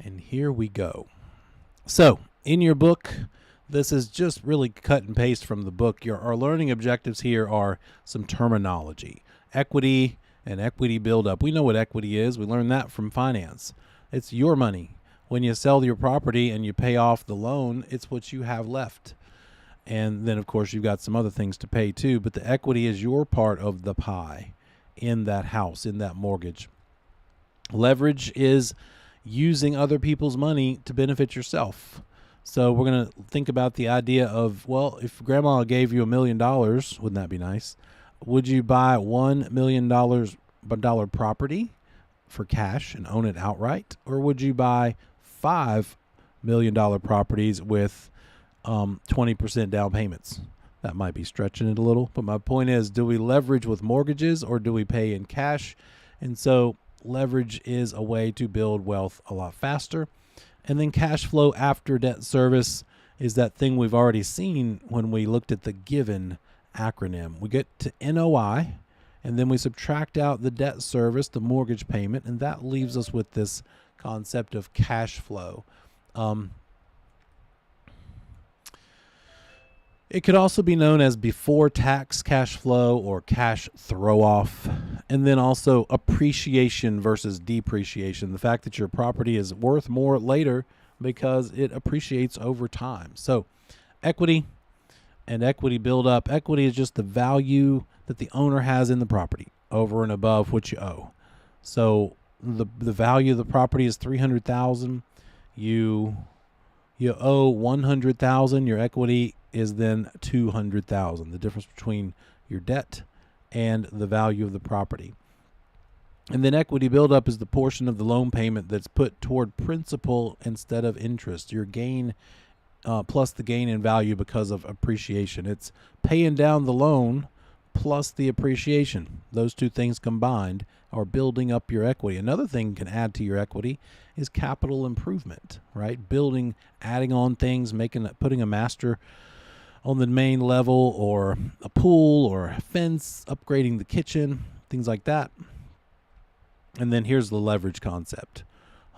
And here we go. So, in your book, this is just really cut and paste from the book. Our learning objectives here are some terminology. Equity and equity buildup. We know what equity is. We learned that from finance. It's your money. When you sell your property and you pay off the loan, it's what you have left. And then, of course, you've got some other things to pay too, but the equity is your part of the pie in that house, in that mortgage. Leverage is using other people's money to benefit yourself. So we're going to think about the idea of, well, if grandma gave you $1 million, wouldn't that be nice? Would you buy $1 million property for cash and own it outright? Or would you buy $5 million properties with 20% down payments? That might be stretching it a little, but my point is, do we leverage with mortgages or do we pay in cash? And so leverage is a way to build wealth a lot faster. And then cash flow after debt service is that thing we've already seen when we looked at the given acronym. We get to NOI, and then we subtract out the debt service, the mortgage payment, and that leaves us with this concept of cash flow. It could also be known as before tax cash flow or cash throw off. And then also appreciation versus depreciation. The fact that your property is worth more later because it appreciates over time. So equity and equity buildup. Equity is just the value that the owner has in the property over and above what you owe. So the value of the property is $300,000. You owe $100,000. Your equity is then $200,000, the difference between your debt and the value of the property. And then equity buildup is the portion of the loan payment that's put toward principal instead of interest. Your gain plus the gain in value because of appreciation. It's paying down the loan plus the appreciation. Those two things combined are building up your equity. Another thing can add to your equity is capital improvement, right? Building, adding on things, putting a master on the main level, or a pool or a fence, upgrading the kitchen, things like that. And then here's the leverage concept.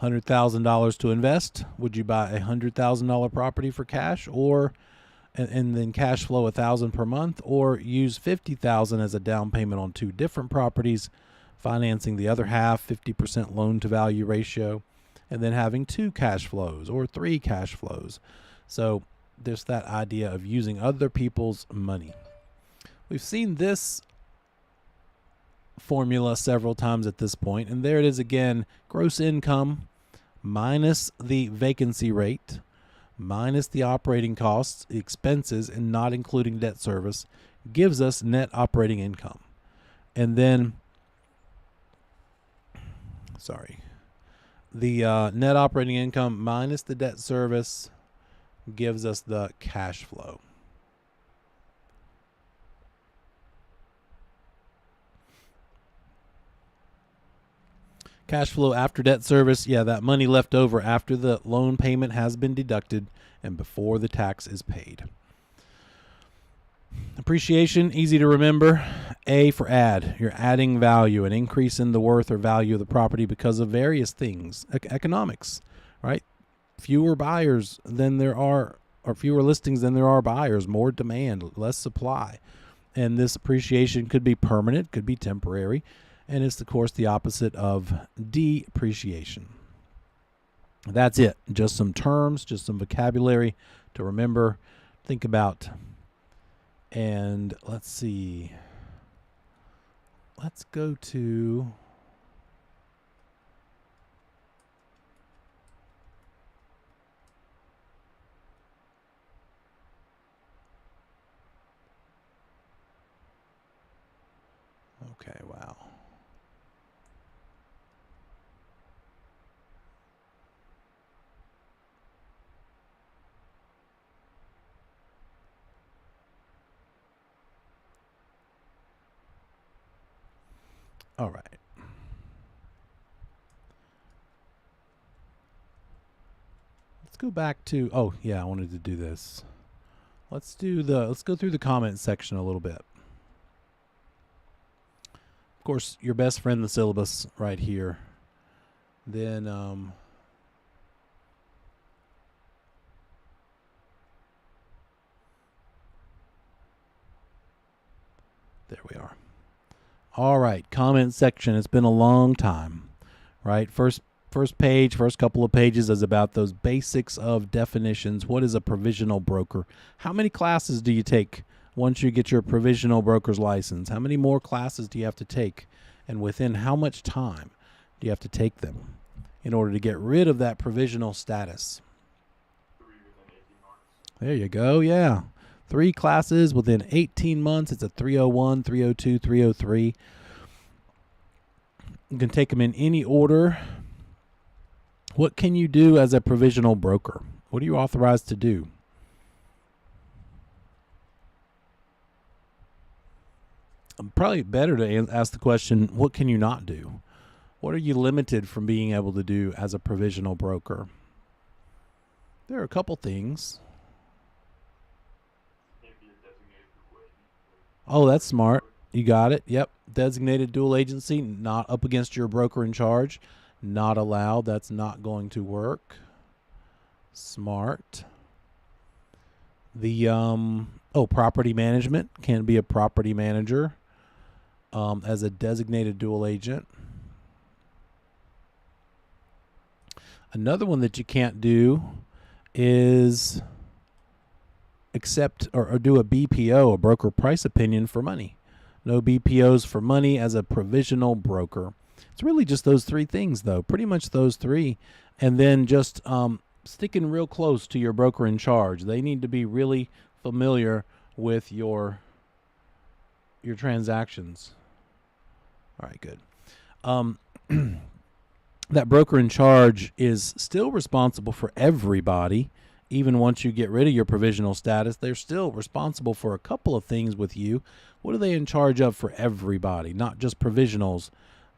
$100,000 to invest. Would you buy a $100,000 property for cash, or and then cash flow $1,000 per month, or use $50,000 as a down payment on two different properties, financing the other half, 50% loan to value ratio, and then having two cash flows or three cash flows. So there's that idea of using other people's money. We've seen this formula several times at this point, and there it is again. Gross income minus the vacancy rate minus the operating costs, expenses, and not including debt service gives us net operating income. And then the net operating income minus the debt service gives us the cash flow. Cash flow after debt service, that money left over after the loan payment has been deducted and before the tax is paid. Appreciation, easy to remember. A for add. You're adding value, an increase in the worth or value of the property because of various things. Economics, right? Fewer buyers than there are, or fewer listings than there are buyers, more demand, less supply. And this appreciation could be permanent, could be temporary. And it's, of course, the opposite of depreciation. That's it. Just some terms, just some vocabulary to remember, think about. And let's see. Let's go to... Okay, wow. All right. Let's go back to, I wanted to do this. Let's go through the comment section a little bit. Of course, your best friend, the syllabus right here. Then There we are. All right, comment section. It's been a long time, right? First page, first couple of pages is about those basics of definitions. What is a provisional broker? How many classes do you take once you get your provisional broker's license? How many more classes do you have to take? And within how much time do you have to take them in order to get rid of that provisional status? There you go. Yeah. 3 classes within 18 months. It's a 301, 302, 303. You can take them in any order. What can you do as a provisional broker? What are you authorized to do? Probably better to ask the question, what can you not do? What are you limited from being able to do as a provisional broker? There are a couple things. Oh, that's smart. You got it. Yep. Designated dual agency, not up against your broker in charge. Not allowed. That's not going to work. Smart. The property management, can be a property manager as a designated dual agent. Another one that you can't do is accept or do a BPO, a broker price opinion, for money. No BPOs for money as a provisional broker. It's really just those 3 things, though. Pretty much those 3. And then just sticking real close to your broker in charge. They need to be really familiar with your transactions. All right, good. That broker in charge is still responsible for everybody. Even once you get rid of your provisional status, they're still responsible for a couple of things with you. What are they in charge of for everybody? Not just provisionals,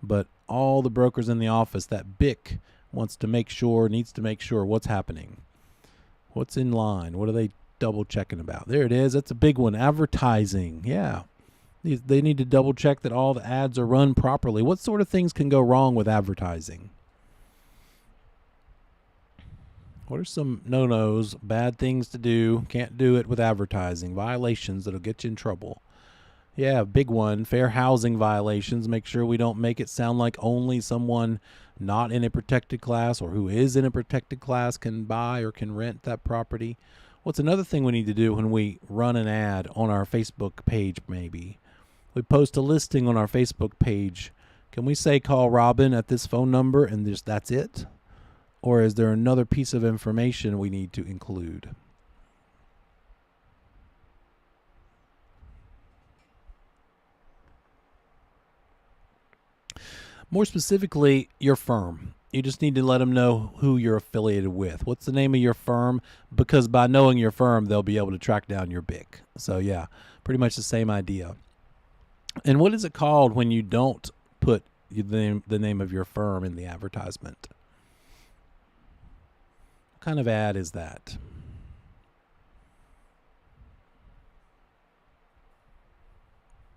but all the brokers in the office. That BIC needs to make sure what's happening. What's in line? What are they double checking about? There it is. That's a big one. Advertising. Yeah. They need to double check that all the ads are run properly. What sort of things can go wrong with advertising? What are some no-nos, bad things to do? Can't do it with advertising. Violations that'll get you in trouble. Yeah, big one. Fair housing violations. Make sure we don't make it sound like only someone not in a protected class or who is in a protected class can buy or can rent that property. What's another thing we need to do when we run an ad on our Facebook page maybe? We post a listing on our Facebook page. Can we say call Robin at this phone number and that's it? Or is there another piece of information we need to include? More specifically, your firm. You just need to let them know who you're affiliated with. What's the name of your firm? Because by knowing your firm, they'll be able to track down your BIC. So yeah, pretty much the same idea. And what is it called when you don't put the name of your firm in the advertisement? What kind of ad is that?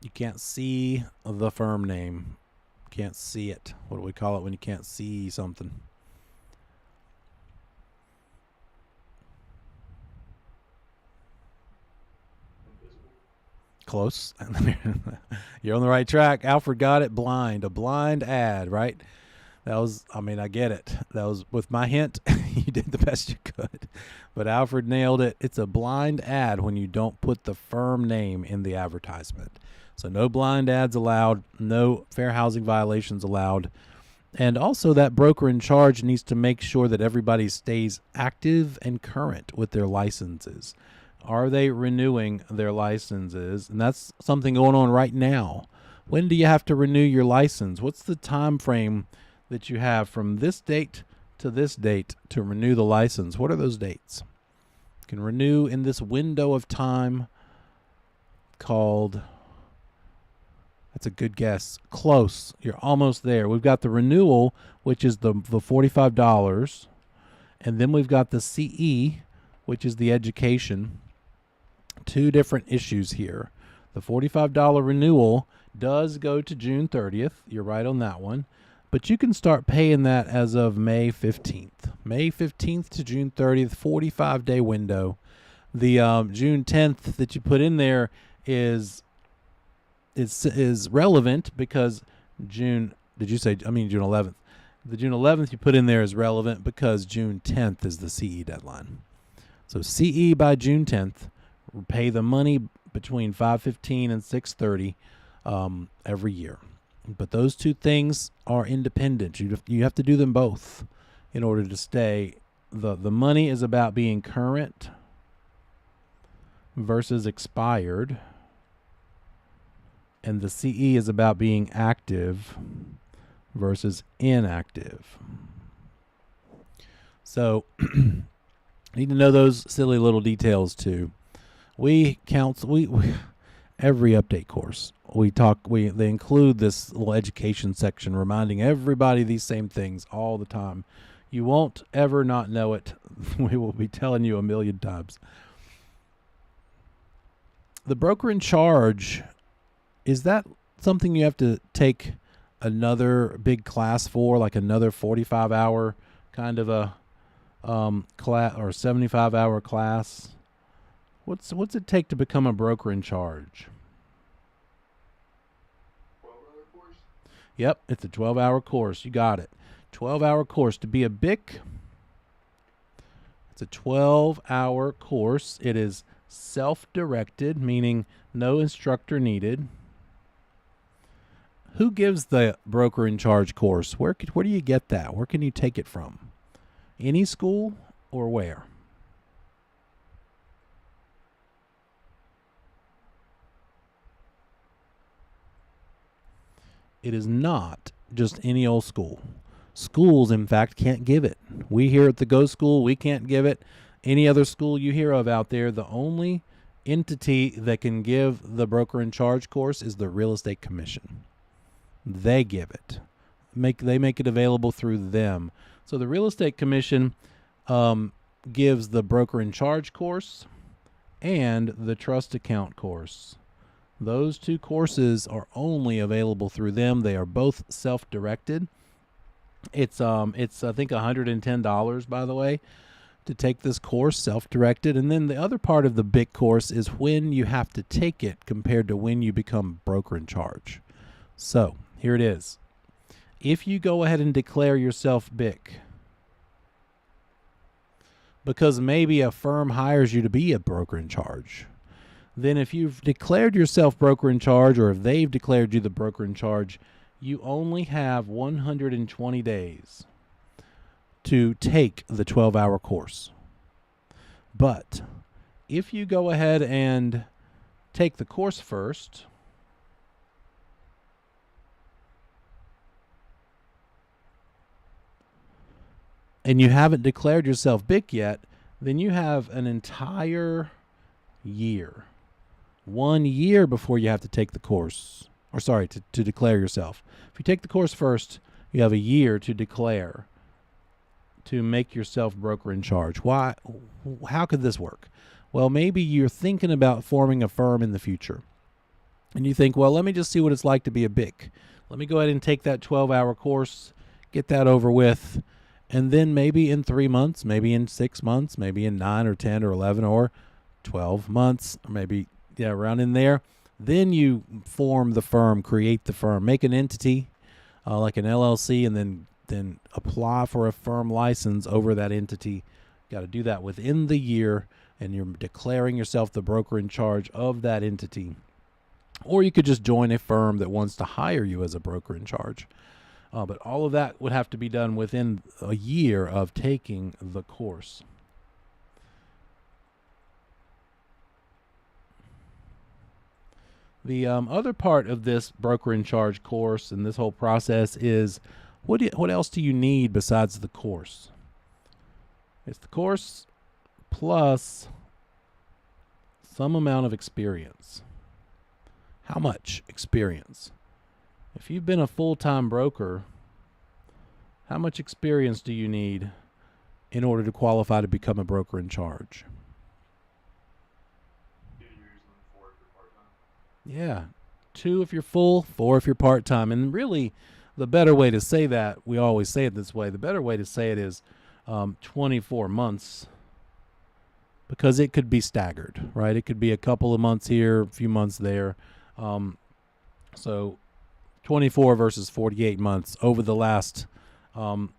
You can't see the firm name. Can't see it. What do we call it when you can't see something? Close. You're on the right track. Alfred got it. Blind. A blind ad, right? That was, I get it. That was with my hint. You did the best you could. But Alfred nailed it. It's a blind ad when you don't put the firm name in the advertisement. So no blind ads allowed. No fair housing violations allowed. And also that broker in charge needs to make sure that everybody stays active and current with their licenses. Are they renewing their licenses? And that's something going on right now. When do you have to renew your license? What's the time frame that you have from this date to this date to renew the license? What are those dates? You can renew in this window of time called, that's a good guess, close. You're almost there. We've got the renewal, which is the $45. And then we've got the CE, which is the education. 2 different issues here. The $45 renewal does go to June 30th. You're right on that one. But you can start paying that as of May 15th. May 15th to June 30th, 45-day window. The June 10th that you put in there is is relevant because June. Did you say? I mean June 11th. The June 11th you put in there is relevant because June 10th is the CE deadline. So CE by June 10th, pay the money between 5:15 and 6:30 every year. But those two things are independent. You have to do them both in order to stay. The money is about being current versus expired, and the CE is about being active versus inactive. So need to know those silly little details too. We every update course they include this little education section reminding everybody these same things all the time. You won't ever not know it. We will be telling you a million times. The broker in charge, is that something you have to take another big class for, like another 45-hour kind of a class or 75-hour class? What's it take to become a broker in charge? 12-hour course? Yep, it's a 12-hour course. You got it. 12-hour course to be a BIC. It's a 12-hour course. It is self-directed, meaning no instructor needed. Who gives the broker in charge course? Where do you get that? Where can you take it from? Any school or where? It is not just any old school. Schools, in fact, can't give it. We here at the Go School, we can't give it. Any other school you hear of out there, the only entity that can give the broker in charge course is the Real Estate Commission. They give it. They make it available through them. So the Real Estate Commission gives the broker in charge course and the trust account course. Those two courses are only available through them. They are both self-directed. It's I think $110, by the way, to take this course, self-directed. And then the other part of the BIC course is when you have to take it compared to when you become broker in charge. So here it is. If you go ahead and declare yourself BIC, because maybe a firm hires you to be a broker in charge, then if you've declared yourself broker in charge, or if they've declared you the broker in charge, you only have 120 days to take the 12-hour course. But if you go ahead and take the course first, and you haven't declared yourself BIC yet, then you have an entire year. 1 year before you have to take the course, or sorry, to declare yourself. If you take the course first, you have a year to declare, to make yourself broker in charge. Why? How could this work? Well, maybe you're thinking about forming a firm in the future, and you think, well, let me just see what it's like to be a BIC. Let me go ahead and take that 12-hour course, get that over with, and then maybe in 3 months, maybe in 6 months, maybe in 9 or 10 or 11 or 12 months, or maybe around in there, then you form the firm, create the firm, make an entity like an LLC, and then apply for a firm license over that entity. Got to do that within the year, and you're declaring yourself the broker in charge of that entity. Or you could just join a firm that wants to hire you as a broker in charge. But all of that would have to be done within a year of taking the course. The other part of this broker in charge course and this whole process is what else do you need besides the course? It's the course plus some amount of experience. How much experience? If you've been a full-time broker, how much experience do you need in order to qualify to become a broker in charge? Yeah, 2 if you're full, 4 if you're part-time. And really, the better way to say that, we always say it this way, the better way to say it is 24 months, because it could be staggered, right? It could be a couple of months here, a few months there. So 24 versus 48 months over the last, you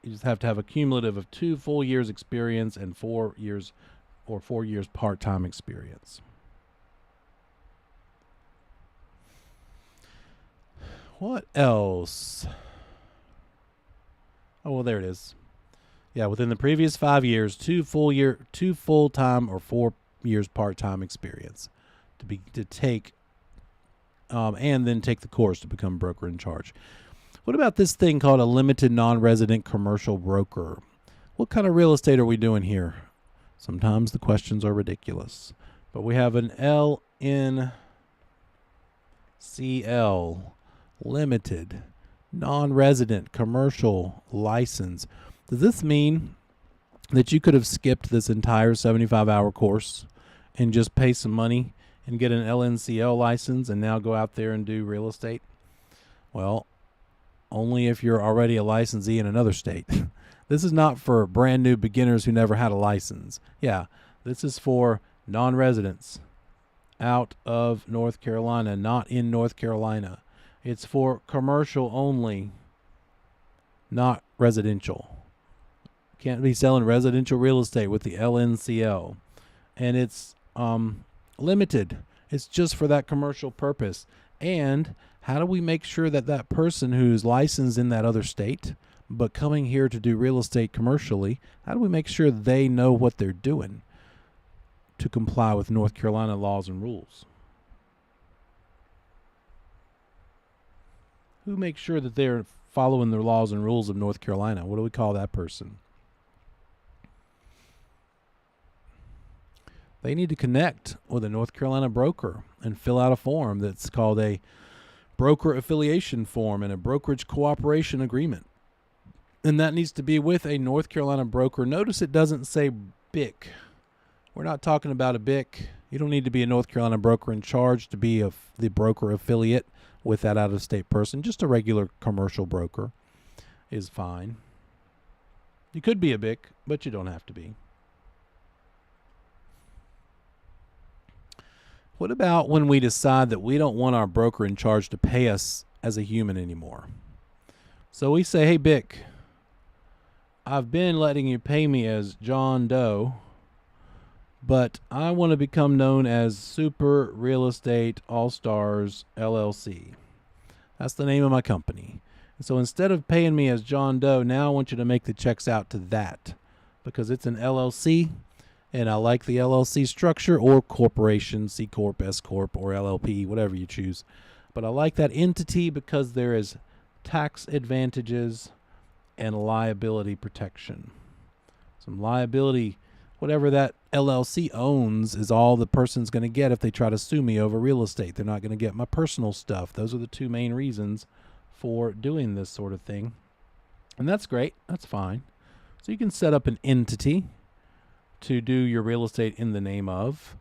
just have to have a cumulative of 2 full years experience and 4 years part-time experience. What else? Oh, well, there it is. Yeah, within the previous 5 years, 2 full-time or 4 years part-time experience to take, and then take the course to become broker in charge. What about this thing called a limited non-resident commercial broker? What kind of real estate are we doing here? Sometimes the questions are ridiculous, but we have an LNCL, limited non-resident commercial license. Does this mean that you could have skipped this entire 75-hour course and just pay some money and get an LNCL license and now go out there and do real estate? Well, only if you're already a licensee in another state. This is not for brand new beginners who never had a license. Yeah, this is for non-residents out of North Carolina, not in North Carolina. It's for commercial only, not residential. Can't be selling residential real estate with the LNCL. And it's limited. It's just for that commercial purpose. And how do we make sure that that person who's licensed in that other state but coming here to do real estate commercially, how do we make sure they know what they're doing to comply with North Carolina laws and rules? Who makes sure that they're following the laws and rules of North Carolina? What do we call that person? They need to connect with a North Carolina broker and fill out a form that's called a broker affiliation form and a brokerage cooperation agreement. And that needs to be with a North Carolina broker. Notice it doesn't say BIC. We're not talking about a BIC. You don't need to be a North Carolina broker in charge to be the broker affiliate with that out-of-state person. Just a regular commercial broker is fine. You could be a BIC, but you don't have to be. What about when we decide that we don't want our broker in charge to pay us as a human anymore? So we say, hey, BIC, I've been letting you pay me as John Doe, but I want to become known as Super Real Estate All Stars LLC. That's the name of my company. And so instead of paying me as John Doe, now I want you to make the checks out to that because it's an LLC. And I like the LLC structure or corporation, C Corp, S Corp, or LLP, whatever you choose. But I like that entity because there is tax advantages and liability protection. Some liability, whatever that LLC owns is all the person's going to get if they try to sue me over real estate. They're not going to get my personal stuff. Those are the two main reasons for doing this sort of thing. And that's great. That's fine. So you can set up an entity to do your real estate in the name of.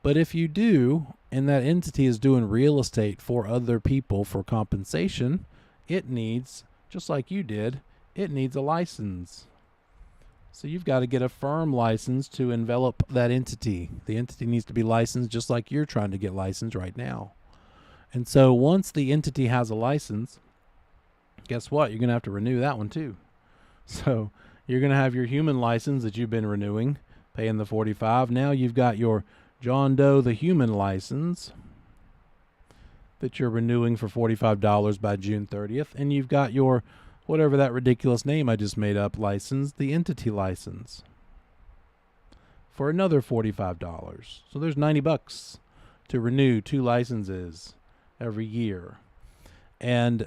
But if you do, and that entity is doing real estate for other people for compensation, it needs, just like you did, it needs a license. So you've got to get a firm license to envelop that entity. The entity needs to be licensed just like you're trying to get licensed right now. And so once the entity has a license, guess what? You're going to have to renew that one too. So you're going to have your human license that you've been renewing, paying the $45. Now you've got your John Doe the human license that you're renewing for $45 by June 30th. And you've got your whatever that ridiculous name I just made up license, the entity license, for another $45. So there's $90 to renew 2 licenses every year. And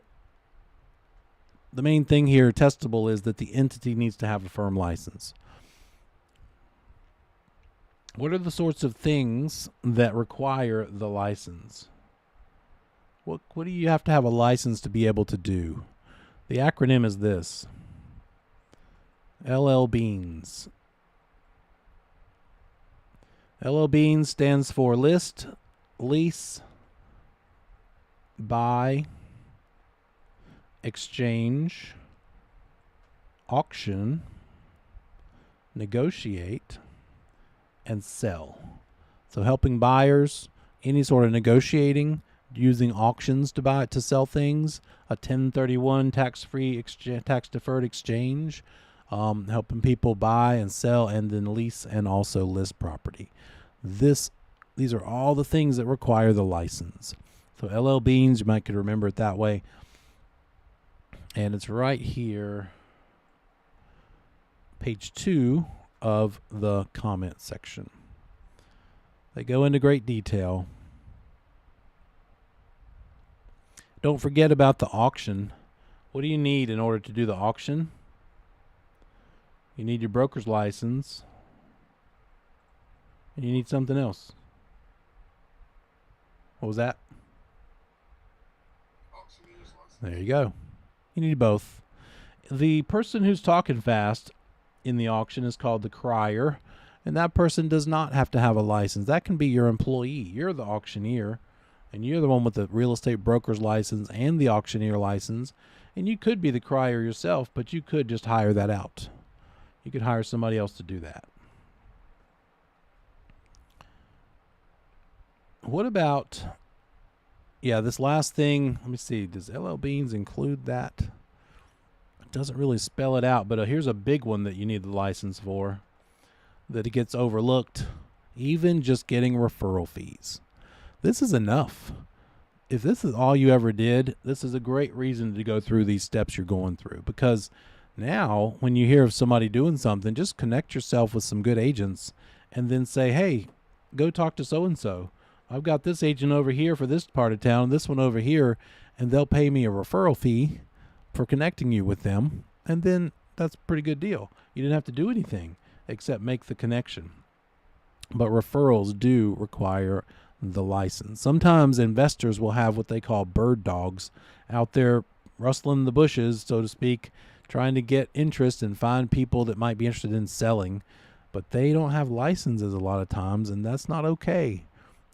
the main thing here, testable, is that the entity needs to have a firm license. What are the sorts of things that require the license? What do you have to have a license to be able to do? The acronym is this: LL Beans. LL Beans stands for list, lease, buy, exchange, auction, negotiate, and sell. So helping buyers, any sort of negotiating, using auctions to sell things, a 1031 tax-free, tax-deferred exchange, helping people buy and sell and then lease and also list property. These are all the things that require the license. So LL Beans, you might could remember it that way. And it's right here, page 2 of the comment section. They go into great detail. Don't forget about the auction. What do you need in order to do the auction? You need your broker's license. And you need something else. What was that? There you go. You need both. The person who's talking fast in the auction is called the crier, and that person does not have to have a license. That can be your employee. You're the auctioneer, and you're the one with the real estate broker's license and the auctioneer license, and you could be the crier yourself, but you could just hire that out. You could hire somebody else to do that. What about, this last thing, let me see, does LL Beans include that? It doesn't really spell it out, but here's a big one that you need the license for, that it gets overlooked, even just getting referral fees. This is enough. If this is all you ever did, this is a great reason to go through these steps you're going through, because now when you hear of somebody doing something, just connect yourself with some good agents and then say, hey, go talk to so-and-so. I've got this agent over here for this part of town, this one over here, and they'll pay me a referral fee for connecting you with them. And then that's a pretty good deal. You didn't have to do anything except make the connection. But referrals do require the license. Sometimes investors will have what they call bird dogs out there rustling the bushes, so to speak, trying to get interest and find people that might be interested in selling. But they don't have licenses a lot of times, and that's not okay.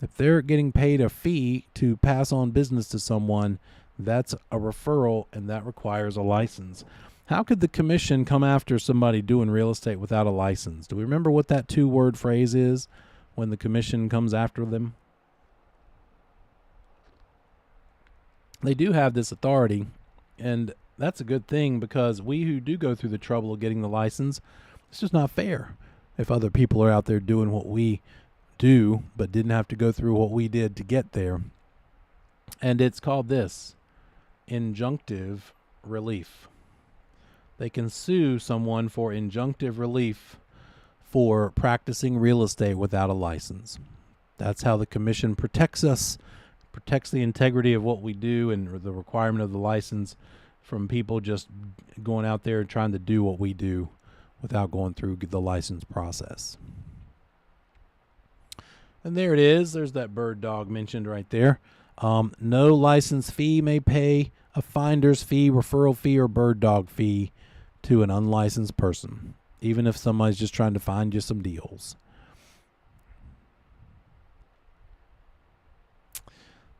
If they're getting paid a fee to pass on business to someone, that's a referral, and that requires a license. How could the commission come after somebody doing real estate without a license? Do we remember what that 2-word phrase is when the commission comes after them? They do have this authority, and that's a good thing, because we who do go through the trouble of getting the license, it's just not fair if other people are out there doing what we do but didn't have to go through what we did to get there. And it's called this, injunctive relief. They can sue someone for injunctive relief for practicing real estate without a license. That's how the commission protects us, protects the integrity of what we do and the requirement of the license from people just going out there and trying to do what we do without going through the license process. And there it is. There's that bird dog mentioned right there. No license fee may pay a finder's fee, referral fee, or bird dog fee to an unlicensed person, even if somebody's just trying to find you some deals.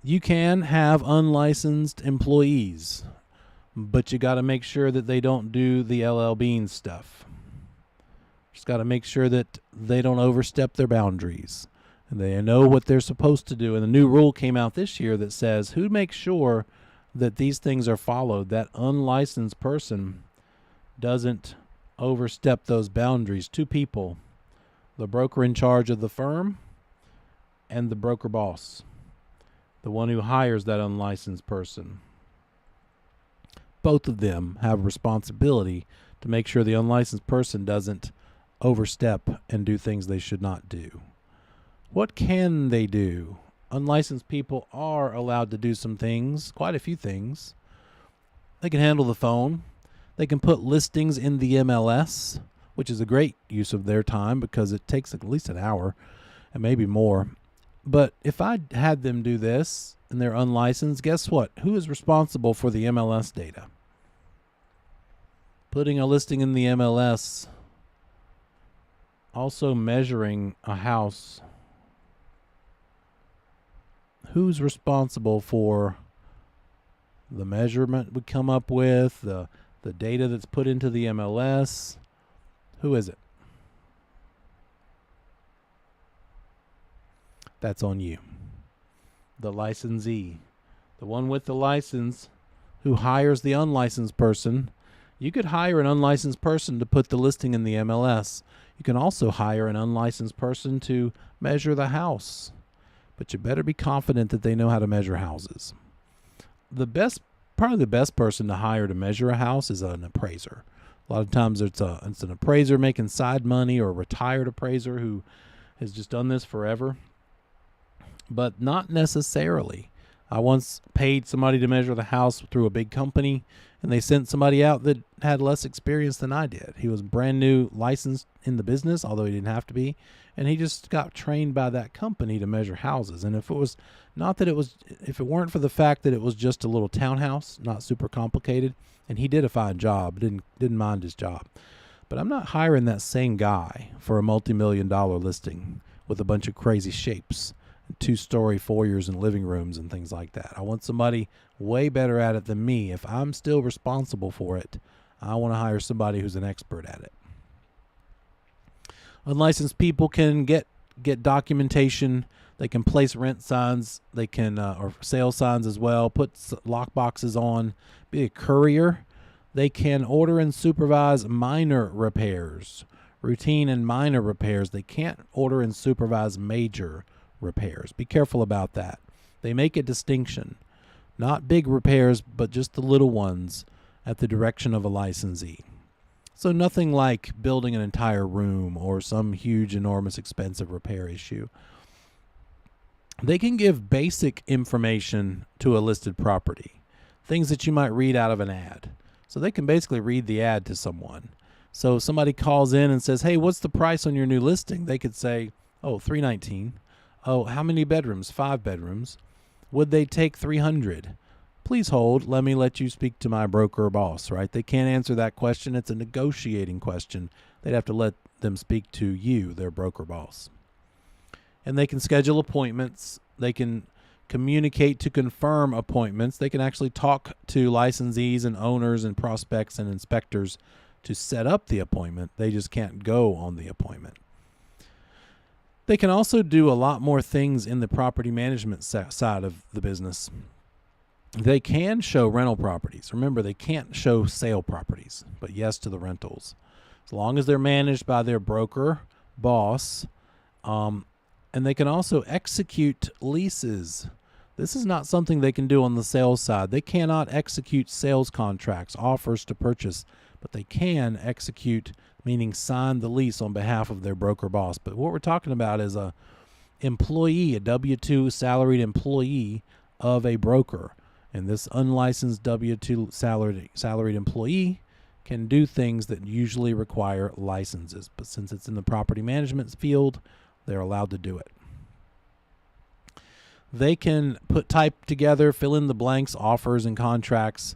You can have unlicensed employees, but you got to make sure that they don't do the LL Bean stuff. Just got to make sure that they don't overstep their boundaries and they know what they're supposed to do. And the new rule came out this year that says who makes sure that these things are followed. That unlicensed person doesn't overstep those boundaries. 2 people, the broker in charge of the firm and the broker boss, the one who hires that unlicensed person. Both of them have responsibility to make sure the unlicensed person doesn't overstep and do things they should not do. What can they do? Unlicensed people are allowed to do some things, quite a few things. They can handle the phone. They can put listings in the MLS, which is a great use of their time because it takes at least an hour and maybe more. But if I had them do this and they're unlicensed, guess what? Who is responsible for the MLS data? Putting a listing in the MLS, also measuring a house. Who's responsible for the measurement we come up with, the data that's put into the MLS? Who is it? That's on you. the licensee, the one with the license who hires the unlicensed person. You could hire an unlicensed person to put the listing in the MLS. You can also hire an unlicensed person to measure the house, but you better be confident that they know how to measure houses. Probably the best person to hire to measure a house is an appraiser. A lot of times it's an appraiser making side money, or a retired appraiser who has just done this forever. But not necessarily. I once paid somebody to measure the house through a big company, and they sent somebody out that had less experience than I did. He was brand new, licensed in the business, although he didn't have to be, and he just got trained by that company to measure houses. And if it weren't for the fact that it was just a little townhouse, not super complicated, and he did a fine job, didn't mind his job. But I'm not hiring that same guy for a multi-million-dollar listing with a bunch of crazy shapes, 2-story foyers and living rooms and things like that. I want somebody way better at it than me. If I'm still responsible for it, I want to hire somebody who's an expert at it. Unlicensed people can get documentation. They can place rent signs. They can or sale signs as well. Put lock boxes on. Be a courier. They can order and supervise minor repairs, routine and minor repairs. They can't order and supervise major repairs. Be careful about that. They make a distinction. Not big repairs, but just the little ones at the direction of a licensee. So nothing like building an entire room or some huge, enormous, expensive repair issue. They can give basic information to a listed property, things that you might read out of an ad. So they can basically read the ad to someone. So if somebody calls in and says, hey, what's the price on your new listing? They could say, oh, $319. Oh, how many bedrooms? 5 bedrooms. Would they take $300? Please hold. Let you speak to my broker or boss, right? They can't answer that question. It's a negotiating question. They'd have to let them speak to you, their broker boss. And they can schedule appointments. They can communicate to confirm appointments. They can actually talk to licensees and owners and prospects and inspectors to set up the appointment. They just can't go on the appointment. They can also do a lot more things in the property management side of the business. They can show rental properties. Remember, they can't show sale properties, but yes to the rentals. As long as they're managed by their broker, boss, and they can also execute leases. This is not something they can do on the sales side. They cannot execute sales contracts, offers to purchase, but they can execute, meaning sign the lease on behalf of their broker boss. But what we're talking about is a employee, a W-2 salaried employee of a broker. And this unlicensed W-2 salaried employee can do things that usually require licenses. But since it's in the property management field, they're allowed to do it. They can type together, fill in the blanks, offers and contracts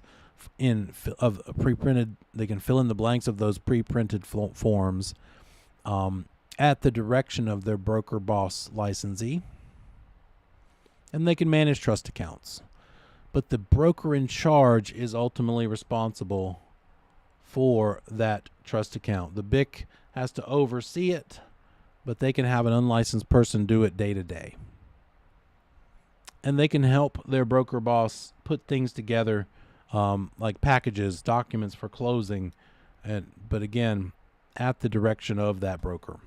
of pre-printed. They can fill in the blanks of those pre-printed forms at the direction of their broker boss licensee. And they can manage trust accounts. But the broker in charge is ultimately responsible for that trust account. The BIC has to oversee it, but they can have an unlicensed person do it day to day. And they can help their broker boss put things together, like packages, documents for closing, but again, at the direction of that broker.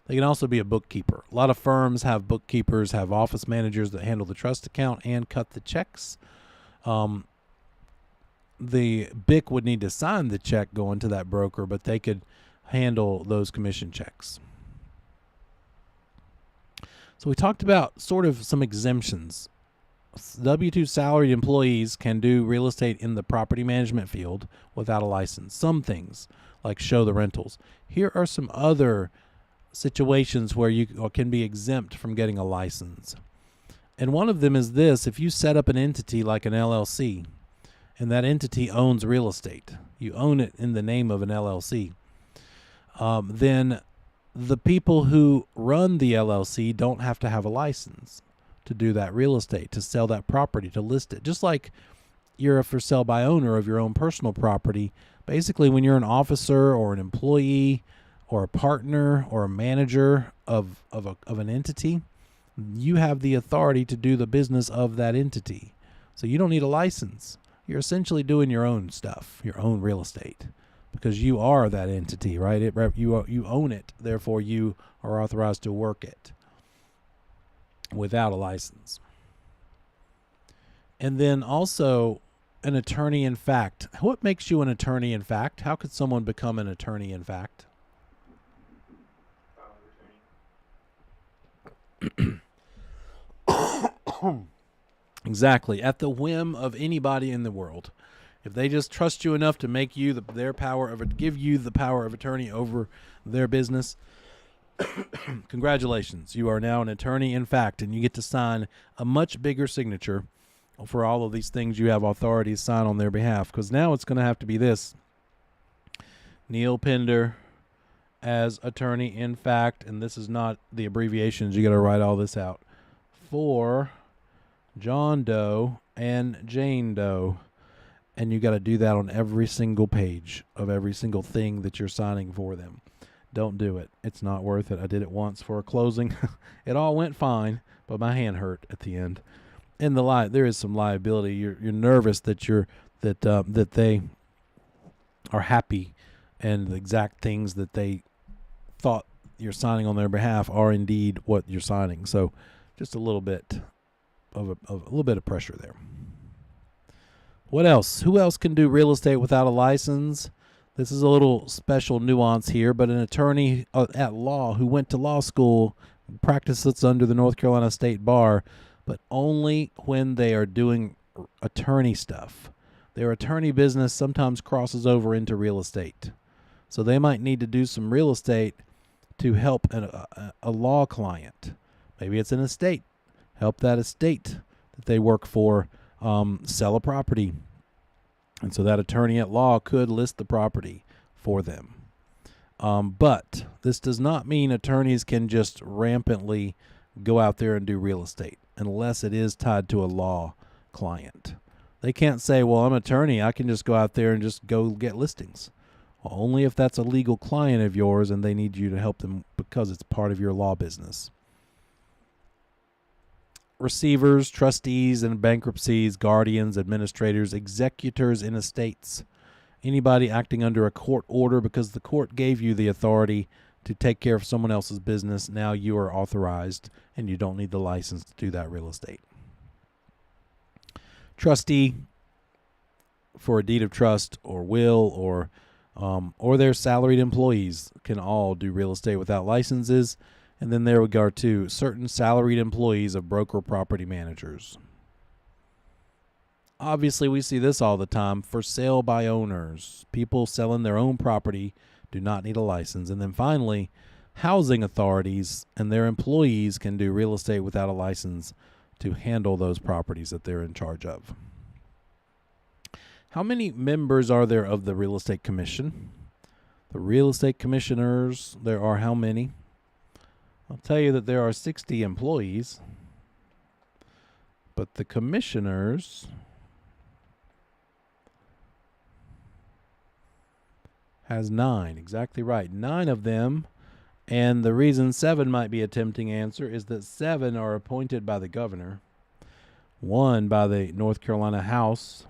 They can also be a bookkeeper. A lot of firms have bookkeepers, have office managers that handle the trust account and cut the checks. The BIC would need to sign the check going to that broker, but they could handle those commission checks. So we talked about sort of some exemptions. W-2 salaried employees can do real estate in the property management field without a license. Some things, like show the rentals. Here are some other situations where you can be exempt from getting a license. And one of them is this: if you set up an entity like an LLC, and that entity owns real estate, you own it in the name of an LLC, then the people who run the LLC don't have to have a license to do that real estate, to sell that property, to list it. Just like you're a for sale by owner of your own personal property. Basically, when you're an officer or an employee or a partner or a manager of an entity, You have the authority to do the business of that entity. So you don't need a license. You're essentially doing your own stuff, your own real estate, because you are that entity, right? You own it. Therefore, you are authorized to work it without a license. And then also an attorney in fact. What makes you an attorney in fact? How could someone become an attorney in fact? Exactly. At the whim of anybody in the world. If they just trust you enough to make you give you the power of attorney over their business, congratulations. You are now an attorney in fact, and you get to sign a much bigger signature for all of these things you have authority to sign on their behalf. Because now it's going to have to be this: Neil Pender as attorney in fact, and this is not the abbreviations. You got to write all this out. For John Doe and Jane Doe. And you got to do that on every single page of every single thing that you're signing for them. Don't do it. It's not worth it. I did it once for a closing. It all went fine, but my hand hurt at the end. And there is some liability. You're nervous that that they are happy, and the exact things that they thought you're signing on their behalf are indeed what you're signing. So, just a little bit of pressure there. What else? Who else can do real estate without a license? This is a little special nuance here, but an attorney at law who went to law school practices under the North Carolina State Bar, but only when they are doing attorney stuff. Their attorney business sometimes crosses over into real estate. So they might need to do some real estate to help a law client. Maybe it's an estate. Help that estate that they work for sell a property. And so that attorney at law could list the property for them. But this does not mean attorneys can just rampantly go out there and do real estate unless it is tied to a law client. They can't say, well, I'm an attorney, I can just go out there and just go get listings. Well, only if that's a legal client of yours and they need you to help them because it's part of your law business. Receivers, trustees in bankruptcies, guardians, administrators, executors in estates. Anybody acting under a court order because the court gave you the authority to take care of someone else's business. Now you are authorized and you don't need the license to do that real estate. Trustee for a deed of trust or will or their salaried employees can all do real estate without licenses. And then there we go to certain salaried employees of broker property managers. Obviously, we see this all the time. For sale by owners. People selling their own property do not need a license. And then finally, housing authorities and their employees can do real estate without a license to handle those properties that they're in charge of. How many members are there of the Real Estate Commission? The Real Estate Commissioners, there are how many? I'll tell you that there are 60 employees, but the commissioners has 9. Exactly right. 9 of them. And the reason 7 might be a tempting answer is that 7 are appointed by the governor, 1 by the North Carolina House,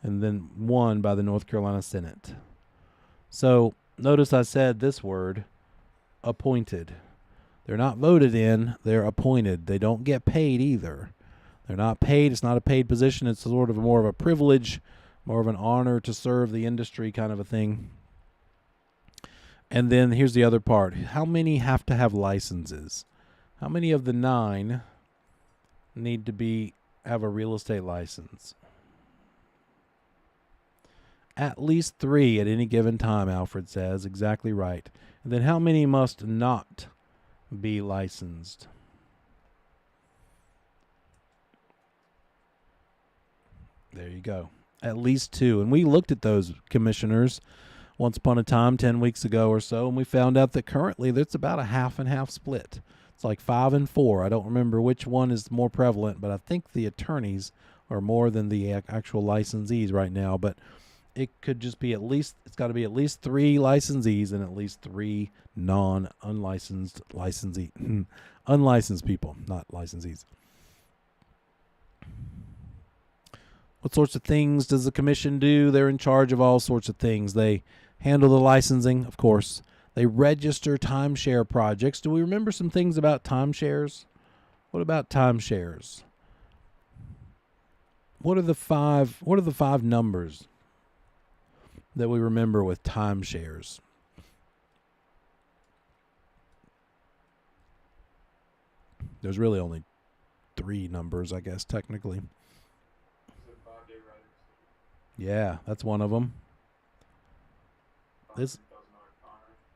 and then 1 by the North Carolina Senate. So notice I said this word, appointed. They're not voted in, they're appointed. They don't get paid either. They're not paid. It's not a paid position. It's sort of more of a privilege, more of an honor to serve the industry kind of a thing. And then here's the other part. How many have to have licenses? How many of the 9 need to have a real estate license? At least 3 at any given time, Alfred says. Exactly right. And then how many must not be licensed? There you go. At least 2. And we looked at those commissioners once upon a time, 10 weeks ago or so, and we found out that currently that's about a half and half split. It's like 5 and 4. I don't remember which one is more prevalent, but I think the attorneys are more than the actual licensees right now. But it could just be it's got to be at least 3 licensees and at least 3 unlicensed unlicensed people, not licensees. What sorts of things does the commission do? They're in charge of all sorts of things. They handle the licensing, of course. They register timeshare projects. Do we remember some things about timeshares? What about timeshares? What are the five numbers that we remember with timeshares? There's really only 3 numbers, I guess, technically. Yeah, that's one of them.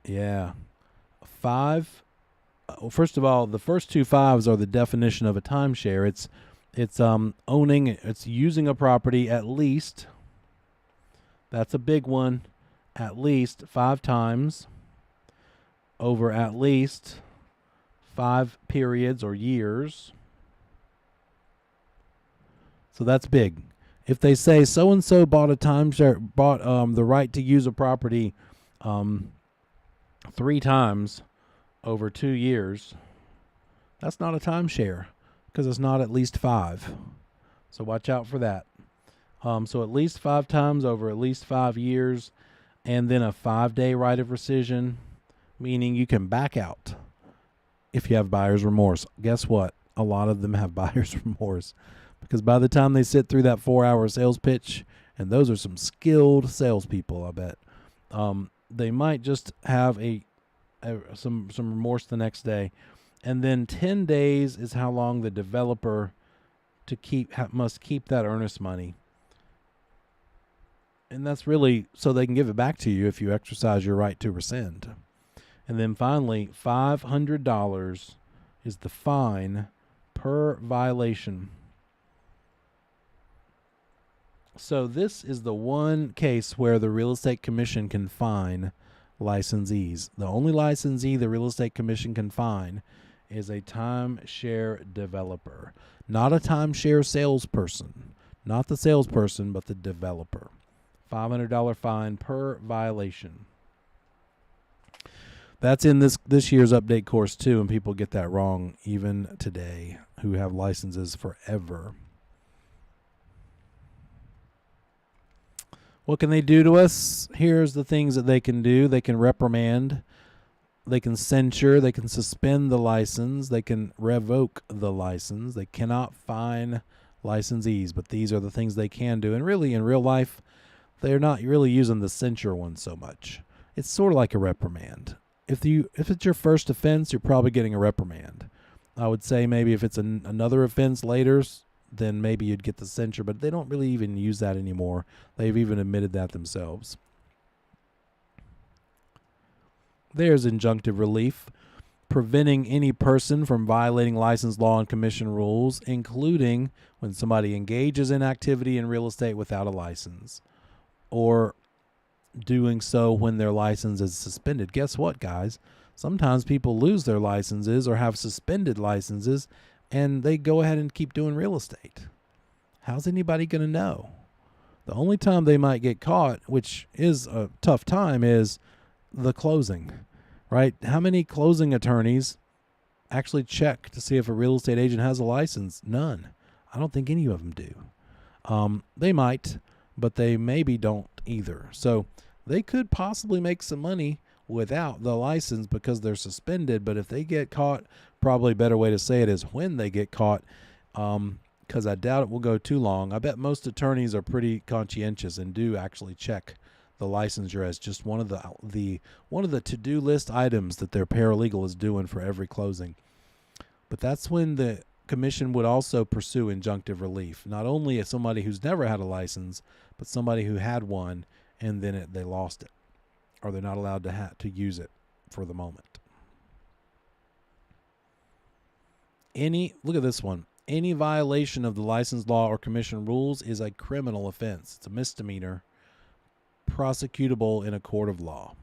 Yeah. 5. Well, first of all, the first 2 5s are the definition of a timeshare. It's owning, it's using a property at least. That's a big one. At least 5 times over at least 5 periods or years. So that's big. If they say so and so bought a timeshare, bought the right to use a property 3 times over 2 years, that's not a timeshare because it's not at least 5. So watch out for that. So at least 5 times over at least 5 years, and then a 5-day right of rescission, meaning you can back out if you have buyer's remorse. Guess what? A lot of them have buyer's remorse because by the time they sit through that 4-hour sales pitch, and those are some skilled salespeople, I bet, they might just have some remorse the next day. And then 10 days is how long the developer must keep that earnest money. And that's really so they can give it back to you if you exercise your right to rescind. And then finally, $500 is the fine per violation. So this is the one case where the Real Estate Commission can fine licensees. The only licensee the Real Estate Commission can fine is a timeshare developer, not a timeshare salesperson, not the salesperson, but the developer. $500 fine per violation. That's in this year's update course too, and people get that wrong even today who have licenses forever. What can they do to us? Here's the things that they can do. They can reprimand, they can censure, they can suspend the license, they can revoke the license. They cannot fine licensees, but these are the things they can do. And really, in real life, they're not really using the censure one so much. It's sort of like a reprimand. If it's your first offense, you're probably getting a reprimand. I would say maybe if it's another offense later, then maybe you'd get the censure, but they don't really even use that anymore. They've even admitted that themselves. There's injunctive relief, preventing any person from violating license law and commission rules, including when somebody engages in activity in real estate without a license, or doing so when their license is suspended. Guess what, guys? Sometimes people lose their licenses or have suspended licenses, and they go ahead and keep doing real estate. How's anybody going to know? The only time they might get caught, which is a tough time, is the closing, right? How many closing attorneys actually check to see if a real estate agent has a license? None. I don't think any of them do. They might, but they maybe don't either. So they could possibly make some money without the license because they're suspended. But if they get caught, probably a better way to say it is when they get caught, because I doubt it will go too long. I bet most attorneys are pretty conscientious and do actually check the licensure as just one of the to-do list items that their paralegal is doing for every closing. But that's when the commission would also pursue injunctive relief. Not only as somebody who's never had a license, but somebody who had one and then they lost it, or they're not allowed to use it for the moment. Look at this one. Any violation of the license law or commission rules is a criminal offense. It's a misdemeanor, prosecutable in a court of law.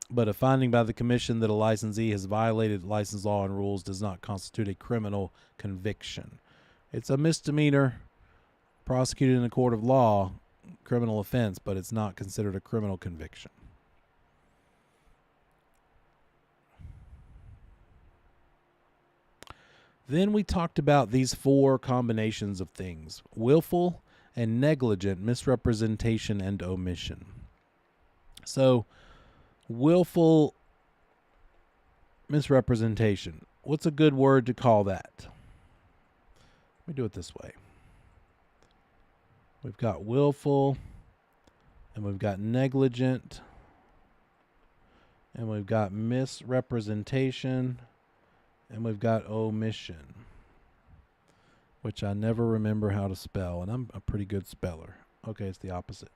But a finding by the commission that a licensee has violated license law and rules does not constitute a criminal conviction. It's a misdemeanor, prosecuted in a court of law, criminal offense, but it's not considered a criminal conviction. Then we talked about these 4 combinations of things: willful and negligent misrepresentation and omission. So, willful misrepresentation. What's a good word to call that? Let me do it this way. We've got willful, and we've got negligent, and we've got misrepresentation, and we've got omission, which I never remember how to spell, and I'm a pretty good speller. Okay, it's the opposite.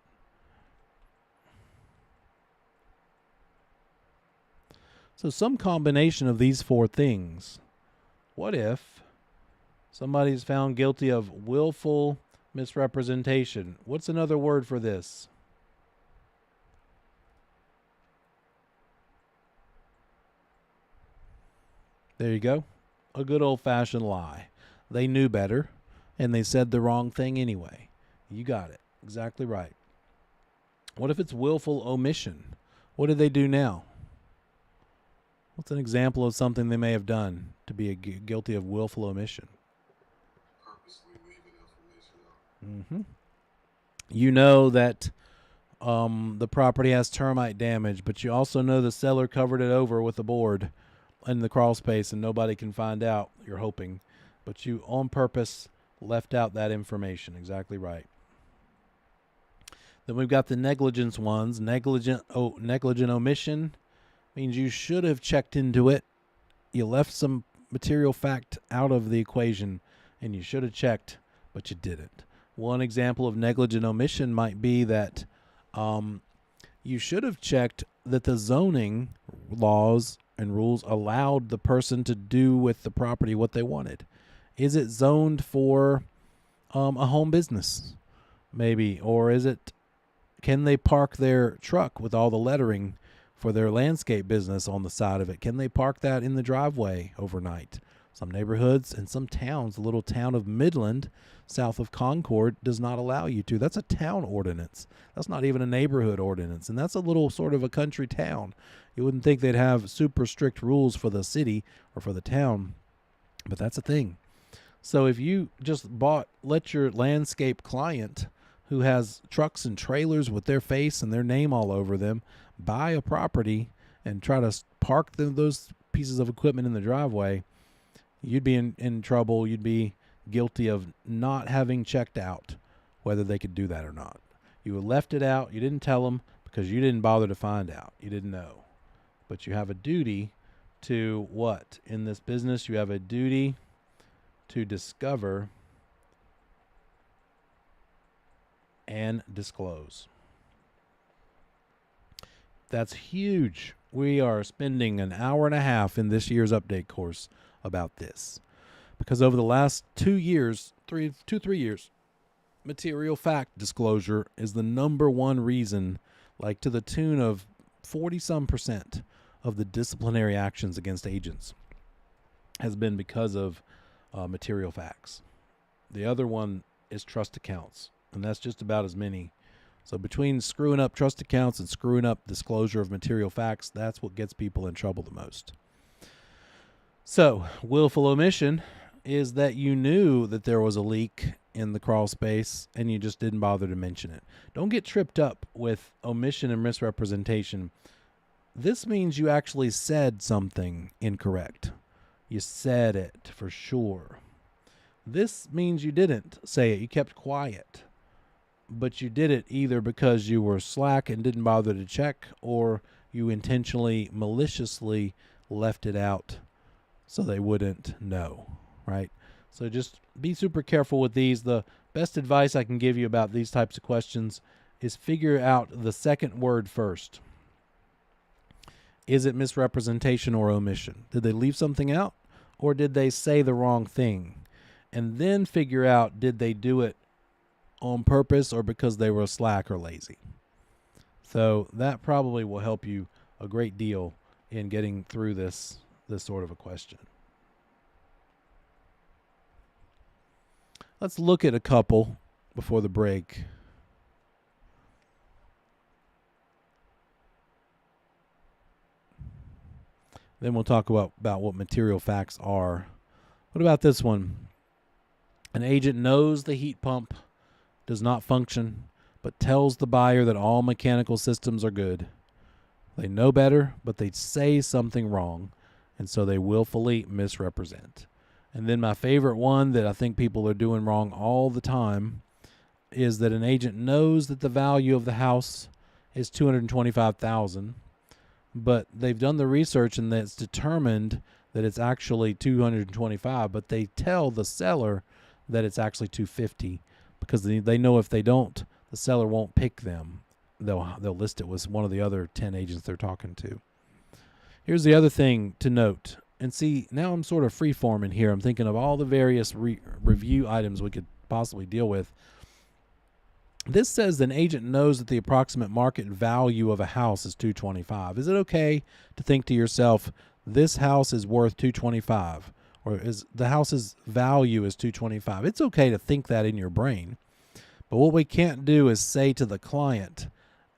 So some combination of these 4 things. What if somebody's found guilty of willful misrepresentation? What's another word for this? There you go. A good old-fashioned lie. They knew better, and they said the wrong thing anyway. You got it. Exactly right. What if it's willful omission? What did they do now? What's an example of something they may have done to be guilty of willful omission? Purposely leaving information out. You know that the property has termite damage, but you also know the seller covered it over with a board in the crawl space and nobody can find out, you're hoping. But you, on purpose, left out that information. Exactly right. Then we've got the negligence ones. Negligent omission means you should have checked into it. You left some material fact out of the equation, and you should have checked, but you didn't. One example of negligent omission might be that you should have checked that the zoning laws and rules allowed the person to do with the property what they wanted. Is it zoned for a home business, maybe? Or can they park their truck with all the lettering for their landscape business on the side of it? Can they park that in the driveway overnight? Some neighborhoods and some towns, the little town of Midland, south of Concord, does not allow you to. That's a town ordinance. That's not even a neighborhood ordinance. And that's a little sort of a country town. You wouldn't think they'd have super strict rules for the city or for the town, but that's a thing. So if you just let your landscape client who has trucks and trailers with their face and their name all over them buy a property and try to park those pieces of equipment in the driveway, you'd be in trouble. You'd be guilty of not having checked out whether they could do that or not. You left it out. You didn't tell them because you didn't bother to find out. You didn't know. But you have a duty to what? In this business, you have a duty to discover and disclose. That's huge. We are spending an hour and a half in this year's update course about this. Because over the last 2 years, 3 years, material fact disclosure is the number one reason, like to the tune of 40% of the disciplinary actions against agents has been because of material facts. The other one is trust accounts, and that's just about as many. So between screwing up trust accounts and screwing up disclosure of material facts, that's what gets people in trouble the most. So willful omission is that you knew that there was a leak in the crawl space and you just didn't bother to mention it. Don't get tripped up with omission and misrepresentation. This means you actually said something incorrect. You said it for sure. This means you didn't say it. You kept quiet. But you did it either because you were slack and didn't bother to check, or you intentionally, maliciously left it out so they wouldn't know, right? So just be super careful with these. The best advice I can give you about these types of questions is figure out the second word first. Is it misrepresentation or omission? Did they leave something out, or did they say the wrong thing? And then figure out, did they do it on purpose or because they were slack or lazy? So that probably will help you a great deal in getting through this sort of a question. Let's look at a couple before the break. Then we'll talk about what material facts are. What about this one? An agent knows the heat pump does not function, but tells the buyer that all mechanical systems are good. They know better, but they say something wrong, and so they willfully misrepresent. And then my favorite one that I think people are doing wrong all the time is that an agent knows that the value of the house is $225,000, but they've done the research and it's determined that it's actually $225,000, but they tell the seller that it's actually $250,000 because they know if they don't, the seller won't pick them. They'll list it with one of the other 10 agents they're talking to. Here's the other thing to note. And see, now I'm sort of free-forming here. I'm thinking of all the various review items we could possibly deal with. This says an agent knows that the approximate market value of a house is $225,000. Is it okay to think to yourself, this house is worth $225,000, or is the house's value is $225,000? It's okay to think that in your brain. But what we can't do is say to the client,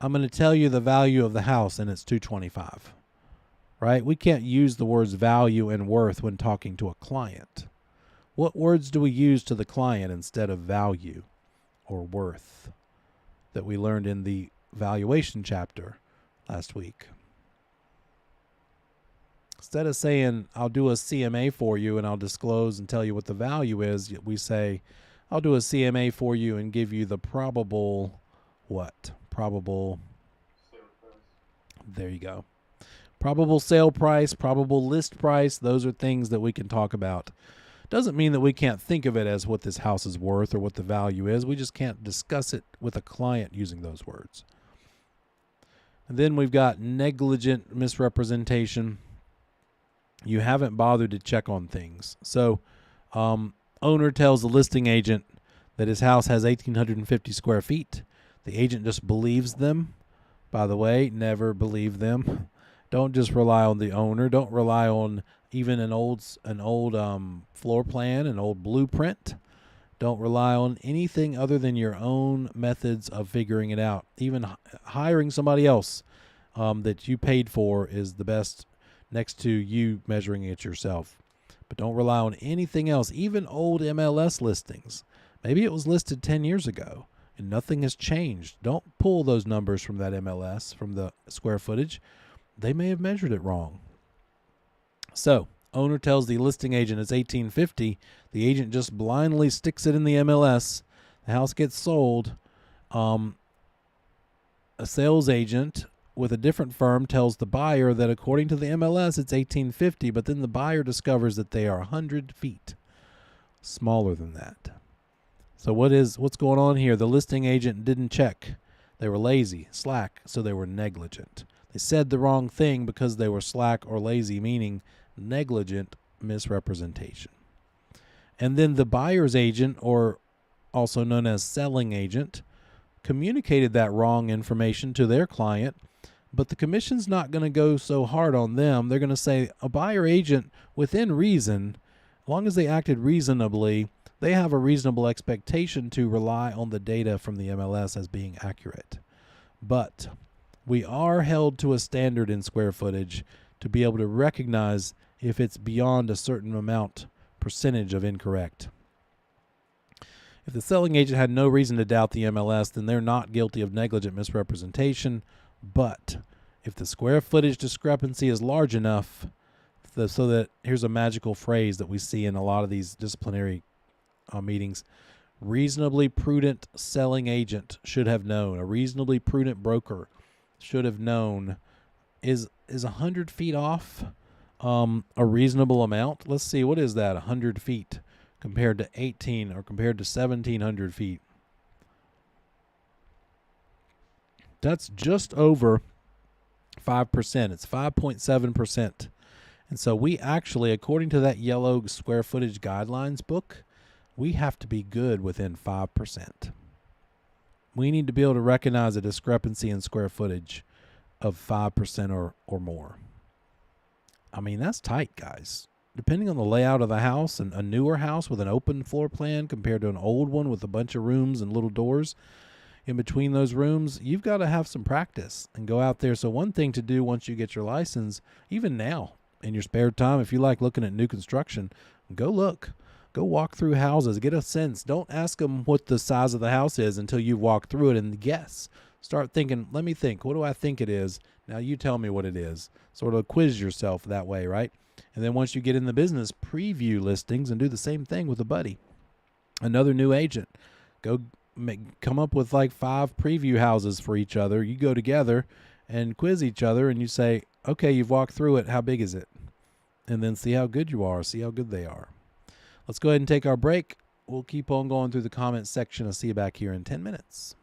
I'm going to tell you the value of the house and it's $225,000. Right? We can't use the words value and worth when talking to a client. What words do we use to the client instead of value or worth that we learned in the valuation chapter last week? Instead of saying, I'll do a CMA for you and I'll disclose and tell you what the value is, we say, I'll do a CMA for you and give you the probable what? Probable. There you go. Probable sale price, probable list price, those are things that we can talk about. Doesn't mean that we can't think of it as what this house is worth or what the value is. We just can't discuss it with a client using those words. And then we've got negligent misrepresentation. You haven't bothered to check on things. So, owner tells the listing agent that his house has 1,850 square feet. The agent just believes them. By the way, never believe them. Don't just rely on the owner. Don't rely on even an old floor plan, an old blueprint. Don't rely on anything other than your own methods of figuring it out. Even hiring somebody else that you paid for is the best next to you measuring it yourself. But don't rely on anything else, even old MLS listings. Maybe it was listed 10 years ago and nothing has changed. Don't pull those numbers from that MLS, from the square footage. They may have measured it wrong. So, owner tells the listing agent it's $1,850. The agent just blindly sticks it in the MLS. The house gets sold. A sales agent with a different firm tells the buyer that according to the MLS it's $1,850, but then the buyer discovers that they are 100 feet smaller than that. So what's going on here? The listing agent didn't check. They were lazy, slack, so they were negligent. They said the wrong thing because they were slack or lazy, meaning negligent misrepresentation. And then the buyer's agent, or also known as selling agent, communicated that wrong information to their client, but the commission's not going to go so hard on them. They're going to say a buyer agent, within reason, as long as they acted reasonably, they have a reasonable expectation to rely on the data from the MLS as being accurate. But we are held to a standard in square footage to be able to recognize if it's beyond a certain percentage of incorrect. If the selling agent had no reason to doubt the MLS, then they're not guilty of negligent misrepresentation. But if the square footage discrepancy is large enough so that, here's a magical phrase that we see in a lot of these disciplinary meetings, reasonably prudent selling agent should have known, a reasonably prudent broker should have known, is 100 feet off a reasonable amount? Let's see, what is that, 100 feet compared to 18 or compared to 1,700 feet? That's just over 5%. It's 5.7%. And so we actually, according to that yellow square footage guidelines book, we have to be good within 5%. We need to be able to recognize a discrepancy in square footage of 5% or more. I mean, that's tight, guys. depending on the layout of the house, and a newer house with an open floor plan compared to an old one with a bunch of rooms and little doors in between those rooms, you've got to have some practice and go out there. So one thing to do once you get your license, even now in your spare time, if you like looking at new construction, go look. Go walk through houses, get a sense. Don't ask them what the size of the house is until you've walked through it and guess. Start thinking, let me think. What do I think it is? Now you tell me what it is. Sort of quiz yourself that way, right? And then once you get in the business, preview listings and do the same thing with a buddy. Another new agent. Come up with like 5 preview houses for each other. You go together and quiz each other and you say, okay, you've walked through it. How big is it? And then see how good you are. See how good they are. Let's go ahead and take our break. We'll keep on going through the comments section. I'll see you back here in 10 minutes.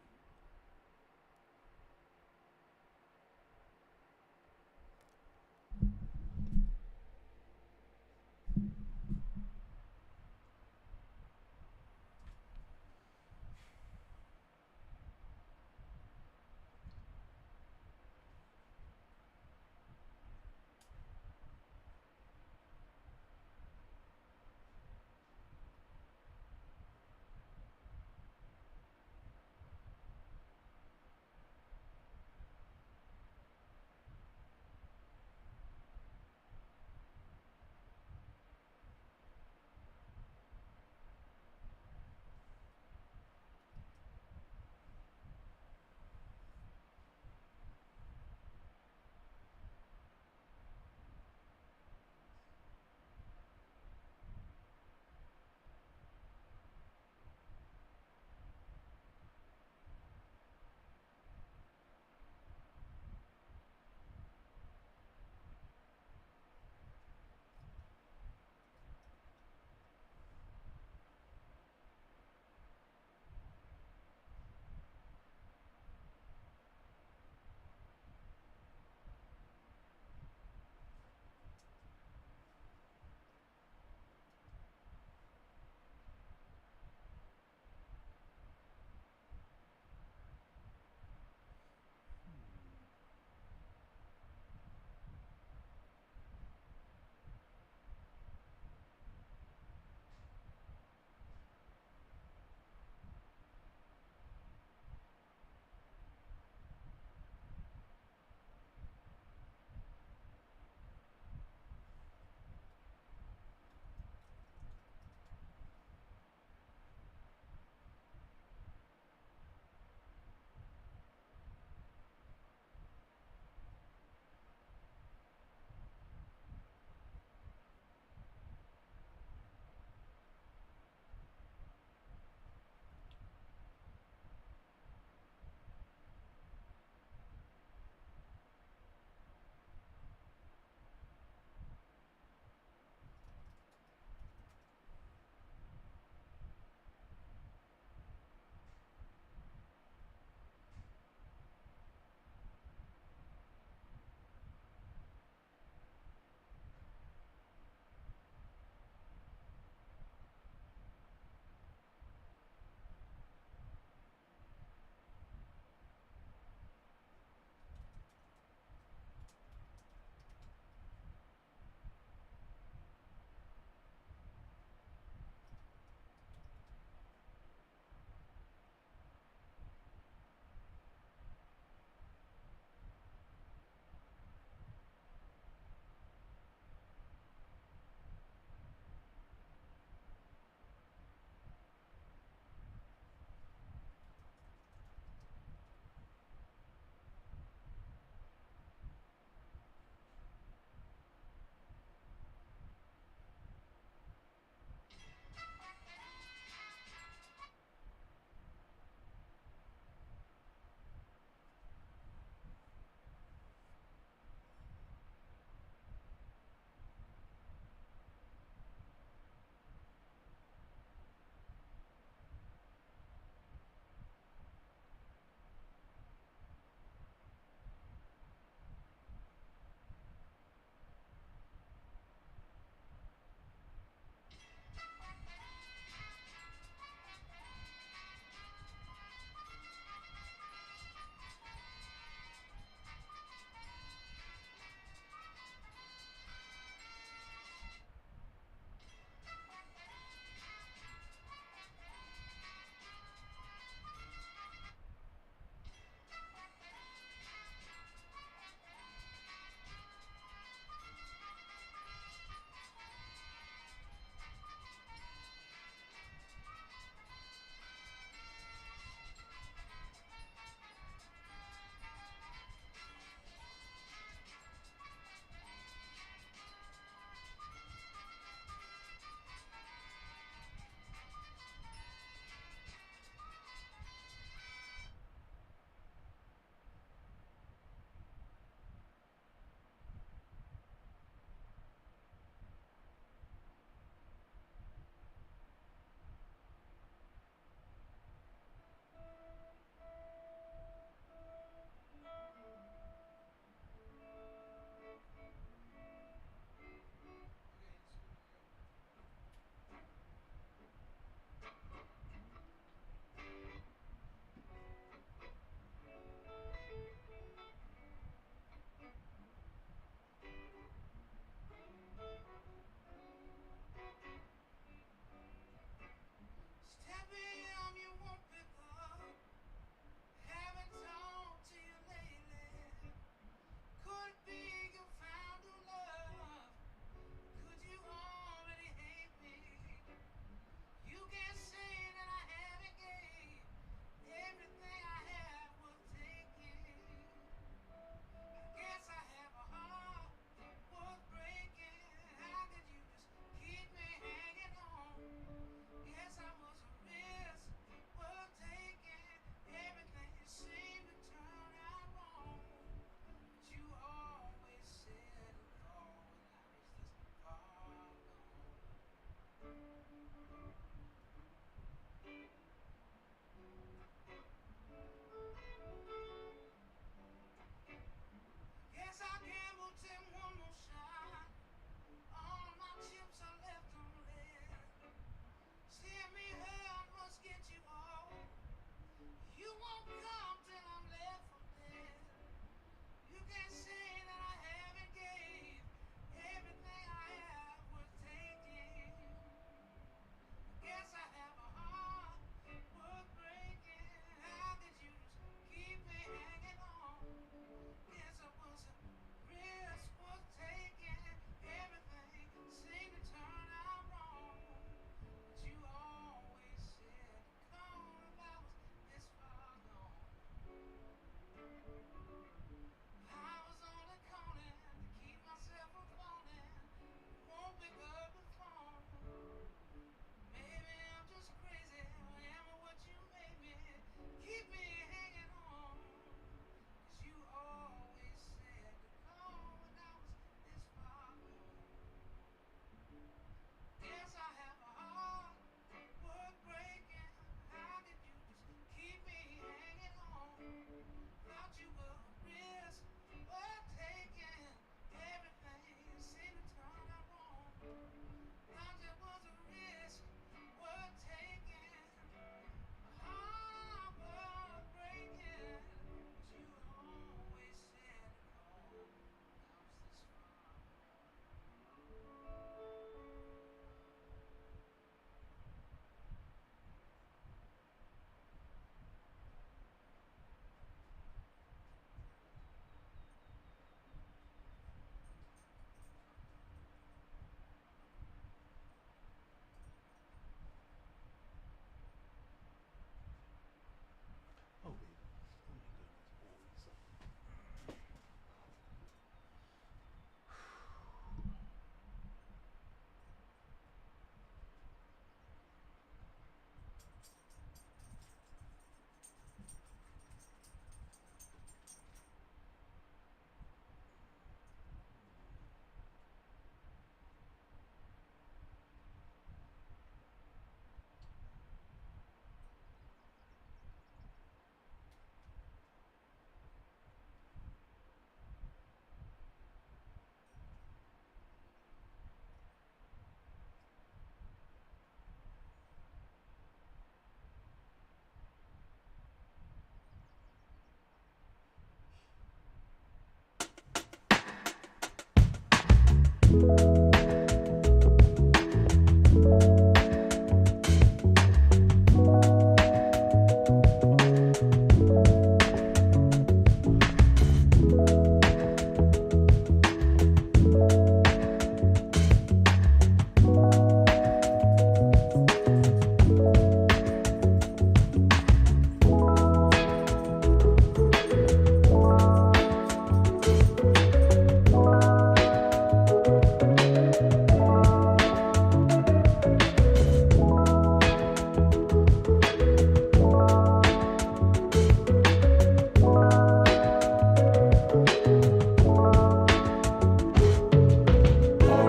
All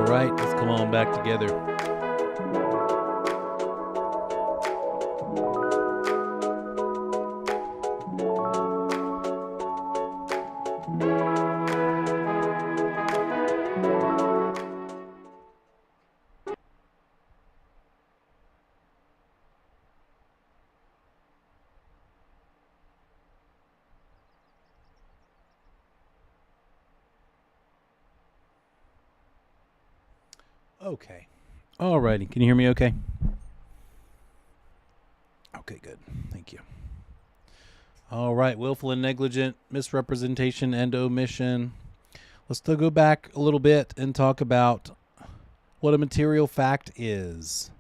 right, let's come on back together. Okay. Alrighty. Can you hear me okay? Okay, good. Thank you. All right. Willful and negligent, misrepresentation and omission. Let's still go back a little bit and talk about what a material fact is.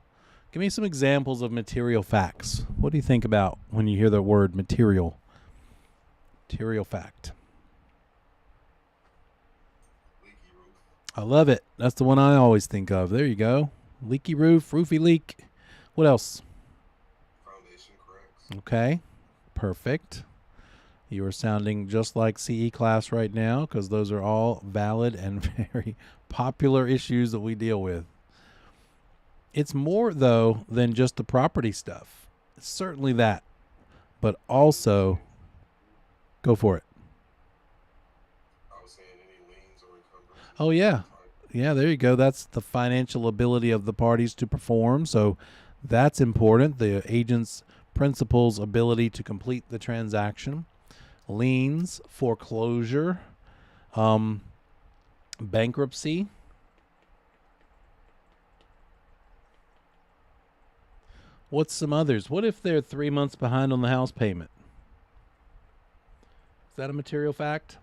Give me some examples of material facts. What do you think about when you hear the word material? Material fact. Leaky roof. I love it. That's the one I always think of. There you go. Leaky roof, roofie leak. What else? Foundation cracks. Okay. Perfect. You are sounding just like CE class right now because those are all valid and very popular issues that we deal with. It's more, though, than just the property stuff. It's certainly that. But also, go for it. I was saying any liens or encumbrances. Oh, yeah. Yeah, there you go. That's the financial ability of the parties to perform. So that's important. The agent's principal's ability to complete the transaction. Liens, foreclosure, bankruptcy. What's some others? What if they're 3 months behind on the house payment? Is that a material fact?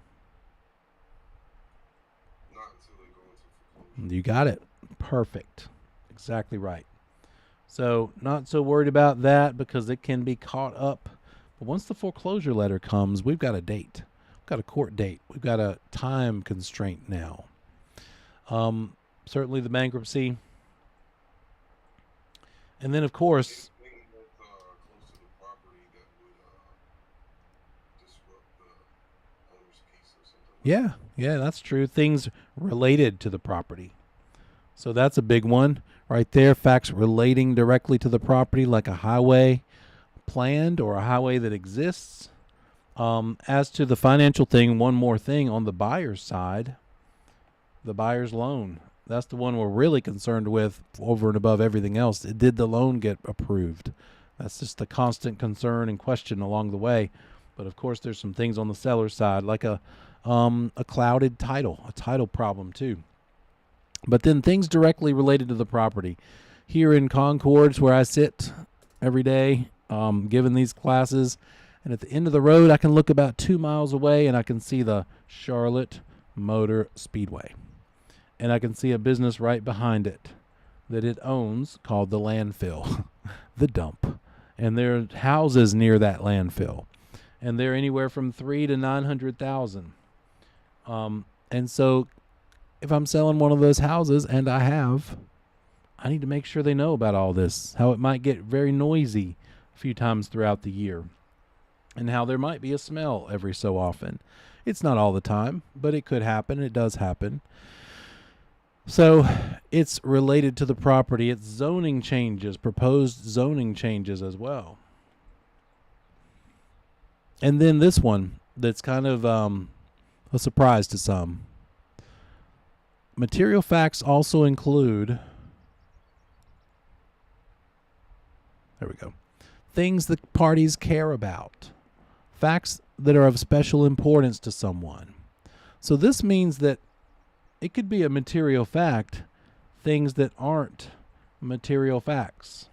Not until they go into foreclosure. You got it. Perfect. Exactly right. So not so worried about that because it can be caught up. But once the foreclosure letter comes, we've got a date. We've got a court date. We've got a time constraint now. Certainly the bankruptcy. And then, of course, Anything that's close to the property that would disrupt the owner's peace or something. yeah, that's true. Things related to the property. So that's a big one right there. Facts relating directly to the property, like a highway planned or a highway that exists. As to the financial thing, one more thing on the buyer's side, the buyer's loan. That's the one we're really concerned with over and above everything else. Did the loan get approved? That's just the constant concern and question along the way. But of course, there's some things on the seller's side, like a clouded title, a title problem too. But then things directly related to the property. Here in Concord, where I sit every day, giving these classes, and at the end of the road, I can look about 2 miles away and I can see the Charlotte Motor Speedway. And I can see a business right behind it that it owns called the landfill, the dump. And there are houses near that landfill. And they're anywhere from 3 to 900,000. And so if I'm selling one of those houses, and I need to make sure they know about all this, how it might get very noisy a few times throughout the year, and how there might be a smell every so often. It's not all the time, but it could happen. It does happen. So it's related to the property. It's zoning changes, proposed zoning changes as well. And then this one that's kind of a surprise to some. Material facts also include, there we go, things that parties care about, facts that are of special importance to someone. So this means that it could be a material fact, things that aren't material facts.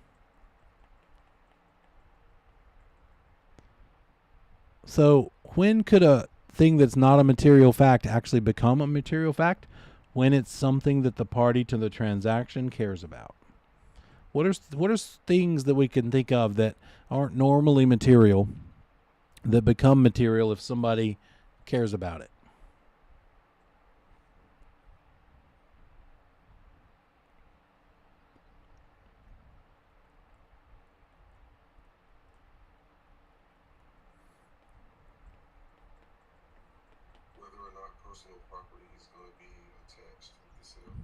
So when could a thing that's not a material fact actually become a material fact? When it's something that the party to the transaction cares about. What are things that we can think of that aren't normally material that become material if somebody cares about it? Whether or not personal property is going to be attached with the sale.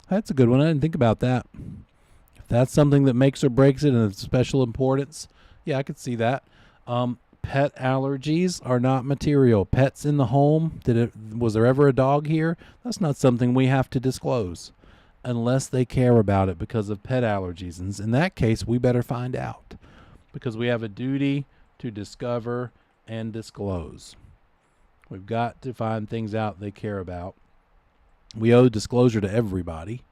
That's a good one. I didn't think about that. If that's something that makes or breaks it and of special importance, yeah, I could see that. Pet allergies are not material. Pets in the home, was there ever a dog here? That's not something we have to disclose unless they care about it because of pet allergies. And in that case, we better find out because we have a duty to discover and disclose. We've got to find things out they care about. We owe disclosure to everybody.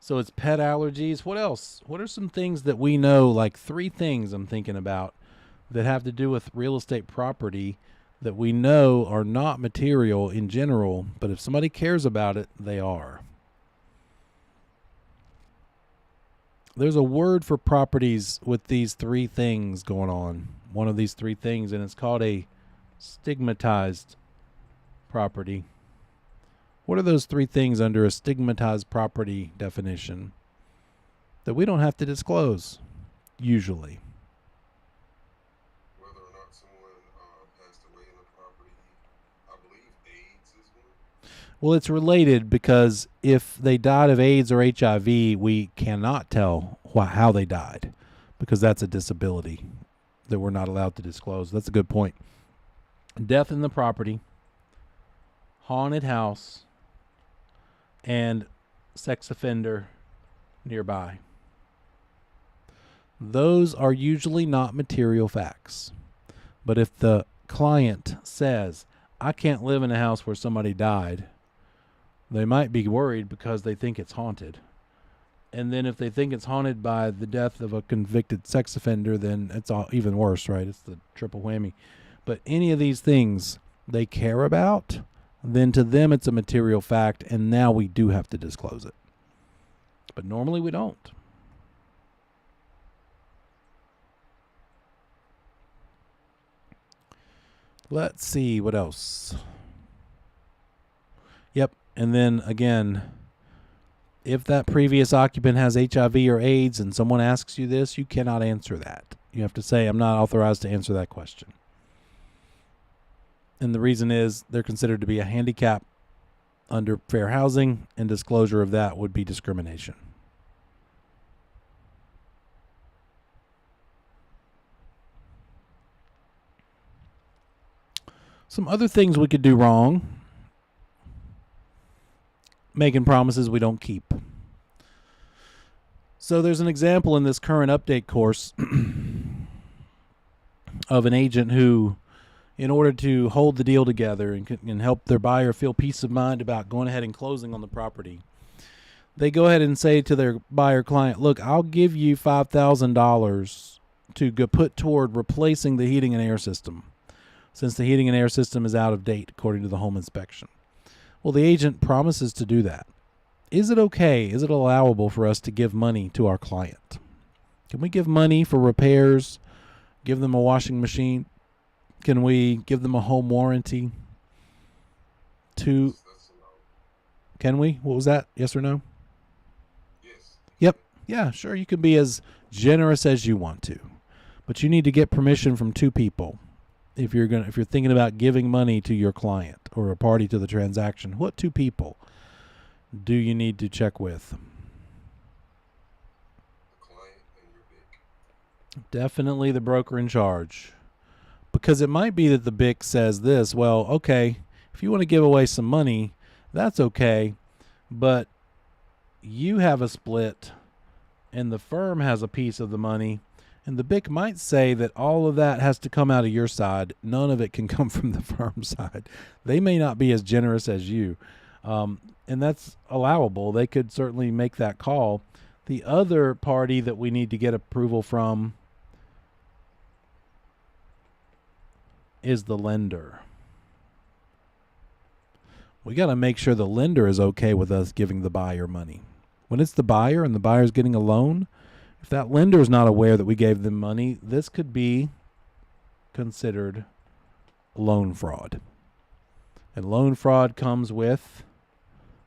So it's pet allergies. What else? What are some things that we know, like 3 things I'm thinking about that have to do with real estate property that we know are not material in general, but if somebody cares about it, they are. There's a word for properties with these 3 things going on. One of these 3 things, and it's called a stigmatized property. What are those 3 things under a stigmatized property definition that we don't have to disclose, usually? Whether or not someone passed away in the property, I believe AIDS is one. Well, it's related because if they died of AIDS or HIV, we cannot tell how they died because that's a disability that we're not allowed to disclose. That's a good point. Death in the property, haunted house, and sex offender nearby. Those are usually not material facts. But if the client says, I can't live in a house where somebody died, they might be worried because they think it's haunted. And then if they think it's haunted by the death of a convicted sex offender, then it's all even worse, right? It's the triple whammy. But any of these things they care about, then to them it's a material fact, and now we do have to disclose it. But normally we don't. Let's see, what else? Yep, and then again, if that previous occupant has HIV or AIDS and someone asks you this, you cannot answer that. You have to say, I'm not authorized to answer that question. And the reason is they're considered to be a handicap under fair housing, and disclosure of that would be discrimination. Some other things we could do wrong. Making promises we don't keep. So there's an example in this current update course of an agent who, in order to hold the deal together and help their buyer feel peace of mind about going ahead and closing on the property, they go ahead and say to their buyer client, look, I'll give you $5,000 to go put toward replacing the heating and air system, since the heating and air system is out of date according to the home inspection. Well, the agent promises to do that. Is it okay? Is it allowable for us to give money to our client? Can we give money for repairs? Give them a washing machine? Can we give them a home warranty? Can we? What was that? Yes or no? Yes. Yep. Yeah, sure. You can be as generous as you want to, but you need to get permission from 2 people. If you're thinking about giving money to your client or a party to the transaction, what 2 people do you need to check with? The client and your BIC. Definitely the broker in charge. Because it might be that the BIC says this, well, okay, if you want to give away some money, that's okay, but you have a split and the firm has a piece of the money, and the BIC might say that all of that has to come out of your side. None of it can come from the firm side. They may not be as generous as you. And that's allowable. They could certainly make that call. The other party that we need to get approval from is the lender. We got to make sure the lender is okay with us giving the buyer money. When it's the buyer and the buyer's getting a loan, if that lender is not aware that we gave them money, this could be considered loan fraud. And loan fraud comes with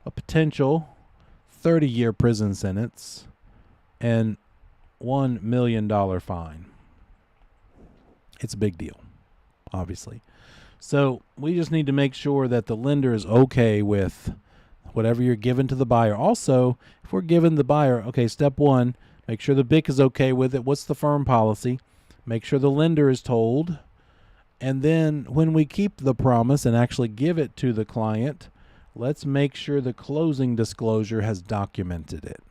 a potential 30-year prison sentence and $1 million fine. It's a big deal, obviously. So we just need to make sure that the lender is okay with whatever you're giving to the buyer. Also, if we're giving the buyer, okay, step one, make sure the BIC is okay with it. What's the firm policy? Make sure the lender is told. And then when we keep the promise and actually give it to the client, let's make sure the closing disclosure has documented it,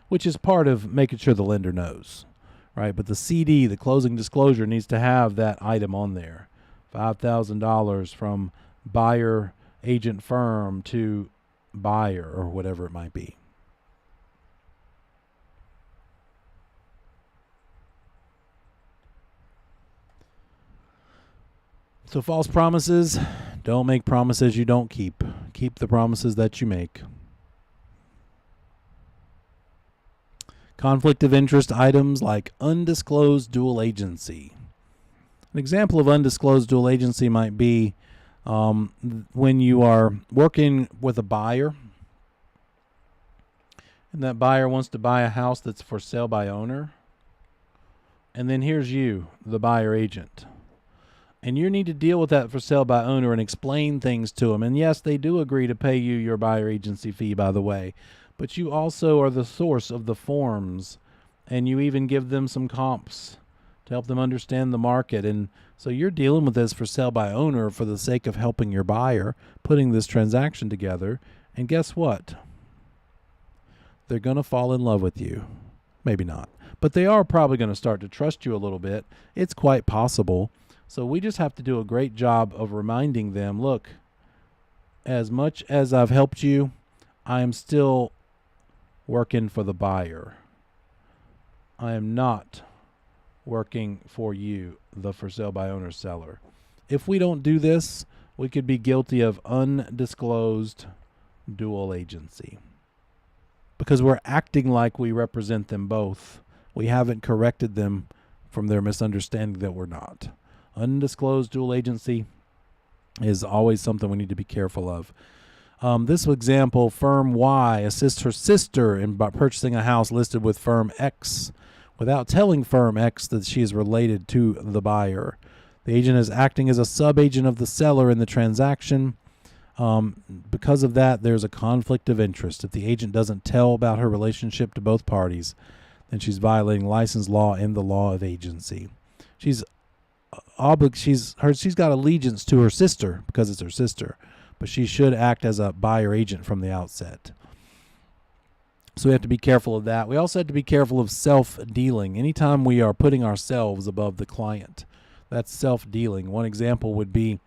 which is part of making sure the lender knows, right? But the CD, the closing disclosure, needs to have that item on there. $5,000 from buyer agent firm to buyer, or whatever it might be. So false promises, don't make promises you don't keep. Keep the promises that you make. Conflict of interest items like undisclosed dual agency. An example of undisclosed dual agency might be when you are working with a buyer and that buyer wants to buy a house that's for sale by owner. And then here's you, the buyer agent. And you need to deal with that for sale by owner and explain things to them. And yes, they do agree to pay you your buyer agency fee, by the way. But you also are the source of the forms. And you even give them some comps to help them understand the market. And so you're dealing with this for sale by owner for the sake of helping your buyer, putting this transaction together. And guess what? They're going to fall in love with you. Maybe not. But they are probably going to start to trust you a little bit. It's quite possible. So we just have to do a great job of reminding them, look, as much as I've helped you, I am still working for the buyer. I am not working for you, the for sale by owner seller. If we don't do this, we could be guilty of undisclosed dual agency because we're acting like we represent them both. We haven't corrected them from their misunderstanding that we're not. Undisclosed dual agency is always something we need to be careful of. This example, firm Y assists her sister in purchasing a house listed with firm X without telling firm X that she is related to the buyer. The agent is acting as a sub-agent of the seller in the transaction. Because of that, there's a conflict of interest. If the agent doesn't tell about her relationship to both parties, then she's violating license law and the law of agency. She's got allegiance to her sister because it's her sister, but she should act as a buyer agent from the outset. So we have to be careful of that. We also have to be careful of self-dealing. Anytime we are putting ourselves above the client, that's self-dealing. One example would be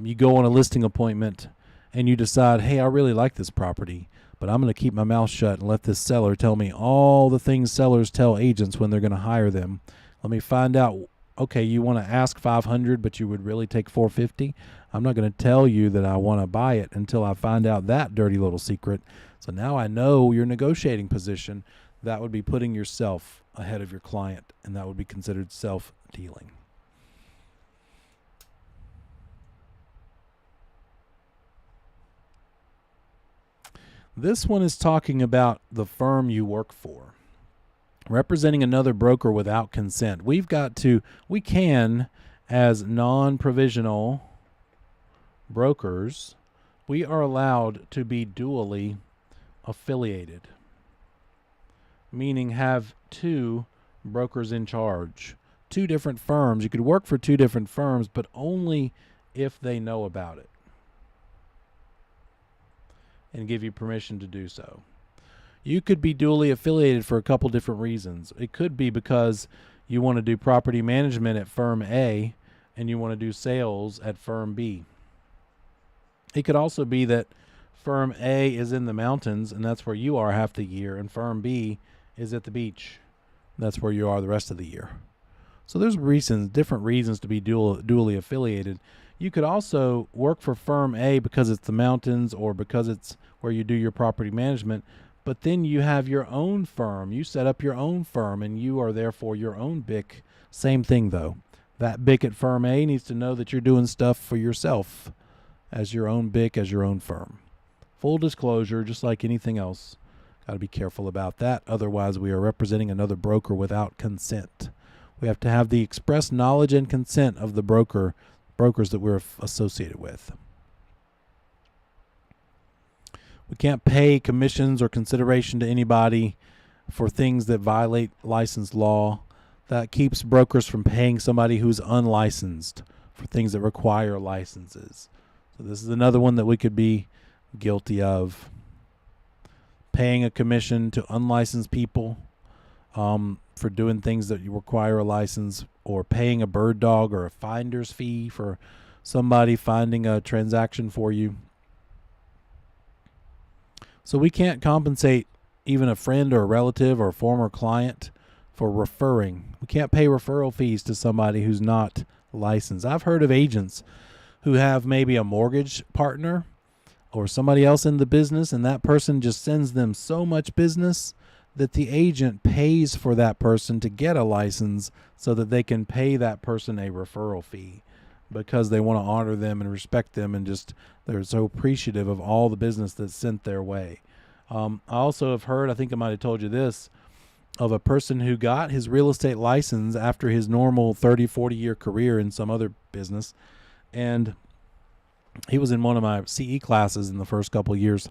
you go on a listing appointment and you decide, hey, I really like this property, but I'm going to keep my mouth shut and let this seller tell me all the things sellers tell agents when they're going to hire them. Let me find out. Okay, you want to ask $500, but you would really take $450. I'm not going to tell you that I want to buy it until I find out that dirty little secret. So now I know your negotiating position. That would be putting yourself ahead of your client, and that would be considered self-dealing. This one is talking about the firm you work for. Representing another broker without consent. We can, as non-provisional brokers, we are allowed to be dually affiliated, meaning have two brokers in charge, two different firms. You could work for two different firms, but only if they know about it and give you permission to do so. You could be dually affiliated for a couple different reasons. It could be because you want to do property management at firm A and you want to do sales at firm B. It could also be that Firm A is in the mountains, and that's where you are half the year, and firm B is at the beach. That's where you are the rest of the year. So there's different reasons to be dually affiliated. You could also work for firm A because it's the mountains or because it's where you do your property management, but then you have your own firm. You set up your own firm, and you are therefore your own BIC. Same thing, though. That BIC at firm A needs to know that you're doing stuff for yourself as your own BIC, as your own firm. Full disclosure, just like anything else. Got to be careful about that. Otherwise, we are representing another broker without consent. We have to have the express knowledge and consent of the brokers that we're associated with. We can't pay commissions or consideration to anybody for things that violate licensed law. That keeps brokers from paying somebody who's unlicensed for things that require licenses. So this is another one that we could be guilty of. Paying a commission to unlicensed people for doing things that you require a license, or paying a bird dog or a finder's fee for somebody finding a transaction for you. So we can't compensate even a friend or a relative or a former client for referring. We can't pay referral fees to somebody who's not licensed. I've heard of agents who have maybe a mortgage partner or somebody else in the business, and that person just sends them so much business that the agent pays for that person to get a license so that they can pay that person a referral fee, because they want to honor them and respect them, and just they're so appreciative of all the business that's sent their way. I also have heard, I think I might have told you this, of a person who got his real estate license after his normal 30, 40-year career in some other business, and he was in one of my CE classes in the first couple of years.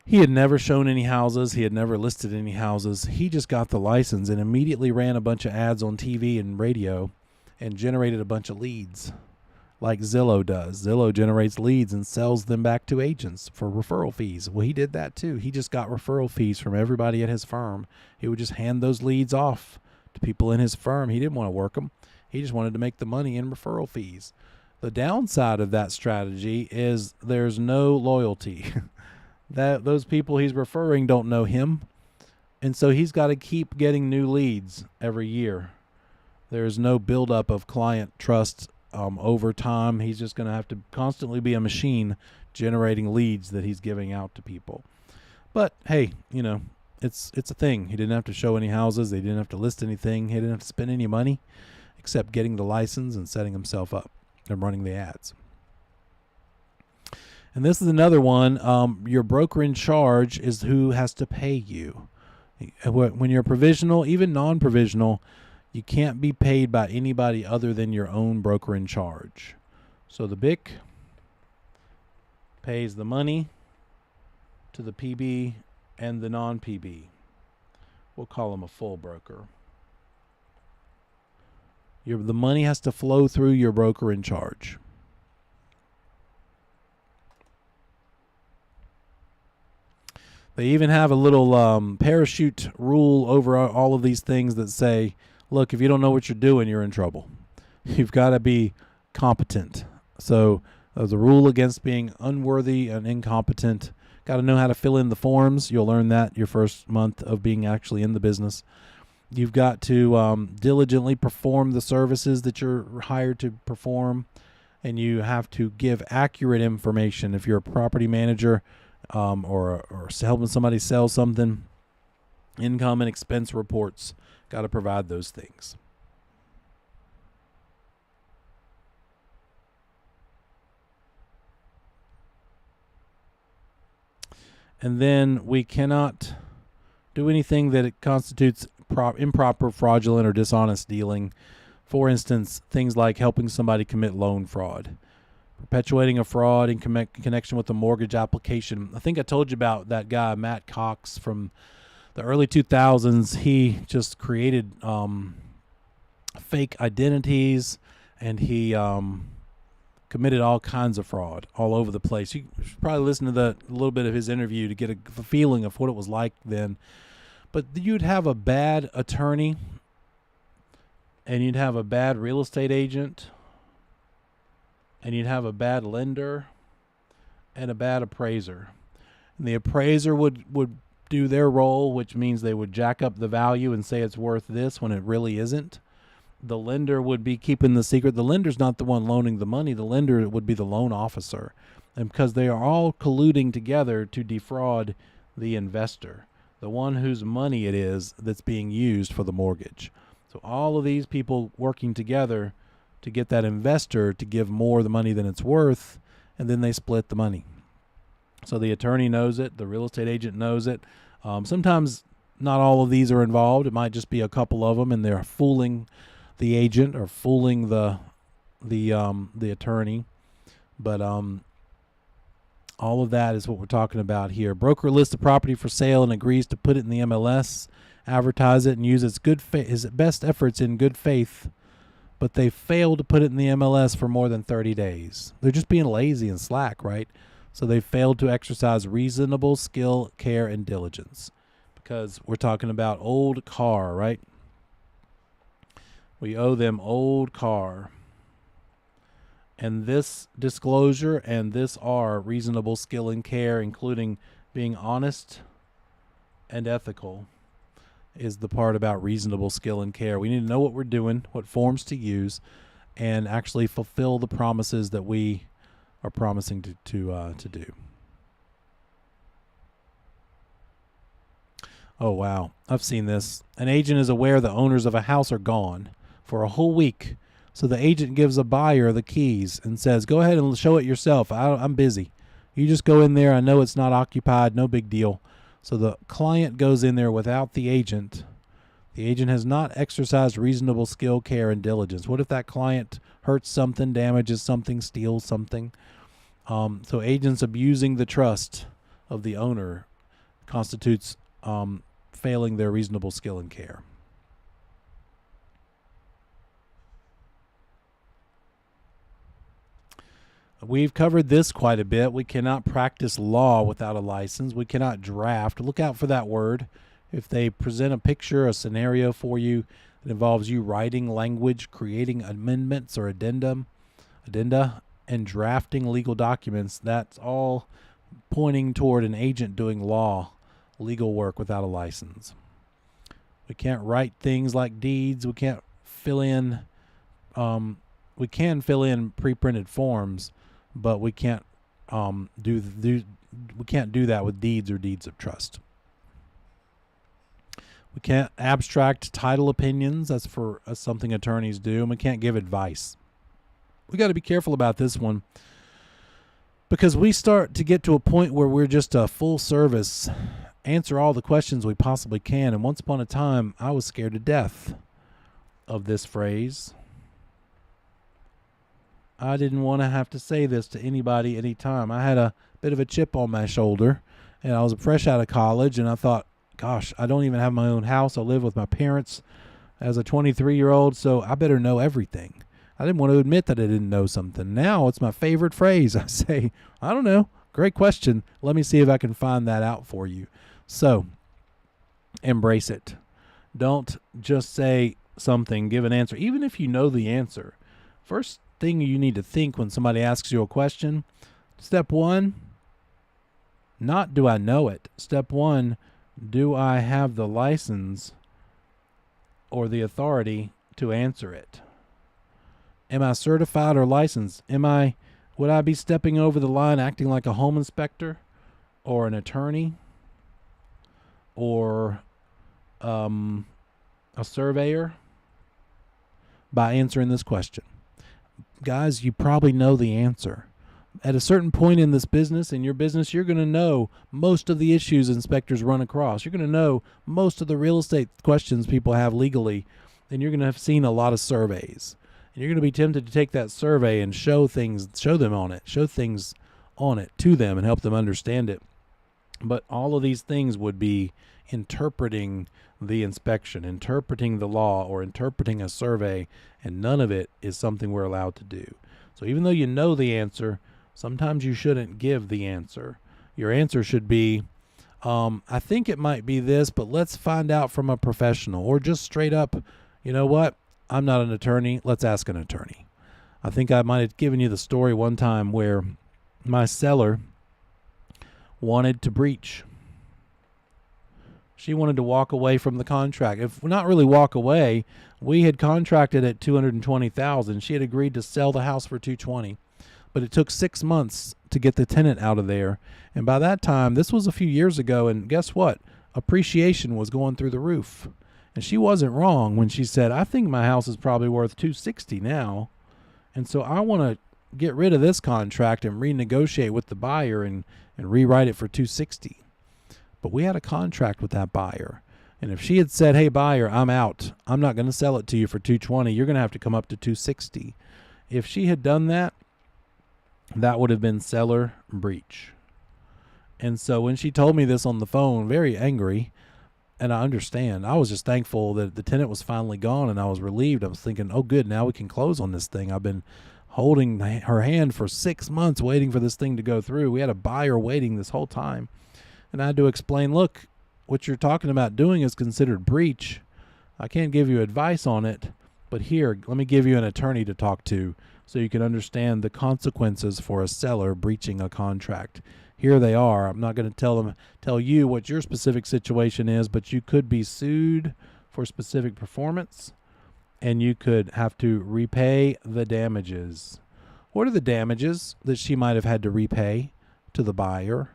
He had never shown any houses. He had never listed any houses. He just got the license and immediately ran a bunch of ads on TV and radio and generated a bunch of leads like Zillow does. Zillow generates leads and sells them back to agents for referral fees. Well, he did that too. He just got referral fees from everybody at his firm. He would just hand those leads off to people in his firm. He didn't want to work them. He just wanted to make the money in referral fees. The downside of that strategy is there's no loyalty. That those people he's referring don't know him, and so he's got to keep getting new leads every year. There's no buildup of client trust over time. He's just going to have to constantly be a machine generating leads that he's giving out to people. But hey, you know, it's a thing. He didn't have to show any houses. He didn't have to list anything. He didn't have to spend any money except getting the license and setting himself up and running the ads. And this is another one. Your broker in charge is who has to pay you. When you're provisional, even non-provisional, you can't be paid by anybody other than your own broker in charge. So the BIC pays the money to the PB and the non-PB. We'll call him a full broker. The money has to flow through your broker in charge. They even have a little parachute rule over all of these things that say, look, if you don't know what you're doing, you're in trouble. You've got to be competent. So there's a rule against being unworthy and incompetent. Got to know how to fill in the forms. You'll learn that your first month of being actually in the business. You've got to diligently perform the services that you're hired to perform, and you have to give accurate information. If you're a property manager, or helping somebody sell something, income and expense reports, got to provide those things. And then we cannot do anything that it constitutes improper, fraudulent, or dishonest dealing. For instance, things like helping somebody commit loan fraud, perpetuating a fraud in connection with a mortgage application. I think I told you about that guy, Matt Cox, from the early 2000s. He just created fake identities, and he committed all kinds of fraud all over the place. You should probably listen to a little bit of his interview to get a feeling of what it was like then. But you'd have a bad attorney, and you'd have a bad real estate agent, and you'd have a bad lender, and a bad appraiser. And the appraiser would do their role, which means they would jack up the value and say it's worth this when it really isn't. The lender would be keeping the secret. The lender's not the one loaning the money. The lender would be the loan officer. And because they are all colluding together to defraud the investor, the one whose money it is that's being used for the mortgage. So all of these people working together to get that investor to give more of the money than it's worth, and then they split the money. So the attorney knows it, the real estate agent knows it. Sometimes not all of these are involved. It might just be a couple of them, and they're fooling the agent or fooling the attorney. But all of that is what we're talking about here. Broker lists the property for sale and agrees to put it in the MLS, advertise it, and use his best efforts in good faith, but they fail to put it in the MLS for more than 30 days. They're just being lazy and slack, right? So they failed to exercise reasonable skill, care, and diligence, because we're talking about old car, right? We owe them old car. And this disclosure and this are reasonable skill and care, including being honest and ethical, is the part about reasonable skill and care. We need to know what we're doing, what forms to use, and actually fulfill the promises that we are promising to do. Oh, wow. I've seen this. An agent is aware the owners of a house are gone for a whole week. So the agent gives a buyer the keys and says, go ahead and show it yourself. I'm busy. You just go in there. I know it's not occupied. No big deal. So the client goes in there without the agent. The agent has not exercised reasonable skill, care, and diligence. What if that client hurts something, damages something, steals something? So agents abusing the trust of the owner constitutes failing their reasonable skill and care. We've covered this quite a bit. We cannot practice law without a license. We cannot draft. Look out for that word. If they present a picture, a scenario for you that involves you writing language, creating amendments or addenda, and drafting legal documents, that's all pointing toward an agent doing legal work without a license. We can't write things like deeds. We can't fill in. We can fill in pre-printed forms, but we can't we can't do that with deeds or deeds of trust. We can't abstract title opinions. That's for something attorneys do, and we can't give advice. We got to be careful about this one, because we start to get to a point where we're just a full service, answer all the questions we possibly can. And once upon a time, I was scared to death of this phrase. I didn't want to have to say this to anybody anytime. I had a bit of a chip on my shoulder, and I was fresh out of college, and I thought, gosh, I don't even have my own house. I live with my parents as a 23-year-old, so I better know everything. I didn't want to admit that I didn't know something. Now it's my favorite phrase. I say, I don't know. Great question. Let me see if I can find that out for you. So embrace it. Don't just say something, give an answer, even if you know the answer. First thing you need to think when somebody asks you a question, step one, not do I know it. Step one, do I have the license or the authority to answer it? Am I certified or licensed? Would I be stepping over the line acting like a home inspector or an attorney or a surveyor by answering this question? Guys, you probably know the answer. At a certain point in this business, in your business, you're going to know most of the issues inspectors run across. You're going to know most of the real estate questions people have legally, and you're going to have seen a lot of surveys. And you're going to be tempted to take that survey and show things on it to them and help them understand it. But all of these things would be interpreting the inspection, interpreting the law, or interpreting a survey, and none of it is something we're allowed to do. So even though you know the answer, sometimes you shouldn't give the answer. Your answer should be, I think it might be this, but let's find out from a professional. Or just straight up, you know what? I'm not an attorney. Let's ask an attorney. I think I might have given you the story one time where my seller wanted to breach. She wanted to walk away from the contract. If not really walk away, we had contracted at $220,000. She had agreed to sell the house for $220,000, but it took 6 months to get the tenant out of there. And by that time, this was a few years ago, and guess what? Appreciation was going through the roof. And she wasn't wrong when she said, I think my house is probably worth $260,000 now. And so I want to get rid of this contract and renegotiate with the buyer and rewrite it for $260,000. But we had a contract with that buyer. And if she had said, hey, buyer, I'm out. I'm not going to sell it to you for $220,000. You're going to have to come up to $260,000. If she had done that, that would have been seller breach. And so when she told me this on the phone, very angry, and I understand, I was just thankful that the tenant was finally gone, and I was relieved. I was thinking, oh, good, now we can close on this thing. I've been holding her hand for 6 months waiting for this thing to go through. We had a buyer waiting this whole time. And I had to explain, look, what you're talking about doing is considered breach. I can't give you advice on it, but here, let me give you an attorney to talk to so you can understand the consequences for a seller breaching a contract. Here they are. I'm not going to tell you what your specific situation is, but you could be sued for specific performance, and you could have to repay the damages. What are the damages that she might have had to repay to the buyer?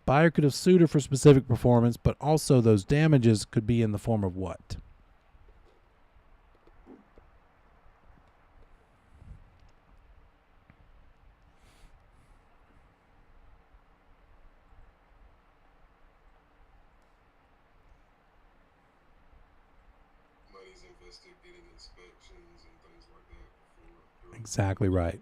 Buyer could have sued her for specific performance, but also those damages could be in the form of what? Money's invested getting inspections and things like that before. Exactly right.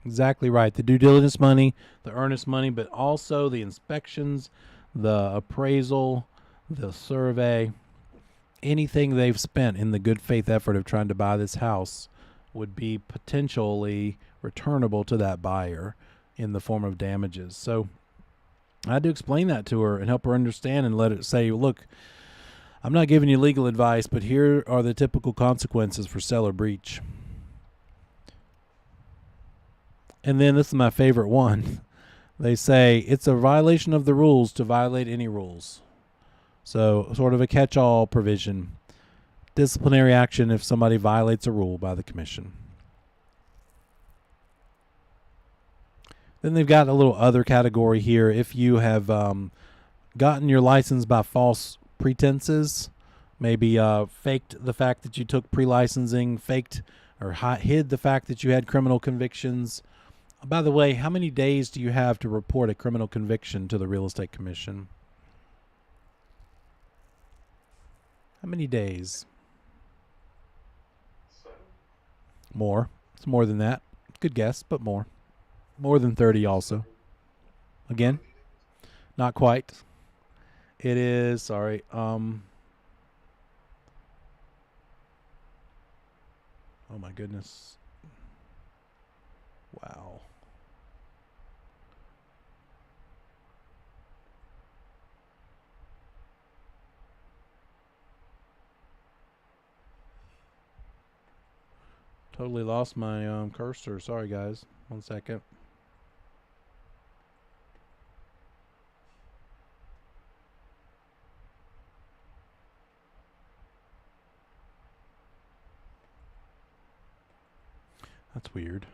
Exactly right. The due diligence money, the earnest money, but also the inspections, the appraisal, the survey, anything they've spent in the good faith effort of trying to buy this house would be potentially returnable to that buyer in the form of damages. So I had to explain that to her and help her understand and let it say, look, I'm not giving you legal advice, but here are the typical consequences for seller breach. And then this is my favorite one. They say it's a violation of the rules to violate any rules. So sort of a catch-all provision. Disciplinary action if somebody violates a rule by the commission. Then they've got a little other category here. If you have gotten your license by false pretenses, maybe faked the fact that you took pre-licensing, faked or hid the fact that you had criminal convictions. By the way, how many days do you have to report a criminal conviction to the Real Estate Commission? How many days? 7. More. It's more than that. Good guess, but more. More than 30 also. Again? Not quite. It is, sorry. Oh my goodness. Wow. Totally lost my cursor. Sorry, guys. 1 second. That's weird.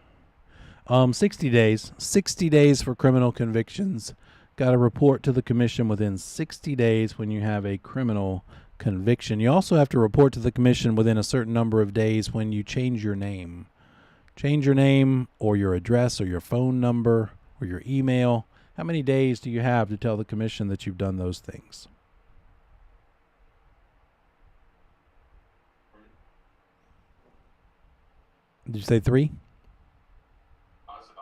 60 days. 60 days for criminal convictions. Got to report to the commission within 60 days when you have a criminal conviction. You also have to report to the commission within a certain number of days when you change your name. Change your name or your address or your phone number or your email. How many days do you have to tell the commission that you've done those things? Did you say 3? I said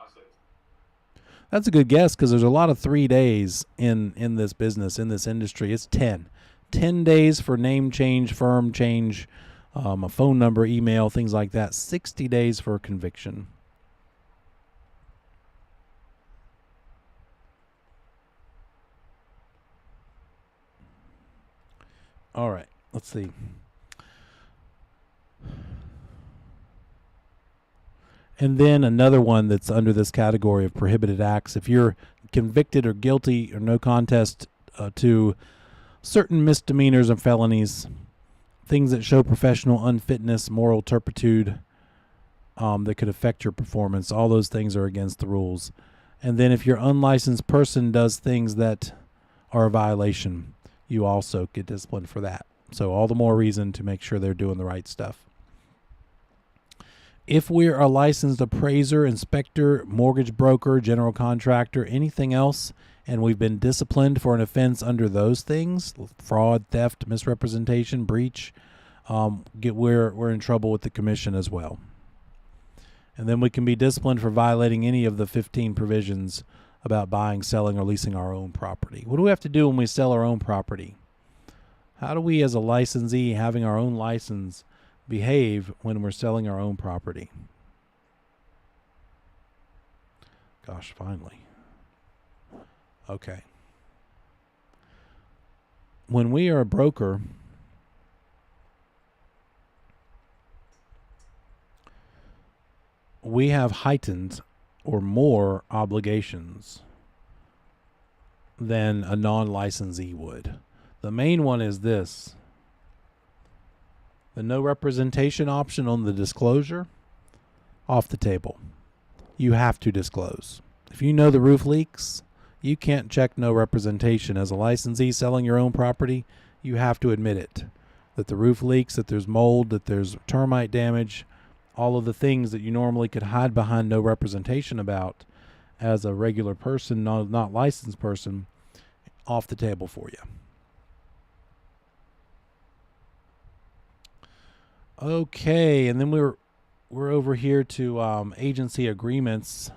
That's a good guess because there's a lot of 3 days in this business, in this industry. It's 10. 10 days for name change, firm change, a phone number, email, things like that. 60 days for a conviction. All right, let's see. And then another one that's under this category of prohibited acts. If you're convicted or guilty or no contest to certain misdemeanors and felonies, things that show professional unfitness, moral turpitude, that could affect your performance. All those things are against the rules. And then if your unlicensed person does things that are a violation, you also get disciplined for that. So all the more reason to make sure they're doing the right stuff. If we're a licensed appraiser, inspector, mortgage broker, general contractor, anything else, and we've been disciplined for an offense under those things, fraud, theft, misrepresentation, breach, we're in trouble with the commission as well. And then we can be disciplined for violating any of the 15 provisions about buying, selling, or leasing our own property. What do we have to do when we sell our own property? How do we as a licensee having our own license behave when we're selling our own property? Gosh, finally. Okay. When we are a broker, we have heightened or more obligations than a non-licensee would. The main one is this: the no representation option on the disclosure, off the table. You have to disclose. If you know the roof leaks, you can't check no representation. As a licensee selling your own property, you have to admit it. That the roof leaks, that there's mold, that there's termite damage, all of the things that you normally could hide behind no representation about as a regular person, not licensed person, off the table for you. Okay, and then we're over here to agency agreements.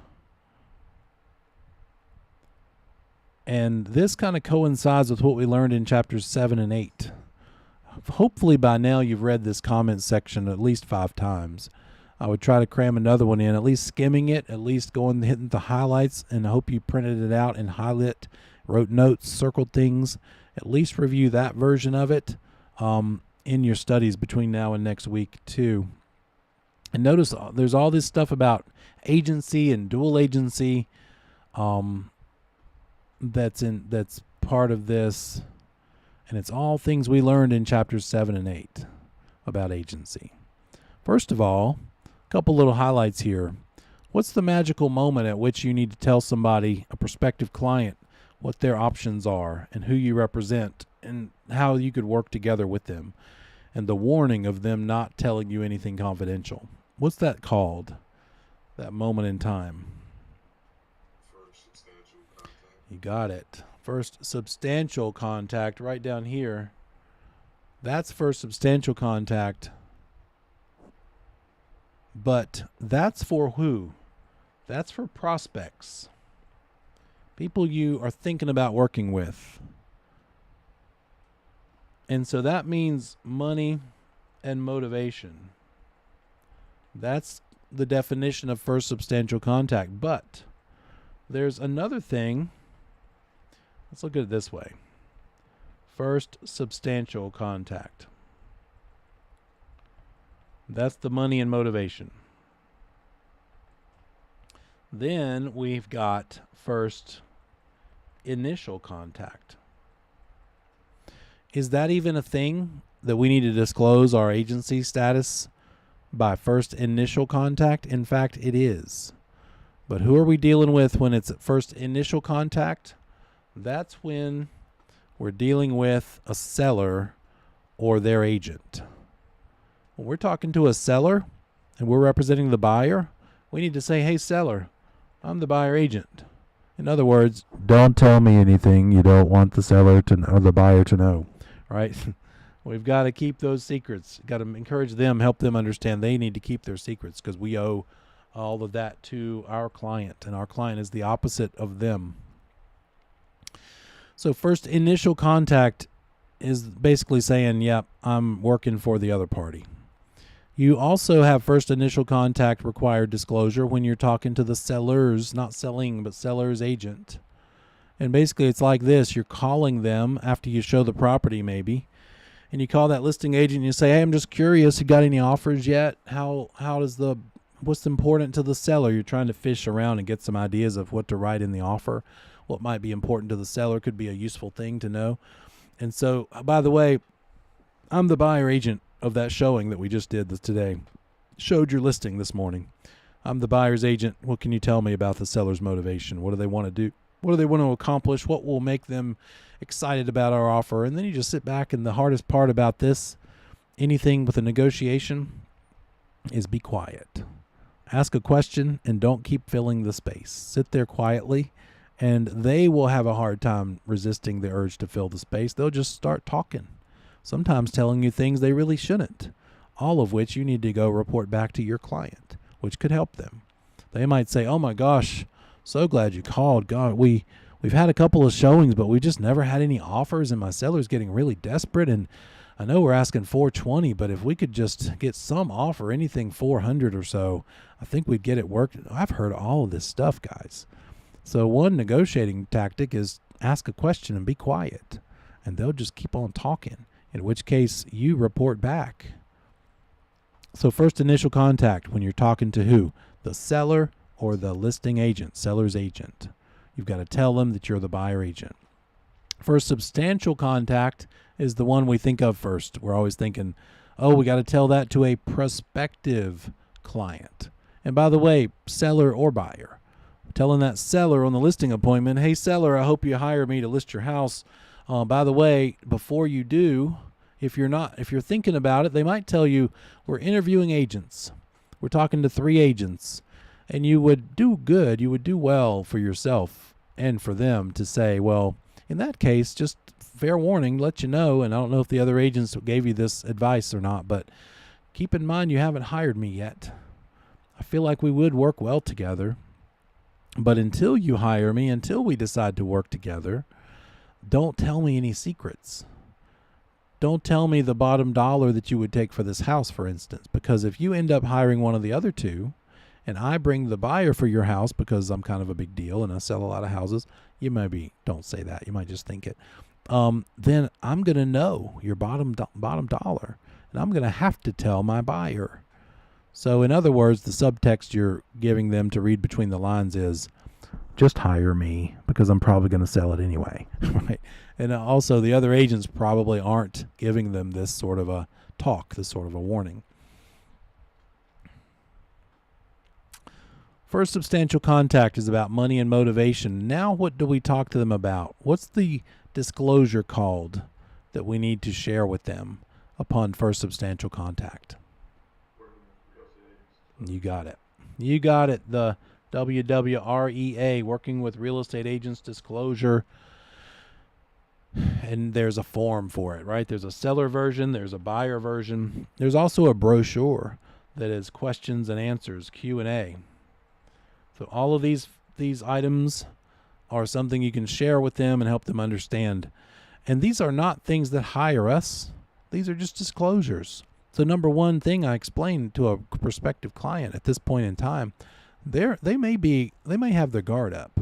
And this kind of coincides with what we learned in chapters 7 and 8. Hopefully by now you've read this comment section at least 5 times. I would try to cram another one in, at least skimming it, at least going hitting the highlights, and I hope you printed it out and highlight, wrote notes, circled things. At least review that version of it in your studies between now and next week too. And notice there's all this stuff about agency and dual agency that's part of this, and it's all things we learned in chapters 7 and 8 about agency. First of all, a couple little highlights here. What's the magical moment at which you need to tell somebody, a prospective client, what their options are and who you represent and how you could work together with them, and the warning of them not telling you anything confidential? What's that called? That moment in time. First substantial contact. You got it. First substantial contact right down here. That's first substantial contact. But that's for who? That's for prospects. People you are thinking about working with. And so that means money and motivation. That's the definition of first substantial contact. But there's another thing. Let's look at it this way. First substantial contact. That's the money and motivation. Then we've got first initial contact. Is that even a thing that we need to disclose our agency status by first initial contact? In fact, it is. But who are we dealing with when it's at first initial contact? That's when we're dealing with a seller or their agent. When we're talking to a seller and we're representing the buyer, we need to say, hey, seller, I'm the buyer agent. In other words, don't tell me anything you don't want the seller to or the buyer to know. Right? We've got to keep those secrets. Got to encourage them, help them understand they need to keep their secrets because we owe all of that to our client, and our client is the opposite of them. So first initial contact is basically saying, yep, I'm working for the other party. You also have first initial contact required disclosure when you're talking to the seller's, not selling, but seller's agent. And basically it's like this. You're calling them after you show the property maybe, and you call that listing agent and you say, hey, I'm just curious, you got any offers yet? What's important to the seller? You're trying to fish around and get some ideas of what to write in the offer. what might be important to the seller could be a useful thing to know. And so, by the way, I'm the buyer agent of that showing that we just did today. Showed your listing this morning. I'm the buyer's agent. What can you tell me about the seller's motivation? What do they want to do? What do they want to accomplish? What will make them excited about our offer? And then you just sit back, and the hardest part about this, anything with a negotiation, is be quiet. Ask a question and don't keep filling the space. Sit there quietly, and they will have a hard time resisting the urge to fill the space. They'll just start talking, sometimes telling you things they really shouldn't, all of which you need to go report back to your client, which could help them. They might say, "Oh my gosh, so glad you called. God, we've had a couple of showings, but we just never had any offers, and my seller's getting really desperate, and I know we're asking $420, but if we could just get some offer, anything $400 or so, I think we'd get it worked." I've heard all of this stuff, guys. So one negotiating tactic is ask a question and be quiet, and they'll just keep on talking, in which case you report back. So first initial contact, when you're talking to who? The seller or the listing agent, seller's agent. You've got to tell them that you're the buyer agent. First substantial contact is the one we think of first. We're always thinking, oh, we got to tell that to a prospective client. And by the way, seller or buyer, telling that seller on the listing appointment, "Hey seller, I hope you hire me to list your house. By the way, before you do, if you're thinking about it, they might tell you, we're interviewing agents. We're talking to 3 agents. And you would do good, you would do well for yourself and for them to say, well, in that case, just fair warning, let you know, and I don't know if the other agents gave you this advice or not, but keep in mind you haven't hired me yet. I feel like we would work well together, but until you hire me, until we decide to work together, don't tell me any secrets. Don't tell me the bottom dollar that you would take for this house, for instance, because if you end up hiring one of the other 2, and I bring the buyer for your house because I'm kind of a big deal and I sell a lot of houses, you maybe don't say that. You might just think it. Then I'm going to know your bottom dollar, and I'm going to have to tell my buyer. So in other words, the subtext you're giving them to read between the lines is, just hire me because I'm probably going to sell it anyway. Right? And also the other agents probably aren't giving them this sort of a talk, this sort of a warning. First substantial contact is about money and motivation. Now what do we talk to them about? What's the disclosure called that we need to share with them upon first substantial contact? You got it. You got it. The WWREA, Working with Real Estate Agents Disclosure. And there's a form for it, right? There's a seller version. There's a buyer version. There's also a brochure that is questions and answers, Q&A. So all of these items are something you can share with them and help them understand. And these are not things that hire us. These are just disclosures. So number one thing I explained to a prospective client at this point in time, they may have their guard up.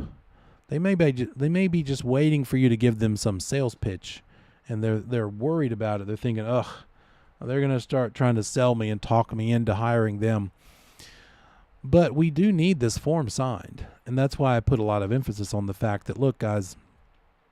They may be just waiting for you to give them some sales pitch, and they're worried about it. They're thinking, ugh, they're going to start trying to sell me and talk me into hiring them. But we do need this form signed, and that's why I put a lot of emphasis on the fact that, look, guys,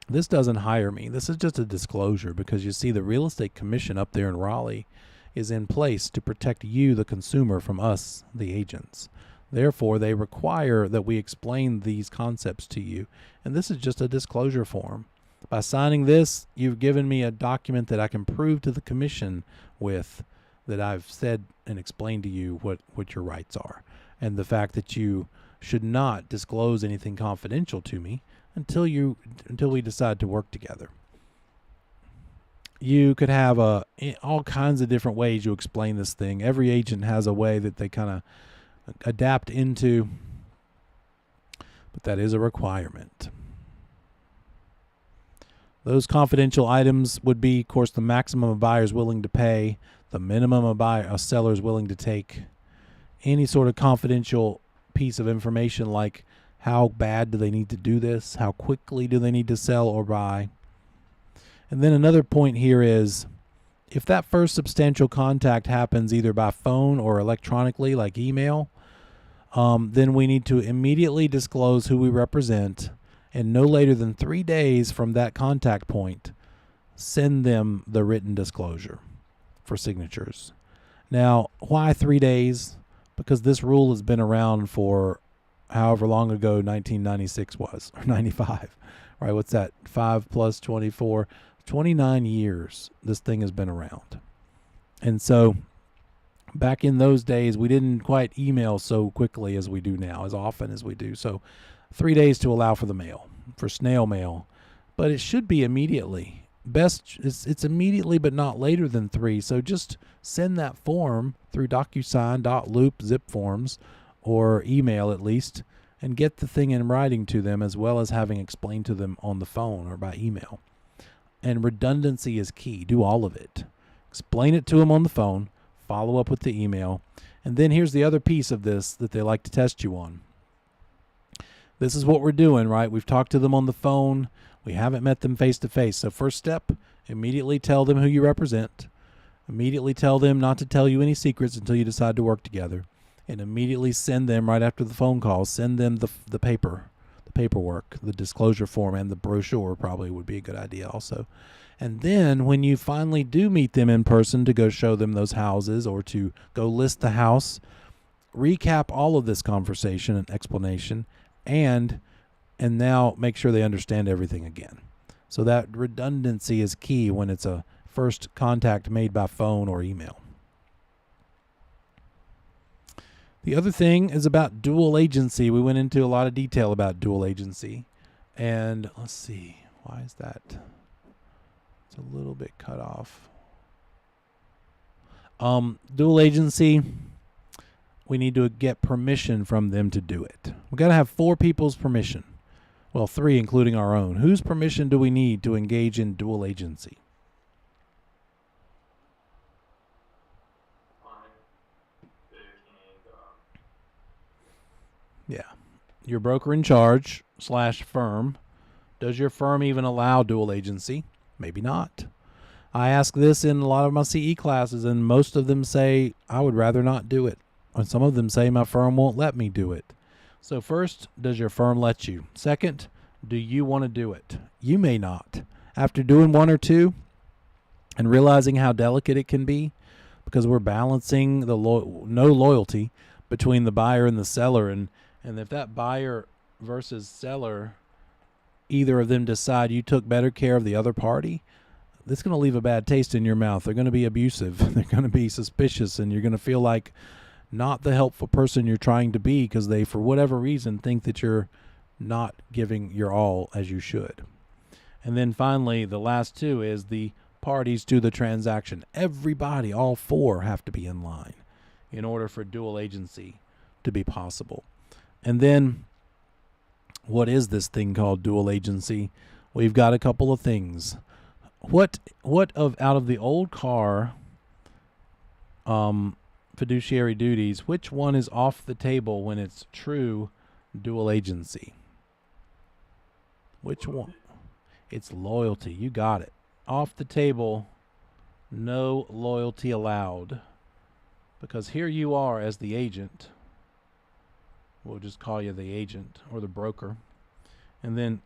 this doesn't hire me. This is just a disclosure, because you see the real estate commission up there in Raleigh is in place to protect you, the consumer, from us, the agents. Therefore, they require that we explain these concepts to you, and this is just a disclosure form. By signing this, you've given me a document that I can prove to the commission with that I've said and explained to you what your rights are, and the fact that you should not disclose anything confidential to me until we decide to work together. You could have all kinds of different ways you explain this thing. Every agent has a way that they kind of adapt into, but that is a requirement. Those confidential items would be, of course, the maximum a buyer is willing to pay, the minimum a seller is willing to take, any sort of confidential piece of information like how bad do they need to do this, how quickly do they need to sell or buy. And then another point here is, if that first substantial contact happens either by phone or electronically, like email, then we need to immediately disclose who we represent And no later than 3 days from that contact point, send them the written disclosure for signatures. Now, why 3 days? Because this rule has been around for however long ago 1996 was, or 95, right? What's that? 5 plus 24, 29 years this thing has been around. And so back in those days, we didn't quite email so quickly as we do now, as often as we do. So 3 days to allow for the mail, for snail mail, but it should be immediately. Best it's immediately, but not later than 3. So just send that form through DocuSign, .loop, zip forms, or email at least, and get the thing in writing to them, as well as having explained to them on the phone or by email. And redundancy is key. Do all of it. Explain it to them on the phone, follow up with the email, and then here's the other piece of this that they like to test you on. This is what we're doing, right? We've talked to them on the phone. We haven't met them face to face. So first step, immediately tell them who you represent. Immediately tell them not to tell you any secrets until you decide to work together. And immediately send them, right after the phone call, send them the paperwork, the disclosure form, and the brochure probably would be a good idea also. And then when you finally do meet them in person to go show them those houses or to go list the house, recap all of this conversation and explanation, and now make sure they understand everything again. So that redundancy is key when it's a first contact made by phone or email. The other thing is about dual agency. We went into a lot of detail about dual agency. And let's see, why is that? It's a little bit cut off. Dual agency, we need to get permission from them to do it. We've got to have 4 people's permission. Well, 3, including our own. Whose permission do we need to engage in dual agency? Yeah. Your broker in charge / firm. Does your firm even allow dual agency? Maybe not. I ask this in a lot of my CE classes, and most of them say, I would rather not do it. And some of them say, my firm won't let me do it. So first, does your firm let you? Second, do you want to do it? You may not. After doing 1 or 2 and realizing how delicate it can be, because we're balancing the no loyalty between the buyer and the seller, and if that buyer versus seller, either of them decide you took better care of the other party, that's going to leave a bad taste in your mouth. They're going to be abusive. They're going to be suspicious, and you're going to feel like not the helpful person you're trying to be because they, for whatever reason, think that you're not giving your all as you should. And then finally, the last 2 is the parties to the transaction. Everybody, all 4, have to be in line in order for dual agency to be possible. And then, what is this thing called dual agency? We've got a couple of things. What out of the old car fiduciary duties, which one is off the table when it's true dual agency? Which one? It's loyalty. You got it. Off the table, no loyalty allowed. Because here you are as the agent. We'll just call you the agent or the broker. And then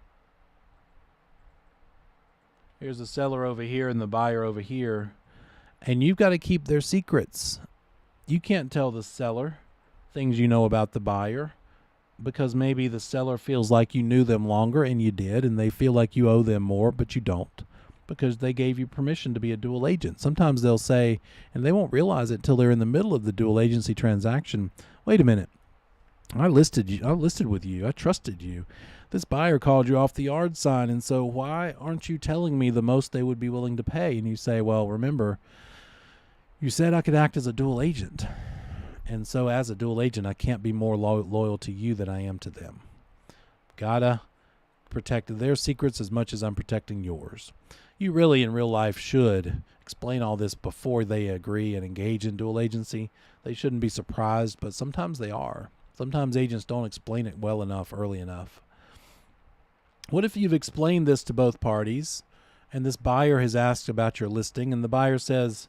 here's the seller over here and the buyer over here. And you've got to keep their secrets. You can't tell the seller things you know about the buyer because maybe the seller feels like you knew them longer and you did, and they feel like you owe them more, but you don't because they gave you permission to be a dual agent. Sometimes they'll say, and they won't realize it till they're in the middle of the dual agency transaction, wait a minute. I listed with you. I trusted you. This buyer called you off the yard sign, and so why aren't you telling me the most they would be willing to pay? And you say, well, remember, you said I could act as a dual agent. And so as a dual agent, I can't be more loyal to you than I am to them. Gotta protect their secrets as much as I'm protecting yours. You really, in real life, should explain all this before they agree and engage in dual agency. They shouldn't be surprised, but sometimes they are. Sometimes agents don't explain it well enough, early enough. What if you've explained this to both parties, and this buyer has asked about your listing, and the buyer says,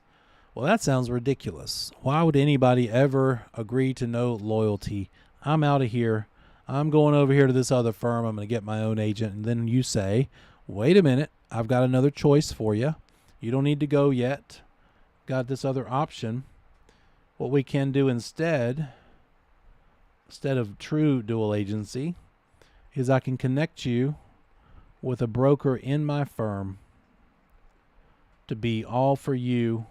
well, that sounds ridiculous. Why would anybody ever agree to no loyalty? I'm out of here. I'm going over here to this other firm. I'm going to get my own agent. And then you say, wait a minute, I've got another choice for you. You don't need to go yet. Got this other option. What we can do instead of true dual agency, is I can connect you with a broker in my firm to be all for you,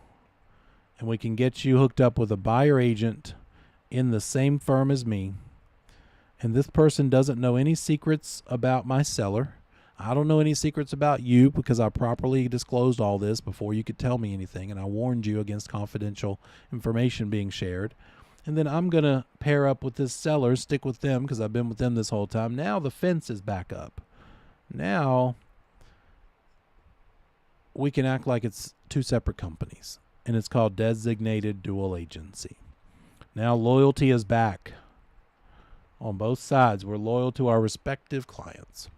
and we can get you hooked up with a buyer agent in the same firm as me. And this person doesn't know any secrets about my seller. I don't know any secrets about you because I properly disclosed all this before you could tell me anything, and I warned you against confidential information being shared. And then I'm going to pair up with this seller, stick with them because I've been with them this whole time. Now the fence is back up. Now we can act like it's two separate companies, and it's called designated dual agency. Now loyalty is back. On both sides, we're loyal to our respective clients.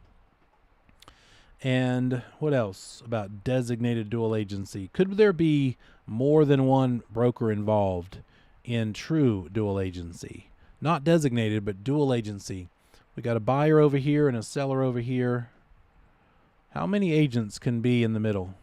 And what else about designated dual agency? Could there be more than one broker involved in true dual agency? Not designated, but dual agency. We got a buyer over here and a seller over here. How many agents can be in the middle?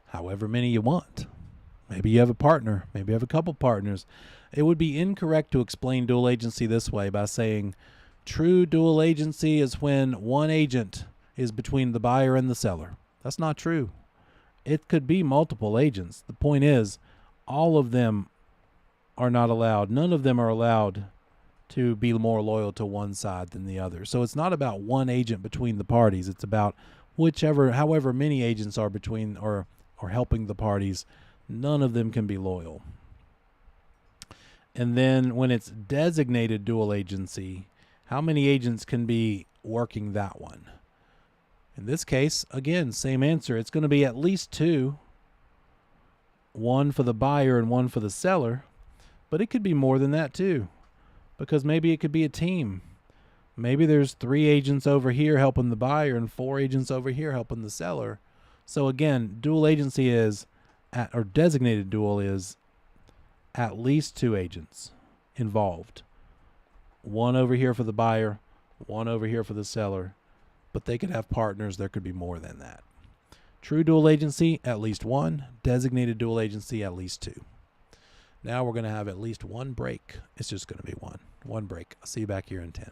However many you want. Maybe you have a partner. Maybe you have a couple partners. It would be incorrect to explain dual agency this way by saying true dual agency is when one agent is between the buyer and the seller. That's not true. It could be multiple agents. The point is, all of them are not allowed. None of them are allowed to be more loyal to one side than the other. So it's not about one agent between the parties. It's about however many agents are between or helping the parties. None of them can be loyal. And then when it's designated dual agency, how many agents can be working that one? In this case, again, same answer. It's going to be at least two. One for the buyer and one for the seller. But it could be more than that too, because maybe it could be a team. Maybe there's 3 agents over here helping the buyer and 4 agents over here helping the seller. So again, dual agency is, or designated dual is, at least 2 agents involved. One over here for the buyer, one over here for the seller. But they could have partners. There could be more than that. True dual agency, at least 1. Designated dual agency, at least 2. Now we're going to have at least 1 break. It's just going to be one. One break. I'll see you back here in 10.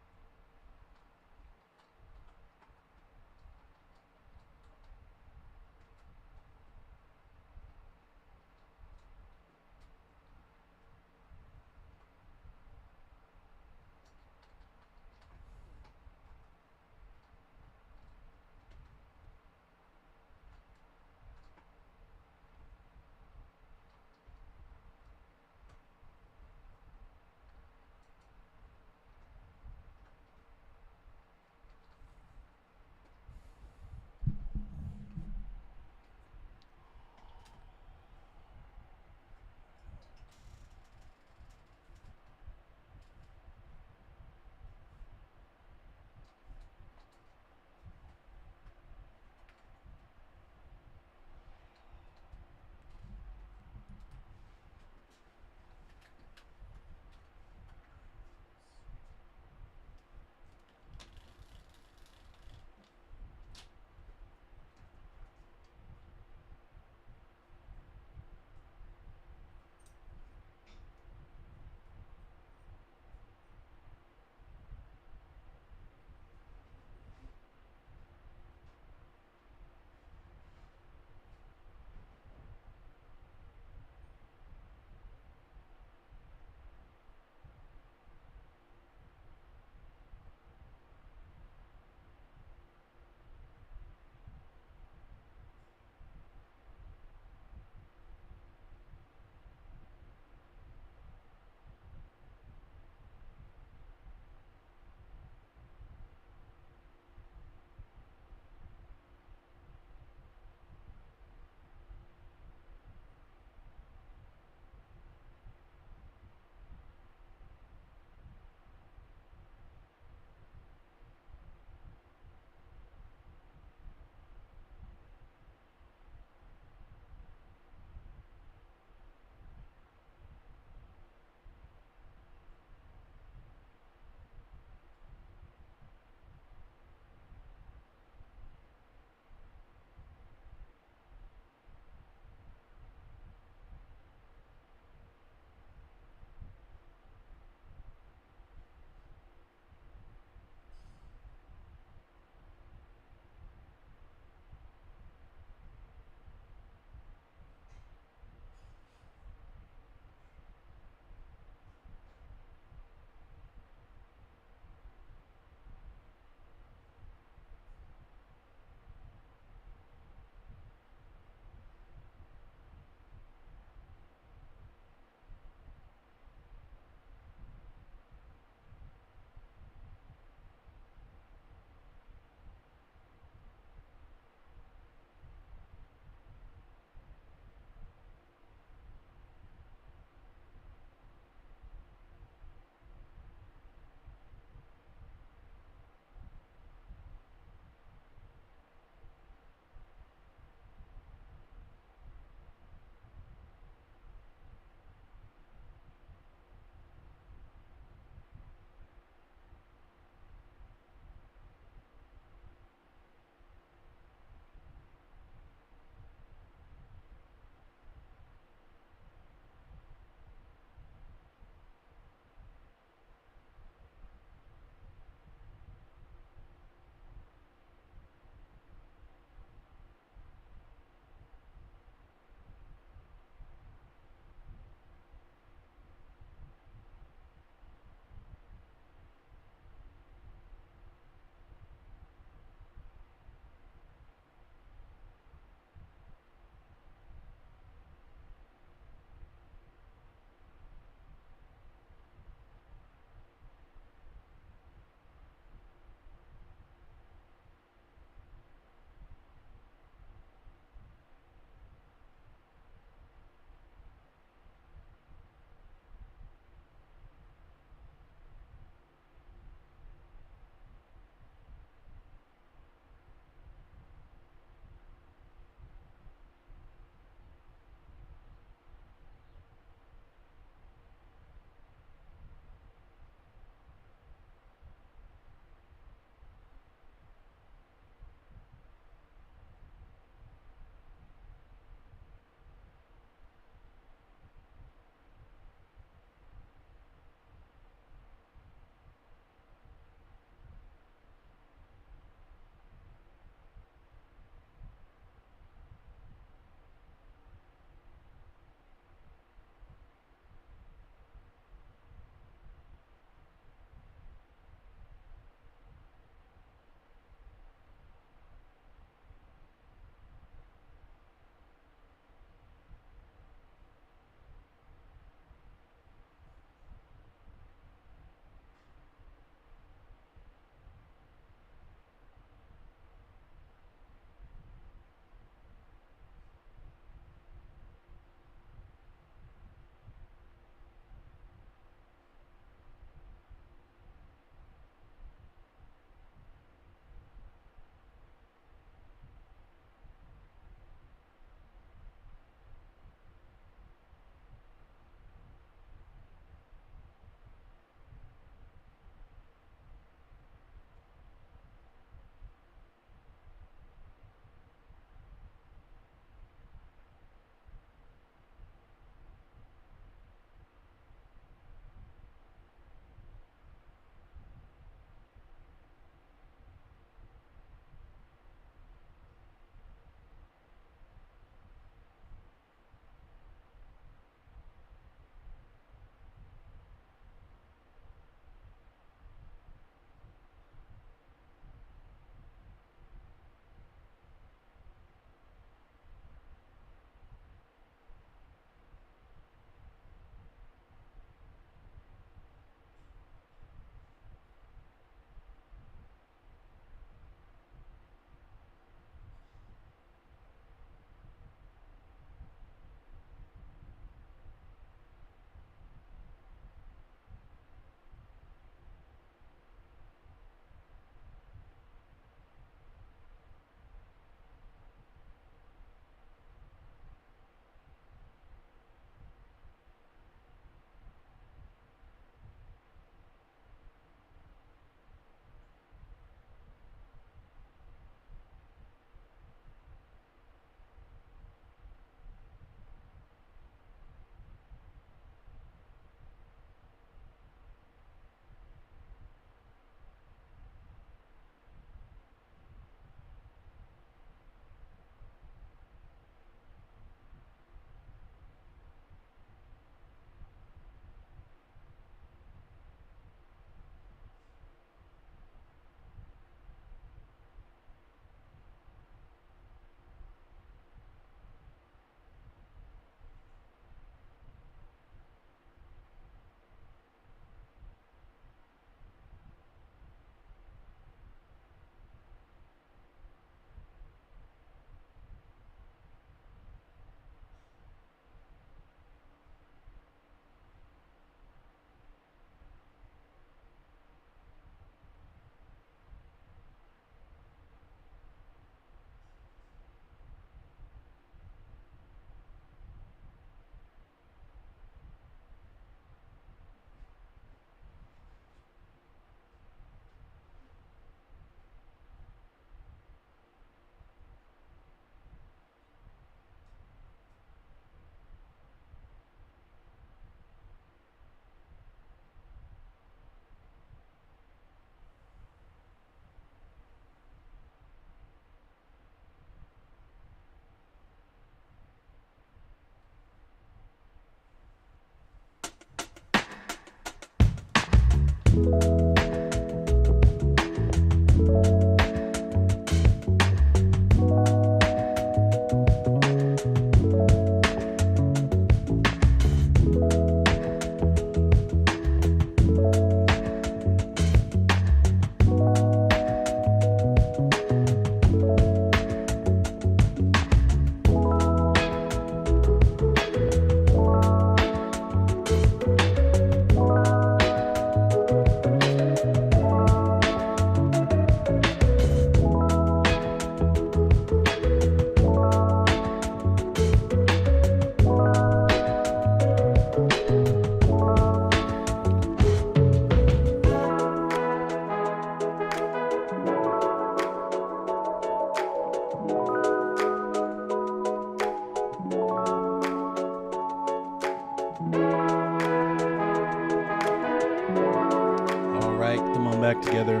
All right, come on back together.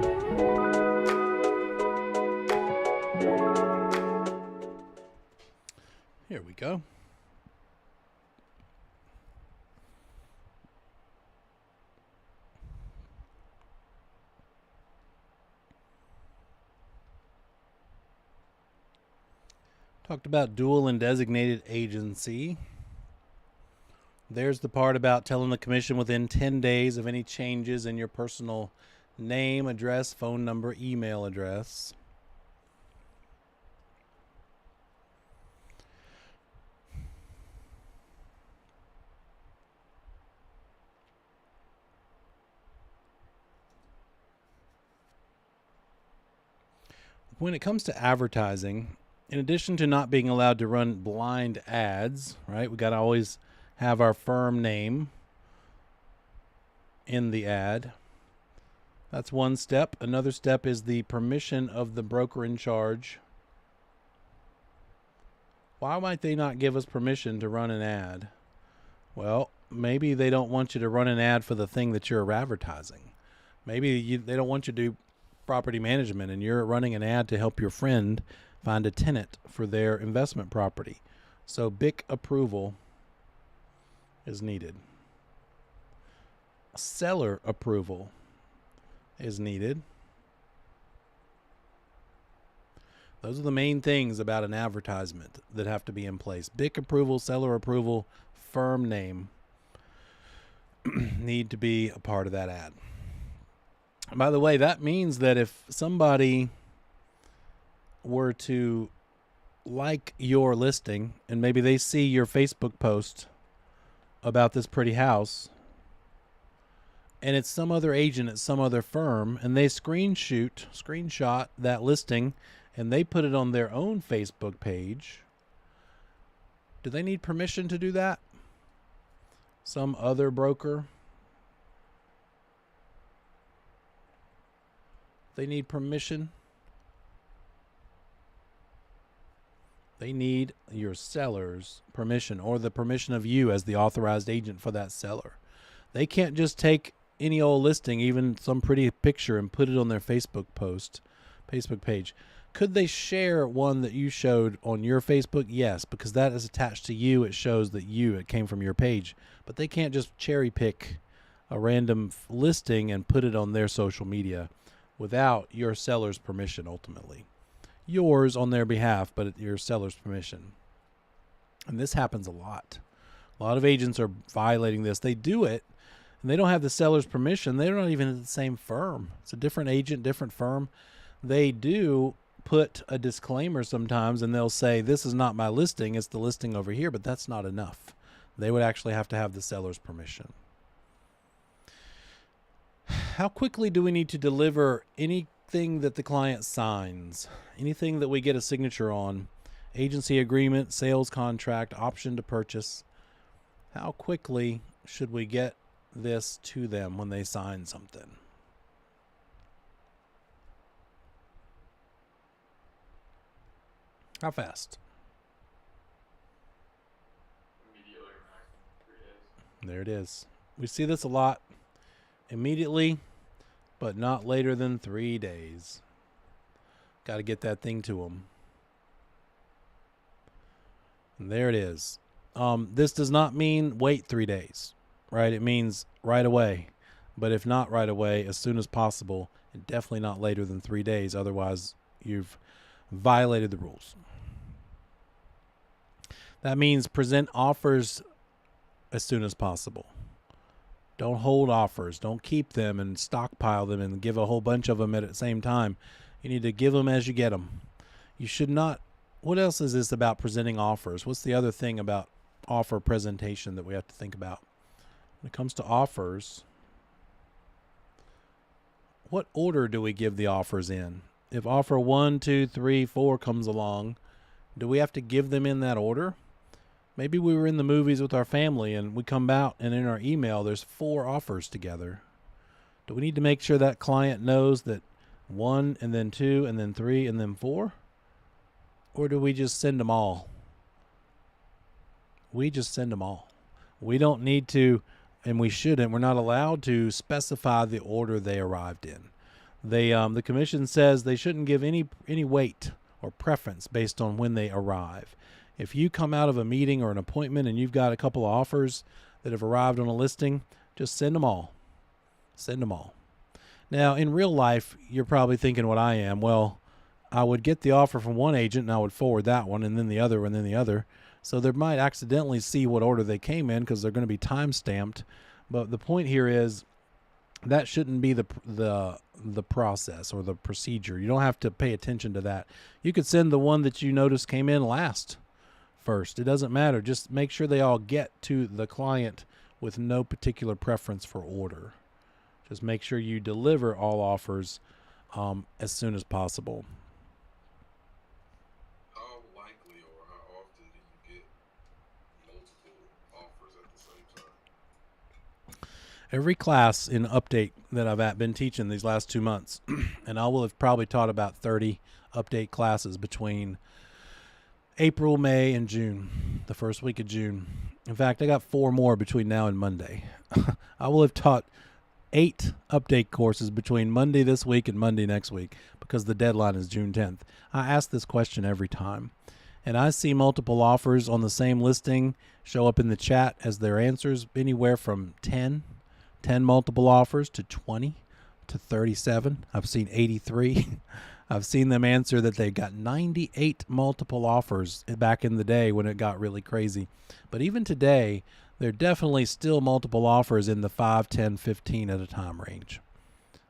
Here we go. Talked about dual and designated agency. There's the part about telling the commission within 10 days of any changes in your personal name, address, phone number, email address. When it comes to advertising, in addition to not being allowed to run blind ads, right? We got to always have our firm name in the ad. That's one step. Another step is the permission of the broker in charge. Why might they not give us permission to run an ad? Well, maybe they don't want you to run an ad for the thing that you're advertising. Maybe they don't want you to do property management and you're running an ad to help your friend find a tenant for their investment property. So BIC approval is needed. Seller approval is needed. Those are the main things about an advertisement that have to be in place. BIC approval, seller approval, firm name need to be a part of that ad. And by the way, that means that if somebody were to like your listing and maybe they see your Facebook post about this pretty house and it's some other agent at some other firm and they screenshot that listing and they put it on their own Facebook page, do they need permission to do that? Some other broker? They need permission? They need your seller's permission or the permission of you as the authorized agent for that seller. They can't just take any old listing, even some pretty picture, and put it on their Facebook page. Could they share one that you showed on your Facebook? Yes, because that is attached to you. It shows that it came from your page. But they can't just cherry pick a random listing and put it on their social media without your seller's permission ultimately. Yours on their behalf, but your seller's permission. And this happens a lot. A lot of agents are violating this. They do it, and they don't have the seller's permission. They're not even at the same firm. It's a different agent, different firm. They do put a disclaimer sometimes, and they'll say, this is not my listing, it's the listing over here, but that's not enough. They would actually have to have the seller's permission. How quickly do we need to deliver anything that the client signs? Anything that we get a signature on? Agency agreement, sales contract, option to purchase. How quickly should we get this to them when they sign something? How fast? Immediately or maximum 3 days. There it is. We see this a lot. Immediately, but not later than 3 days. Got to get that thing to them. And there it is. This does not mean wait 3 days, right? It means right away. But if not right away, as soon as possible, and definitely not later than 3 days. Otherwise, you've violated the rules. That means present offers as soon as possible. Don't hold offers. Don't keep them and stockpile them and give a whole bunch of them at the same time. You need to give them as you get them. You should not. What else is this about presenting offers? What's the other thing about offer presentation that we have to think about? When it comes to offers, what order do we give the offers in? If offer 1, 2, 3, 4 comes along, do we have to give them in that order? Maybe we were in the movies with our family and we come out and in our email there's 4 offers together. Do we need to make sure that client knows that 1 and then 2 and then 3 and then 4? Or do we just send them all? We just send them all. We don't need to, and we shouldn't. We're not allowed to specify the order they arrived in. The commission says they shouldn't give any weight or preference based on when they arrive. If you come out of a meeting or an appointment and you've got a couple of offers that have arrived on a listing, just send them all. Send them all. Now, in real life, you're probably thinking what I am. Well, I would get the offer from one agent and I would forward that one and then the other and then the other. So they might accidentally see what order they came in because they're going to be time stamped. But the point here is that shouldn't be the process or the procedure. You don't have to pay attention to that. You could send the one that you notice came in last first. It doesn't matter. Just make sure they all get to the client with no particular preference for order. Just make sure you deliver all offers as soon as possible. How likely or how often do you get multiple offers at the same time? Every class in Update that I've been teaching these last 2 months, and I will have probably taught about 30 Update classes between April, May, and June, the first week of June. In fact, I got 4 more between now and Monday. I will have taught 8 Update courses between Monday this week and Monday next week because the deadline is June 10th. I ask this question every time, and I see multiple offers on the same listing show up in the chat as their answers, anywhere from 10 multiple offers to 20 to 37. I've seen 83. I've seen them answer that they got 98 multiple offers back in the day when it got really crazy. But even today, there are definitely still multiple offers in the 5, 10, 15 at a time range.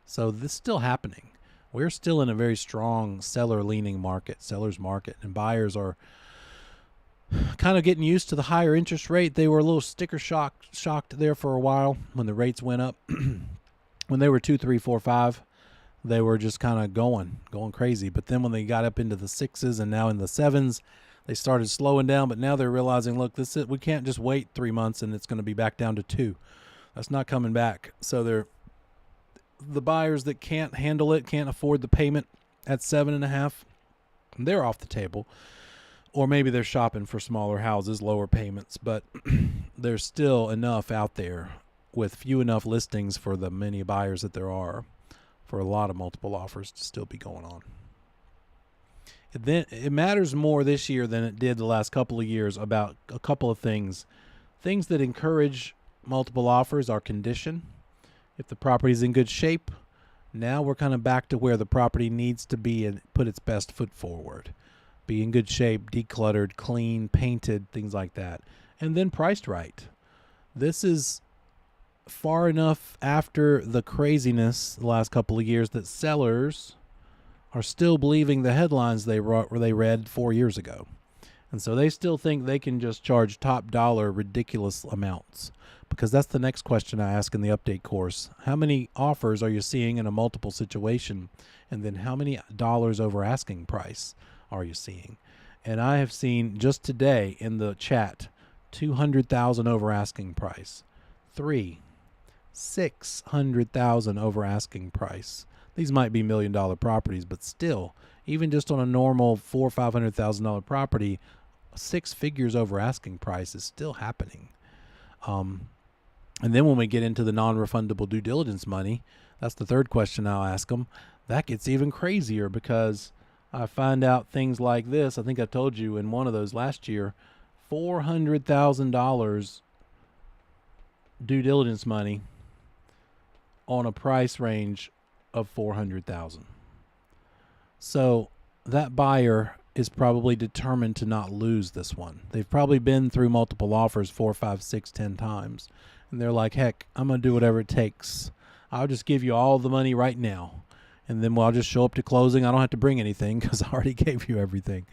So this is still happening. We're still in a very strong seller-leaning market, seller's market, and buyers are kind of getting used to the higher interest rate. They were a little sticker shocked there for a while when the rates went up. When they were 2, 3, 4, 5, they were just kind of going crazy. But then when they got up into the 6s and now in the 7s, they started slowing down. But now they're realizing, look, we can't just wait 3 months and it's going to be back down to 2. That's not coming back. So the buyers that can't handle it, can't afford the payment at 7.5, they're off the table. Or maybe they're shopping for smaller houses, lower payments. But there's still enough out there with few enough listings for the many buyers that there are for a lot of multiple offers to still be going on. It matters more this year than it did the last couple of years about a couple of things. Things that encourage multiple offers are condition. If the property is in good shape, now we're kind of back to where the property needs to be and put its best foot forward. Be in good shape, decluttered, clean, painted, things like that. And then priced right. This is far enough after the craziness the last couple of years that sellers are still believing the headlines they read 4 years ago. And so they still think they can just charge top dollar ridiculous amounts, because that's the next question I ask in the Update course. How many offers are you seeing in a multiple situation? And then how many dollars over asking price are you seeing? And I have seen just today in the chat, 200,000 over asking price, 600,000 over asking price. These might be $1 million properties, but still, even just on a normal $400,000 or $500,000 property, 6 figures over asking price is still happening. And then when we get into the non-refundable due diligence money, that's the third question I'll ask them. That gets even crazier because I find out things like this. I think I told you in one of those last year, $400,000 due diligence money on a price range of 400,000. So that buyer is probably determined to not lose this one. They've probably been through multiple offers 4, 5, 6, 10 times. And they're like, heck, I'm going to do whatever it takes. I'll just give you all the money right now. And then I'll just show up to closing. I don't have to bring anything because I already gave you everything.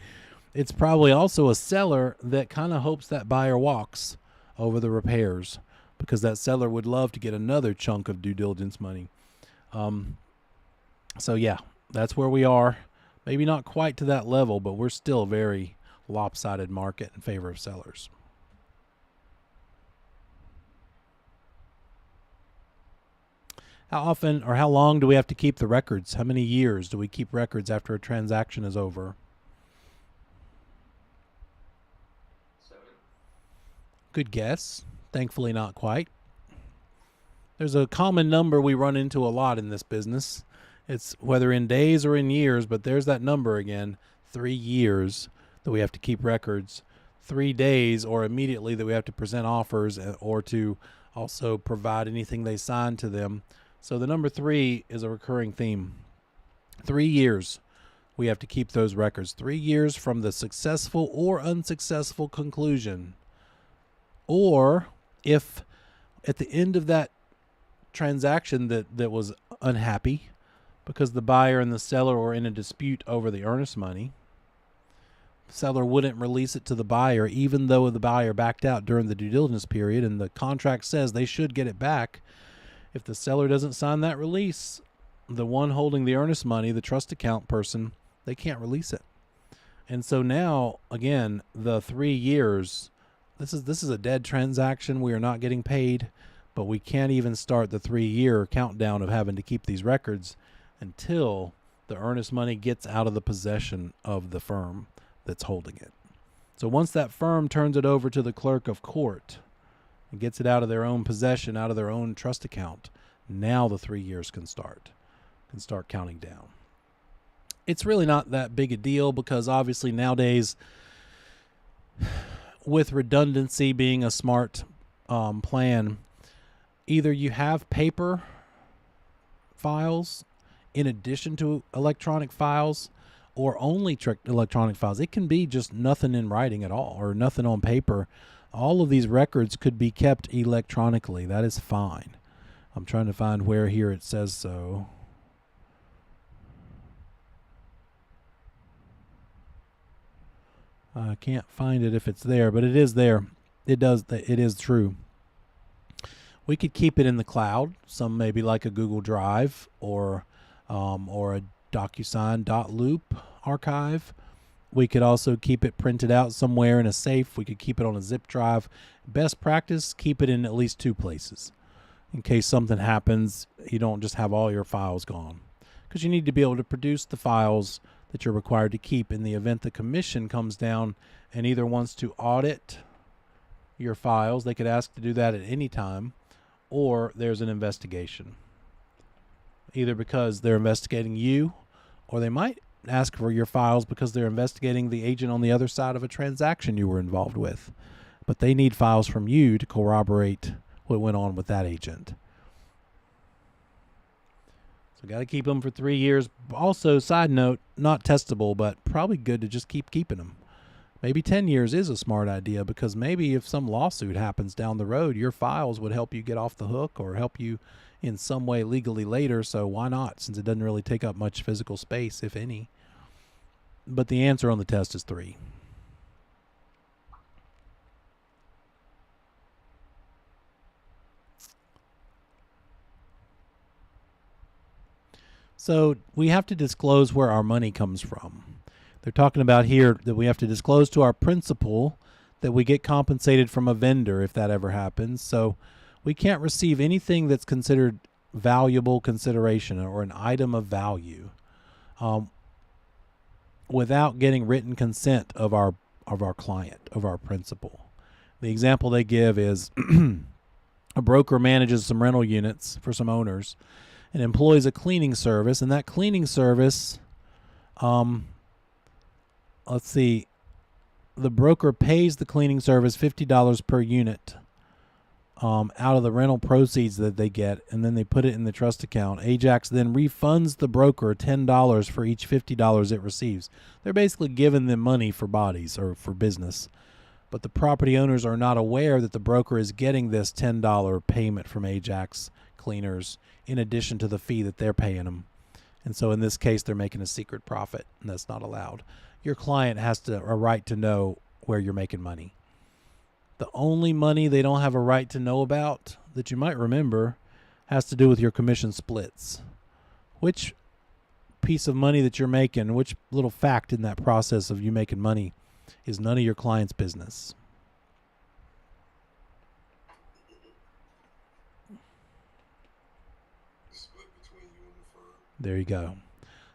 It's probably also a seller that kind of hopes that buyer walks over the repairs because that seller would love to get another chunk of due diligence money. So yeah, that's where we are. Maybe not quite to that level, but we're still a very lopsided market in favor of sellers. How often or how long do we have to keep the records? How many years do we keep records after a transaction is over? 7. Good guess. Thankfully, not quite. There's a common number we run into a lot in this business. It's whether in days or in years, but there's that number again, 3 years that we have to keep records, 3 days or immediately that we have to present offers or to also provide anything they sign to them. So the number 3 is a recurring theme. 3 years we have to keep those records. 3 years from the successful or unsuccessful conclusion. Or if at the end of that transaction that was unhappy because the buyer and the seller were in a dispute over the earnest money, the seller wouldn't release it to the buyer even though the buyer backed out during the due diligence period and the contract says they should get it back. If the seller doesn't sign that release, the one holding the earnest money, the trust account person, they can't release it. And so now, again, the 3 years, this is a dead transaction. We are not getting paid, but we can't even start the 3-year countdown of having to keep these records until the earnest money gets out of the possession of the firm that's holding it. So once that firm turns it over to the clerk of court and gets it out of their own possession, out of their own trust account, now the 3 years can start counting down. It's really not that big a deal because obviously nowadays, with redundancy being a smart plan, either you have paper files in addition to electronic files or only electronic files. It can be just nothing in writing at all or nothing on paper. All of these records could be kept electronically. That is fine. I'm trying to find where here it says so. I can't find it if it's there, but it is there. It is true. We could keep it in the cloud, some maybe like a Google Drive or a DocuSign.loop archive. We could also keep it printed out somewhere in a safe. We could keep it on a zip drive. Best practice, keep it in at least 2 places. In case something happens, you don't just have all your files gone. Because you need to be able to produce the files that you're required to keep in the event the commission comes down and either wants to audit your files. They could ask to do that at any time, or there's an investigation. Either because they're investigating you, or they might ask for your files because they're investigating the agent on the other side of a transaction you were involved with. But they need files from you to corroborate what went on with that agent. So got to keep them for 3 years. Also, side note, not testable, but probably good to just keep keeping them. Maybe 10 years is a smart idea because maybe if some lawsuit happens down the road, your files would help you get off the hook or help you in some way legally later. So why not, since it doesn't really take up much physical space, if any. But the answer on the test is 3. So we have to disclose where our money comes from. They're talking about here that we have to disclose to our principal that we get compensated from a vendor if that ever happens. So we can't receive anything that's considered valuable consideration or an item of value without getting written consent of our client, of our principal. The example they give is a broker manages some rental units for some owners and employs a cleaning service, and that cleaning service, the broker pays the cleaning service $50 per unit out of the rental proceeds that they get, and then they put it in the trust account. Ajax then refunds the broker $10 for each $50 it receives. They're basically giving them money for bodies or for business. But the property owners are not aware that the broker is getting this $10 payment from Ajax Cleaners in addition to the fee that they're paying them. And so in this case, they're making a secret profit, and that's not allowed. Your client has a right to know where you're making money. The only money they don't have a right to know about that you might remember has to do with your commission splits. Which piece of money that you're making, which little fact in that process of you making money is none of your client's business. Split between you and the firm. There you go.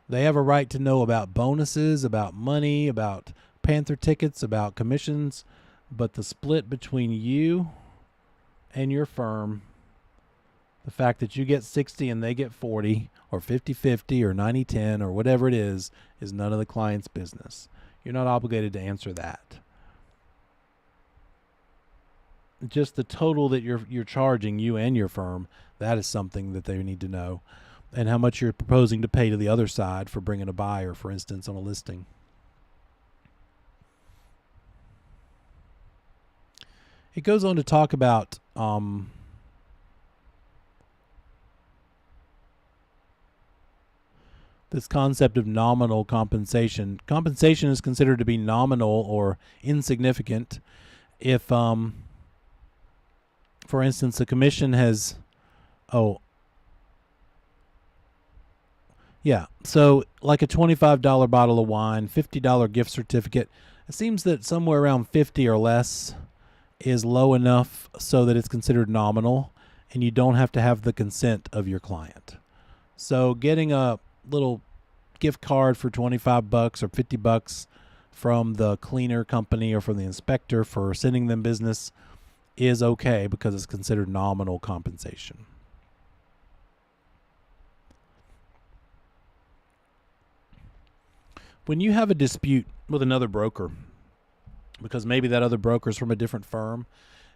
They have a right to know about bonuses, about money, about Panther tickets, about commissions, but the split between you and your firm, the fact that you get 60 and they get 40 or 50-50 or 90-10 or whatever it is none of the client's business. You're not obligated to answer that. Just the total that you're charging, you and your firm, that is something that they need to know. And how much you're proposing to pay to the other side for bringing a buyer, for instance, on a listing. It goes on to talk about this concept of nominal compensation. Compensation is considered to be nominal or insignificant if, for instance, the commission has, so like a $25 bottle of wine, $50 gift certificate, it seems that somewhere around 50 or less is low enough so that it's considered nominal, and you don't have to have the consent of your client. So getting a little gift card for $25 or $50 from the cleaner company or from the inspector for sending them business is okay because it's considered nominal compensation. When you have a dispute with another broker, because maybe that other broker is from a different firm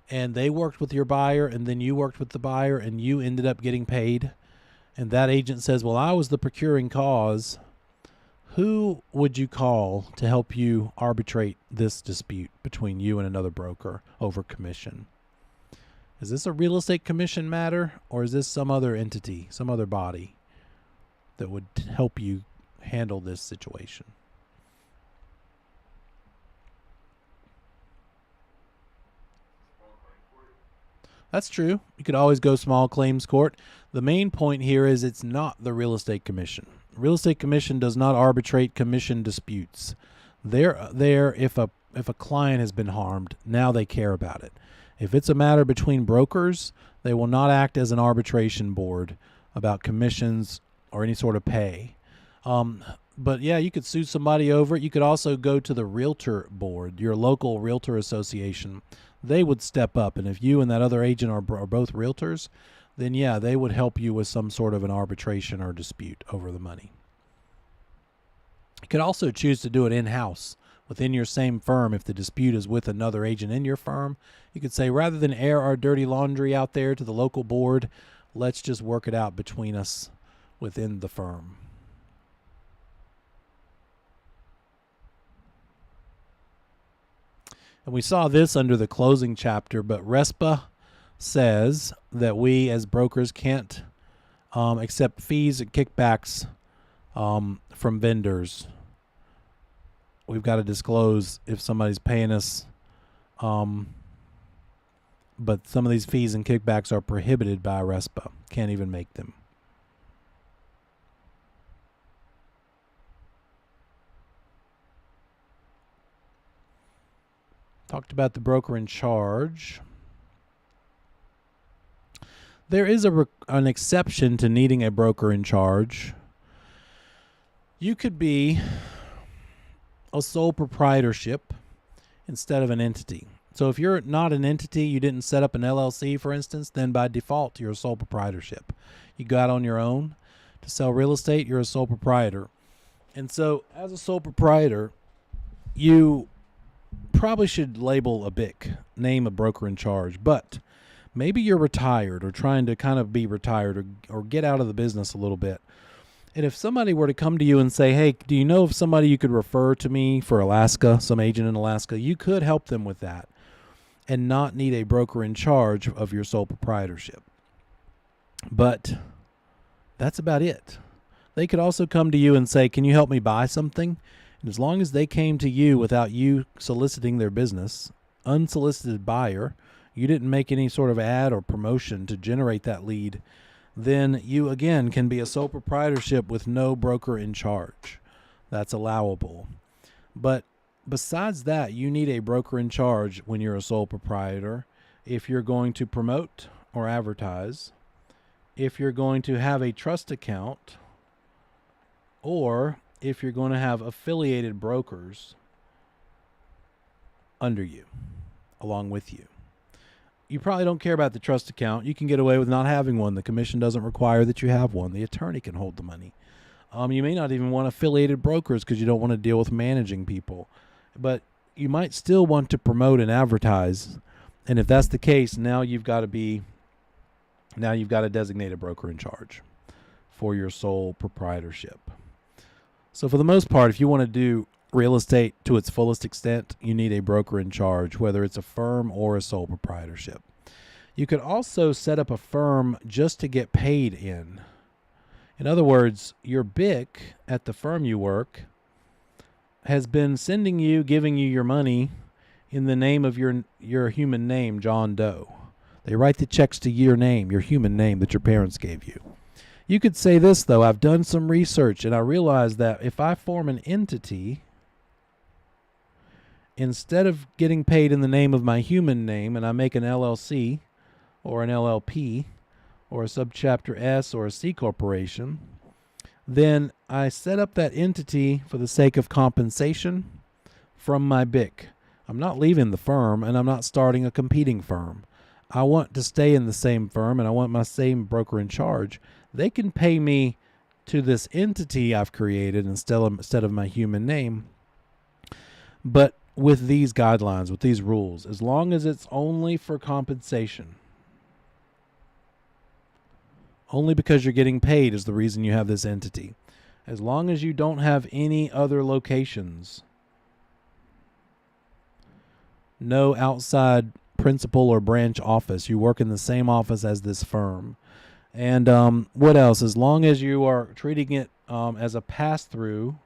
and they worked with your buyer and then you worked with the buyer and you ended up getting paid, and that agent says, well, I was the procuring cause, who would you call to help you arbitrate this dispute between you and another broker over commission? Is this a real estate commission matter, or is this some other entity, some other body that would help you handle this situation? That's true. You could always go small claims court. The main point here is it's not the real estate commission. Real estate commission does not arbitrate commission disputes. They're there if a client has been harmed. Now they care about it. If it's a matter between brokers, they will not act as an arbitration board about commissions or any sort of pay. But yeah, you could sue somebody over it. You could also go to the realtor board, your local realtor association. They would step up, and if you and that other agent are both realtors, then yeah, they would help you with some sort of an arbitration or dispute over the money. You could also choose to do it in-house within your same firm. If the dispute is with another agent in your firm, you could say, rather than air our dirty laundry out there to the local board, let's just work it out between us within the firm. And we saw this under the closing chapter, but RESPA says that we as brokers can't accept fees and kickbacks from vendors. We've got to disclose if somebody's paying us, but some of these fees and kickbacks are prohibited by RESPA. Can't even make them. Talked about the broker in charge. There is an exception to needing a broker in charge. You could be a sole proprietorship instead of an entity. So if you're not an entity, you didn't set up an LLC, for instance, then by default, you're a sole proprietorship. You go out on your own to sell real estate, you're a sole proprietor. And so as a sole proprietor, you probably should label a BIC, name a broker in charge, but Maybe you're retired or trying to kind of be retired or get out of the business a little bit. And if somebody were to come to you and say, hey, do you know of somebody you could refer to me for Alaska, some agent in Alaska, you could help them with that and not need a broker in charge of your sole proprietorship. But that's about it. They could also come to you and say, can you help me buy something? And as long as they came to you without you soliciting their business, unsolicited buyer, you didn't make any sort of ad or promotion to generate that lead, then you again can be a sole proprietorship with no broker in charge. That's allowable. But besides that, you need a broker in charge when you're a sole proprietor if you're going to promote or advertise, if you're going to have a trust account, or if you're going to have affiliated brokers under you, along with you. You probably don't care about the trust account. You can get away with not having one. The commission doesn't require that you have one. The attorney can hold the money. You may not even want affiliated brokers because you don't want to deal with managing people. But you might still want to promote and advertise. And if that's the case, now you've got to designate a broker in charge for your sole proprietorship. So for the most part, if you want to do real estate to its fullest extent, you need a broker in charge, whether it's a firm or a sole proprietorship. You could also set up a firm just to get paid in. In other words, your BIC at the firm you work has been giving you your money in the name of your human name, John Doe. They write the checks to your name, your human name that your parents gave you. You could say this, though. I've done some research, and I realized that if I form an entity, instead of getting paid in the name of my human name, and I make an LLC or an LLP or a subchapter S or a C corporation, then I set up that entity for the sake of compensation from my BIC. I'm not leaving the firm, and I'm not starting a competing firm. I want to stay in the same firm, and I want my same broker in charge. They can pay me to this entity I've created instead of my human name. But with these guidelines, with these rules, as long as it's only for compensation, only because you're getting paid is the reason you have this entity. As long as you don't have any other locations, no outside principal or branch office, you work in the same office as this firm. And what else? As long as you are treating it as a pass-through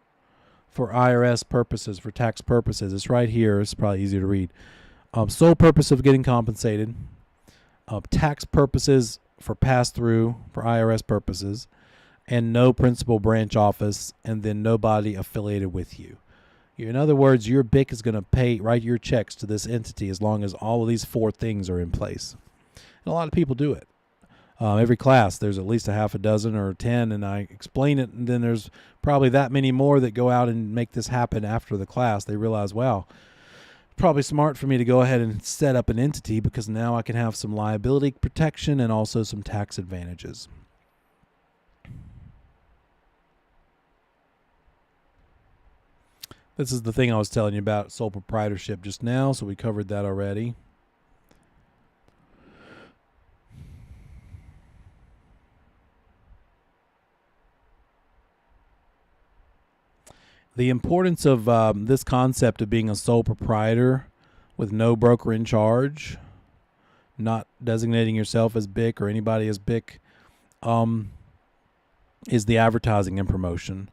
for IRS purposes, for tax purposes. It's right here. It's probably easier to read. Sole purpose of getting compensated. Tax purposes for pass-through for IRS purposes. And no principal branch office, and then nobody affiliated with you. In other words, your BIC is going to write your checks to this entity as long as all of these 4 things are in place. And a lot of people do it. Every class, there's at least a half a dozen or 10, and I explain it, and then there's probably that many more that go out and make this happen after the class. They realize, wow, probably smart for me to go ahead and set up an entity because now I can have some liability protection and also some tax advantages. This is the thing I was telling you about, sole proprietorship just now, so we covered that already. The importance of this concept of being a sole proprietor with no broker in charge, not designating yourself as BIC or anybody as BIC, is the advertising and promotion.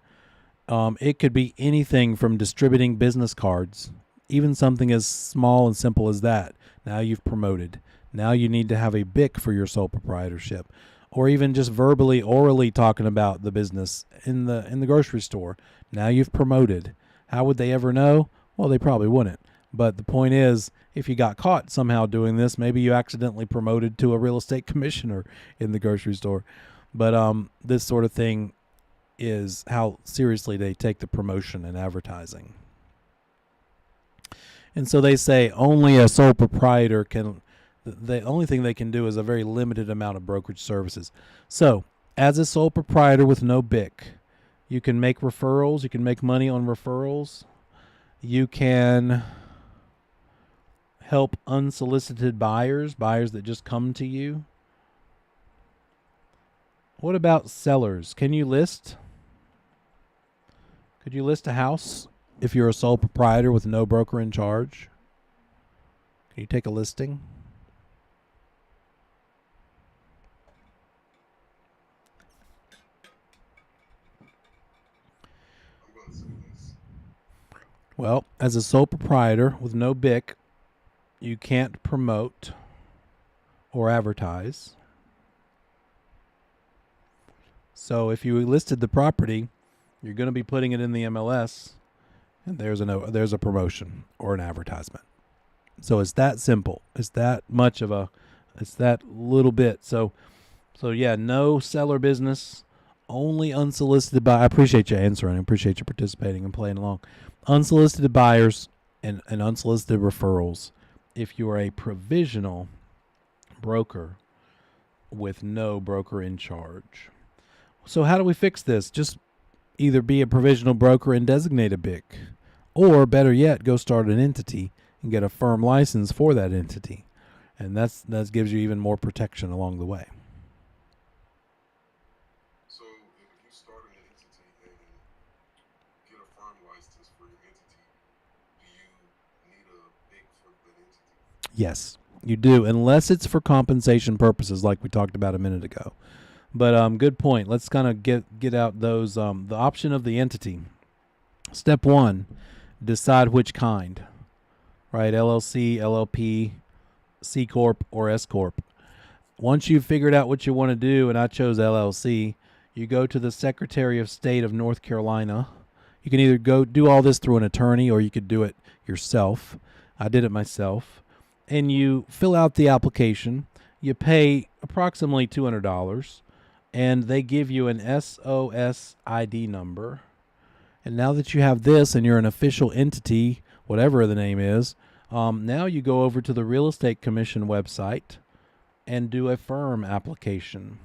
It could be anything from distributing business cards, even something as small and simple as that. Now you've promoted. Now you need to have a BIC for your sole proprietorship, or even just verbally, orally talking about the business in the grocery store. Now you've promoted. How would they ever know? Well, they probably wouldn't. But the point is, if you got caught somehow doing this, maybe you accidentally promoted to a real estate commissioner in the grocery store. But this sort of thing is how seriously they take the promotion and advertising. And so they say only a sole proprietor can, the only thing they can do is a very limited amount of brokerage services. So as a sole proprietor with no BIC, you can make referrals. You can make money on referrals. You can help unsolicited buyers, buyers that just come to you? What about sellers? Can you list? Could you list a house if you're a sole proprietor with no broker in charge? Can you take a listing? I'm going to say this. Well, as a sole proprietor with no BIC, you can't promote or advertise. So if you listed the property, you're going to be putting it in the MLS, and there's a promotion or an advertisement. So it's that simple. It's that little bit. So yeah, no seller business, only unsolicited buy. I appreciate you answering. I appreciate you participating and playing along. Unsolicited buyers and unsolicited referrals if you are a provisional broker with no broker in charge. So how do we fix this? Just either be a provisional broker and designate a BIC, or better yet, go start an entity and get a firm license for that entity. And that gives you even more protection along the way. So if you start an entity and get a firm license for your entity, do you need a BIC for that entity? Yes, you do, unless it's for compensation purposes like we talked about a minute ago. But good point. Let's kind of get out those the option of the entity. Step 1, decide which kind. Right? LLC, LLP, C Corp, or S Corp. Once you've figured out what you want to do, and I chose LLC, you go to the Secretary of State of North Carolina. You can either go do all this through an attorney, or you could do it yourself. I did it myself. And you fill out the application. You pay approximately $200, and they give you an SOS ID number. And now that you have this and you're an official entity, whatever the name is, now you go over to the Real Estate Commission website and do a firm application,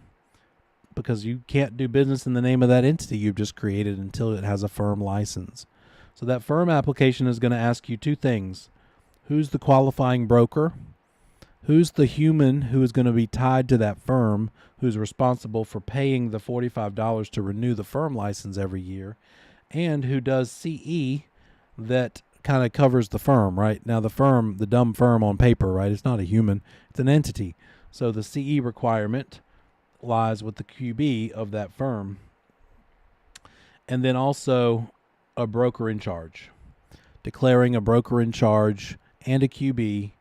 because you can't do business in the name of that entity you've just created until it has a firm license. So that firm application is going to ask you two things. Who's the qualifying broker? Who's the human who is going to be tied to that firm, who's responsible for paying the $45 to renew the firm license every year, and who does CE that kind of covers the firm, right? Now the firm, the dumb firm on paper, right? It's not a human, it's an entity. So the CE requirement lies with the QB of that firm. And then also a broker in charge. Declaring a broker in charge and a QB,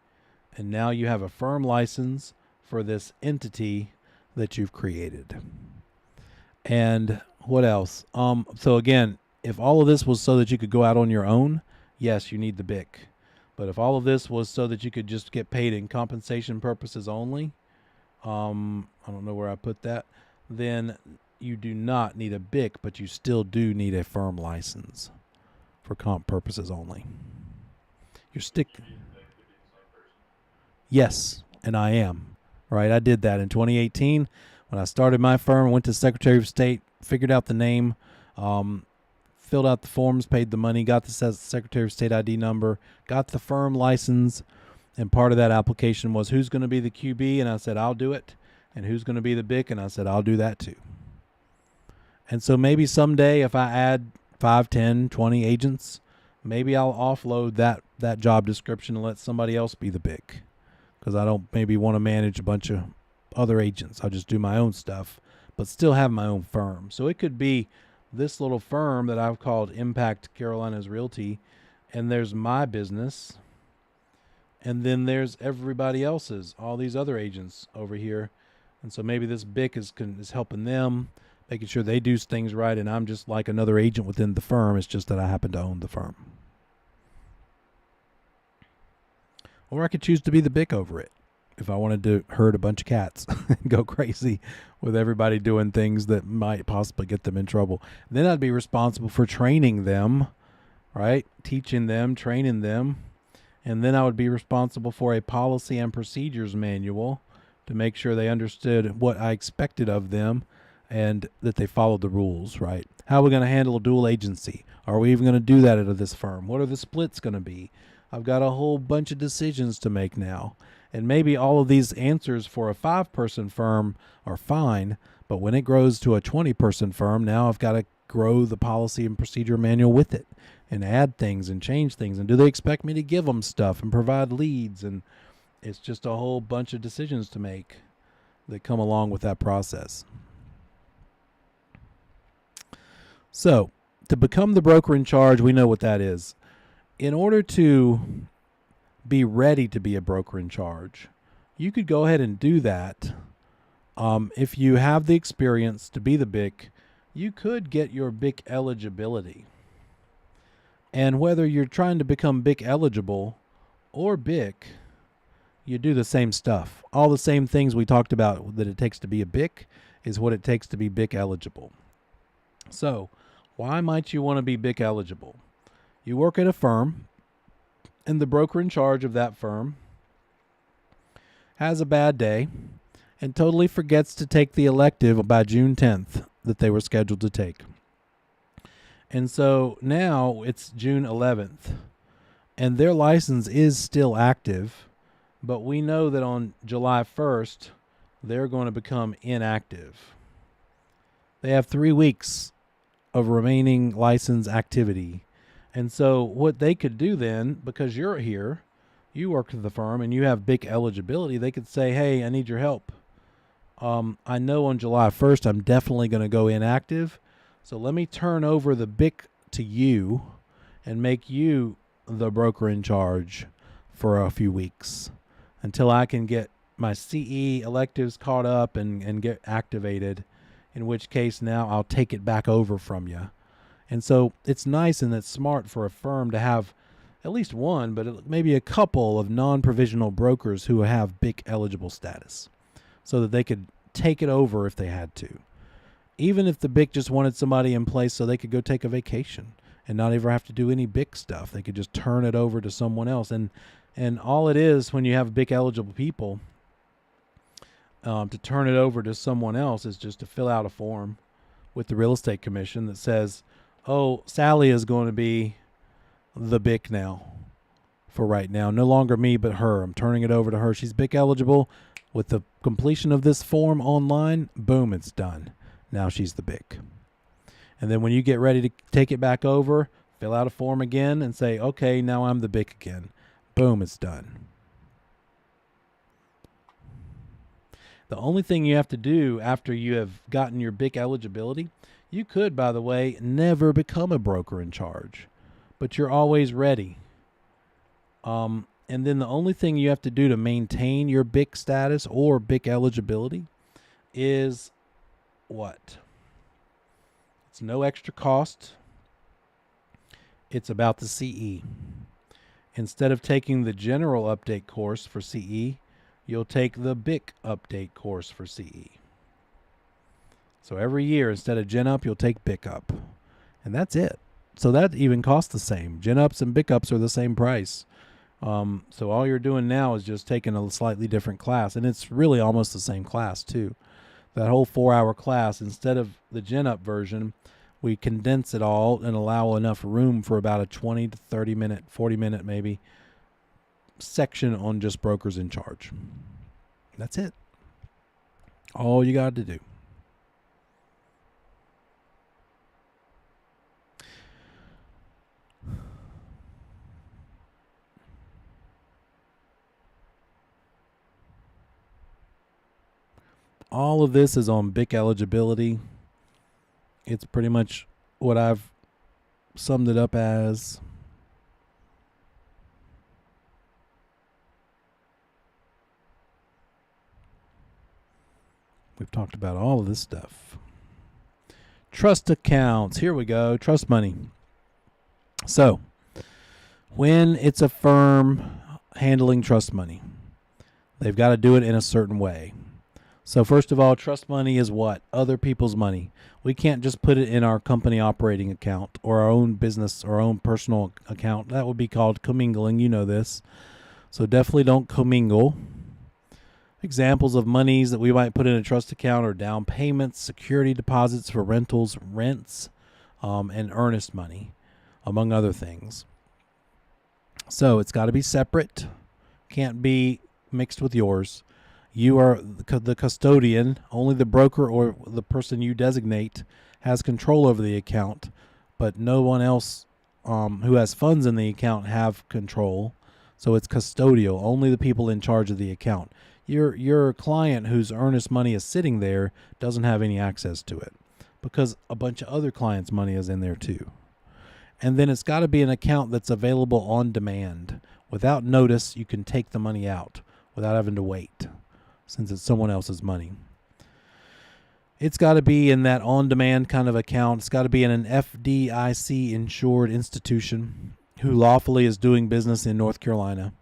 and now you have a firm license for this entity that you've created. And what else? So again, if all of this was so that you could go out on your own, yes, you need the BIC. But if all of this was so that you could just get paid in compensation purposes only, I don't know where I put that, then you do not need a BIC, but you still do need a firm license for comp purposes only. Yes, and I am. Right, I did that in 2018 when I started my firm. Went to Secretary of State, figured out the name, filled out the forms, paid the money, got the Secretary of State ID number, got the firm license, and part of that application was who's going to be the QB, and I said I'll do it, and who's going to be the BIC, and I said I'll do that too. And so maybe someday if I add 5, 10, 20 agents, maybe I'll offload that job description and let somebody else be the BIC, because I don't maybe want to manage a bunch of other agents. I'll just do my own stuff, but still have my own firm. So it could be this little firm that I've called Impact Carolinas Realty, and there's my business, and then there's everybody else's, all these other agents over here. And so maybe this BIC is helping them, making sure they do things right, and I'm just like another agent within the firm. It's just that I happen to own the firm. Or I could choose to be the BIC over it if I wanted to herd a bunch of cats and go crazy with everybody doing things that might possibly get them in trouble. Then I'd be responsible for training them, right? Teaching them, training them. And then I would be responsible for a policy and procedures manual to make sure they understood what I expected of them and that they followed the rules, right? How are we going to handle a dual agency? Are we even going to do that out of this firm? What are the splits going to be? I've got a whole bunch of decisions to make now. And maybe all of these answers for a 5-person firm are fine, but when it grows to a 20-person firm, now I've got to grow the policy and procedure manual with it and add things and change things. And do they expect me to give them stuff and provide leads? And it's just a whole bunch of decisions to make that come along with that process. So, to become the broker in charge, we know what that is. In order to be ready to be a broker in charge, you could go ahead and do that. If you have the experience to be the BIC, you could get your BIC eligibility. And whether you're trying to become BIC eligible or BIC, you do the same stuff. All the same things we talked about that it takes to be a BIC is what it takes to be BIC eligible. So, why might you want to be BIC eligible? You work at a firm, and the broker in charge of that firm has a bad day and totally forgets to take the elective by June 10th that they were scheduled to take. And so now it's June 11th, and their license is still active, but we know that on July 1st, they're going to become inactive. They have 3 weeks of remaining license activity. And so what they could do then, because you're here, you work at the firm and you have BIC eligibility, they could say, hey, I need your help. I know on July 1st, I'm definitely going to go inactive. So let me turn over the BIC to you and make you the broker in charge for a few weeks until I can get my CE electives caught up and get activated, in which case now I'll take it back over from you. And so it's nice and it's smart for a firm to have at least one, but maybe a couple of non-provisional brokers who have BIC eligible status so that they could take it over if they had to. Even if the BIC just wanted somebody in place so they could go take a vacation and not ever have to do any BIC stuff. They could just turn it over to someone else. And all it is when you have BIC eligible people, to turn it over to someone else is just to fill out a form with the real estate commission that says, oh, Sally is going to be the BIC now for right now. No longer me, but her. I'm turning it over to her. She's BIC eligible. With the completion of this form online, boom, it's done. Now she's the BIC. And then when you get ready to take it back over, fill out a form again and say, okay, now I'm the BIC again. Boom, it's done. The only thing you have to do after you have gotten your BIC eligibility, you could, by the way, never become a broker in charge, but you're always ready. And then the only thing you have to do to maintain your BIC status or BIC eligibility is what? It's no extra cost. It's about the CE. Instead of taking the general update course for CE, you'll take the BIC update course for CE. So every year, instead of Gen Up, you'll take BIC Up. And that's it. So that even costs the same. Gen Ups and BIC Ups are the same price. So all you're doing now is just taking a slightly different class. And it's really almost the same class, too. That whole 4-hour class, instead of the Gen Up version, we condense it all and allow enough room for about a 20 to 30 minute, 40 minute maybe, section on just brokers in charge. That's it. All you got to do. All of this is on BIC eligibility. It's pretty much what I've summed it up as. We've talked about all of this stuff. Trust accounts. Here we go. Trust money. So, when it's a firm handling trust money, they've got to do it in a certain way. So first of all, trust money is what? Other people's money. We can't just put it in our company operating account or our own business or our own personal account. That would be called commingling. You know this. So definitely don't commingle. Examples of monies that we might put in a trust account are down payments, security deposits for rentals, rents, and earnest money, among other things. So it's got to be separate. Can't be mixed with yours. You are the custodian. Only the broker or the person you designate has control over the account, but no one else who has funds in the account have control. So it's custodial. Only the people in charge of the account. Your client whose earnest money is sitting there doesn't have any access to it because a bunch of other clients' money is in there too. And then it's got to be an account that's available on demand. Without notice, you can take the money out without having to wait, since it's someone else's money. It's got to be in that on-demand kind of account. It's got to be in an FDIC-insured institution who lawfully is doing business in North Carolina.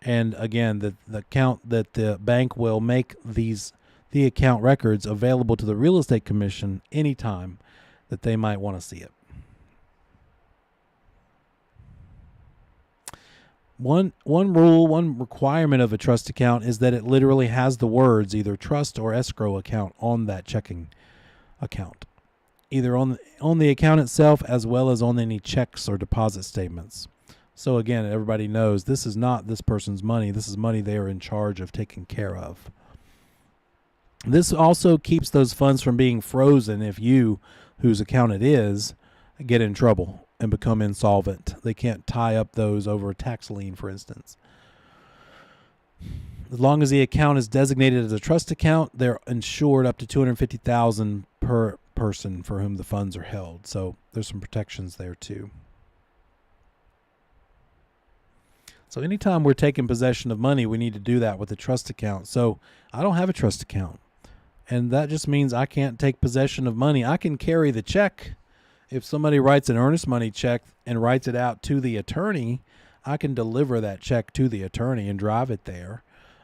And again, the account that the bank will make the account records available to the Real Estate Commission anytime that they might want to see it. One requirement of a trust account is that it literally has the words either trust or escrow account on that checking account, either on the account itself as well as on any checks or deposit statements. So again, everybody knows this is not this person's money. This is money they are in charge of taking care of. This also keeps those funds from being frozen if you, whose account it is, get in trouble and become insolvent. They can't tie up those over a tax lien, for instance. As long as the account is designated as a trust account, they're insured up to $250,000 per person for whom the funds are held. So there's some protections there too. So anytime we're taking possession of money, we need to do that with a trust account. So I don't have a trust account, and that just means I can't take possession of money. I can carry the check. If somebody writes an earnest money check and writes it out to the attorney, I can deliver that check to the attorney and drive it there.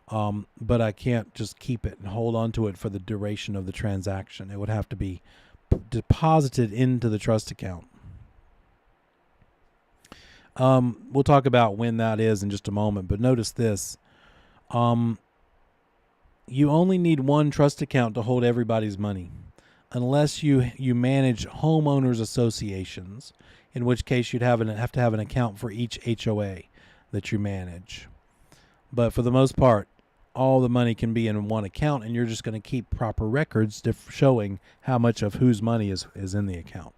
But I can't just keep it and hold on to it for the duration of the transaction. It would have to be deposited into the trust account. We'll talk about when that is in just a moment, but notice this. You only need one trust account to hold everybody's money, unless you manage homeowners associations, in which case you'd have to have an account for each HOA that you manage. But for the most part, all the money can be in one account, and you're just going to keep proper records showing how much of whose money is in the account.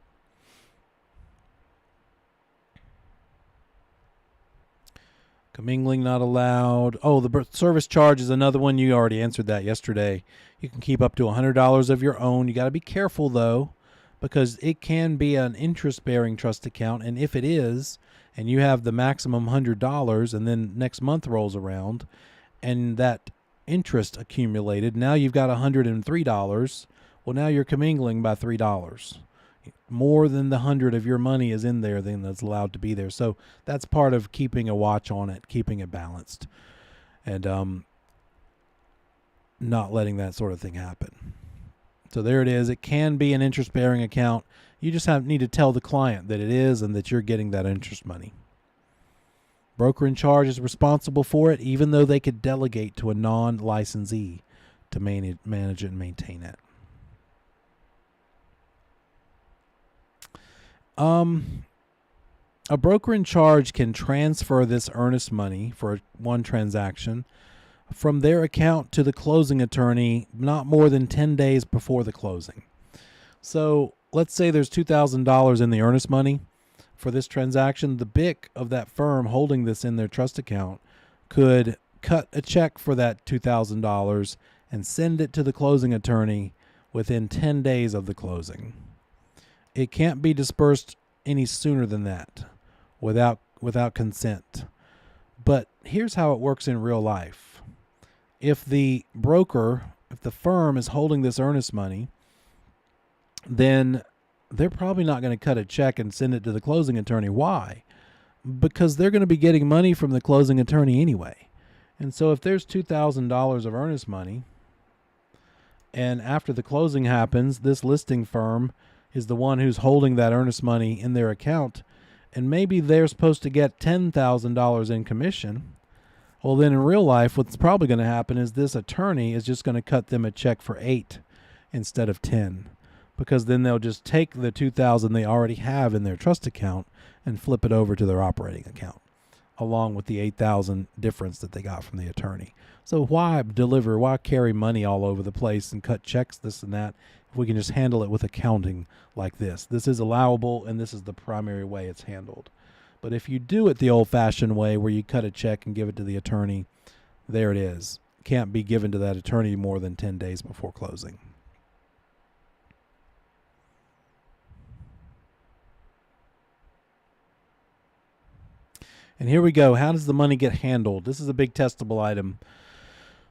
Commingling not allowed. Oh, the service charge is another one. You already answered that yesterday. You can keep up to $100 of your own. You got to be careful, though, because it can be an interest-bearing trust account. And if it is, and you have the maximum $100, and then next month rolls around, and that interest accumulated, now you've got $103. Well, now you're commingling by $3. More than the 100 of your money is in there than that's allowed to be there. So that's part of keeping a watch on it, keeping it balanced, and not letting that sort of thing happen. So there it is. It can be an interest-bearing account. You just need to tell the client that it is and that you're getting that interest money. Broker in charge is responsible for it, even though they could delegate to a non-licensee to manage it and maintain it. A broker in charge can transfer this earnest money for one transaction from their account to the closing attorney not more than 10 days before the closing. So let's say there's $2,000 in the earnest money for this transaction. The BIC of that firm holding this in their trust account could cut a check for that $2,000 and send it to the closing attorney within 10 days of the closing. It can't be dispersed any sooner than that without consent. But here's how it works in real life. If the firm is holding this earnest money, then they're probably not going to cut a check and send it to the closing attorney. Why? Because they're going to be getting money from the closing attorney anyway. And so if there's $2,000 of earnest money, and after the closing happens, this listing firm is the one who's holding that earnest money in their account, and maybe they're supposed to get $10,000 in commission. Well, then in real life, what's probably going to happen is this attorney is just going to cut them a check for $8 instead of $10, because then they'll just take the $2,000 they already have in their trust account and flip it over to their operating account. along with the $8,000 difference that they got from the attorney. So why carry money all over the place and cut checks, this and that, if we can just handle it with accounting like this? This is allowable, and this is the primary way it's handled. But if you do it the old-fashioned way where you cut a check and give it to the attorney, there it is. Can't be given to that attorney more than 10 days before closing. And here we go. How does the money get handled? This is a big testable item.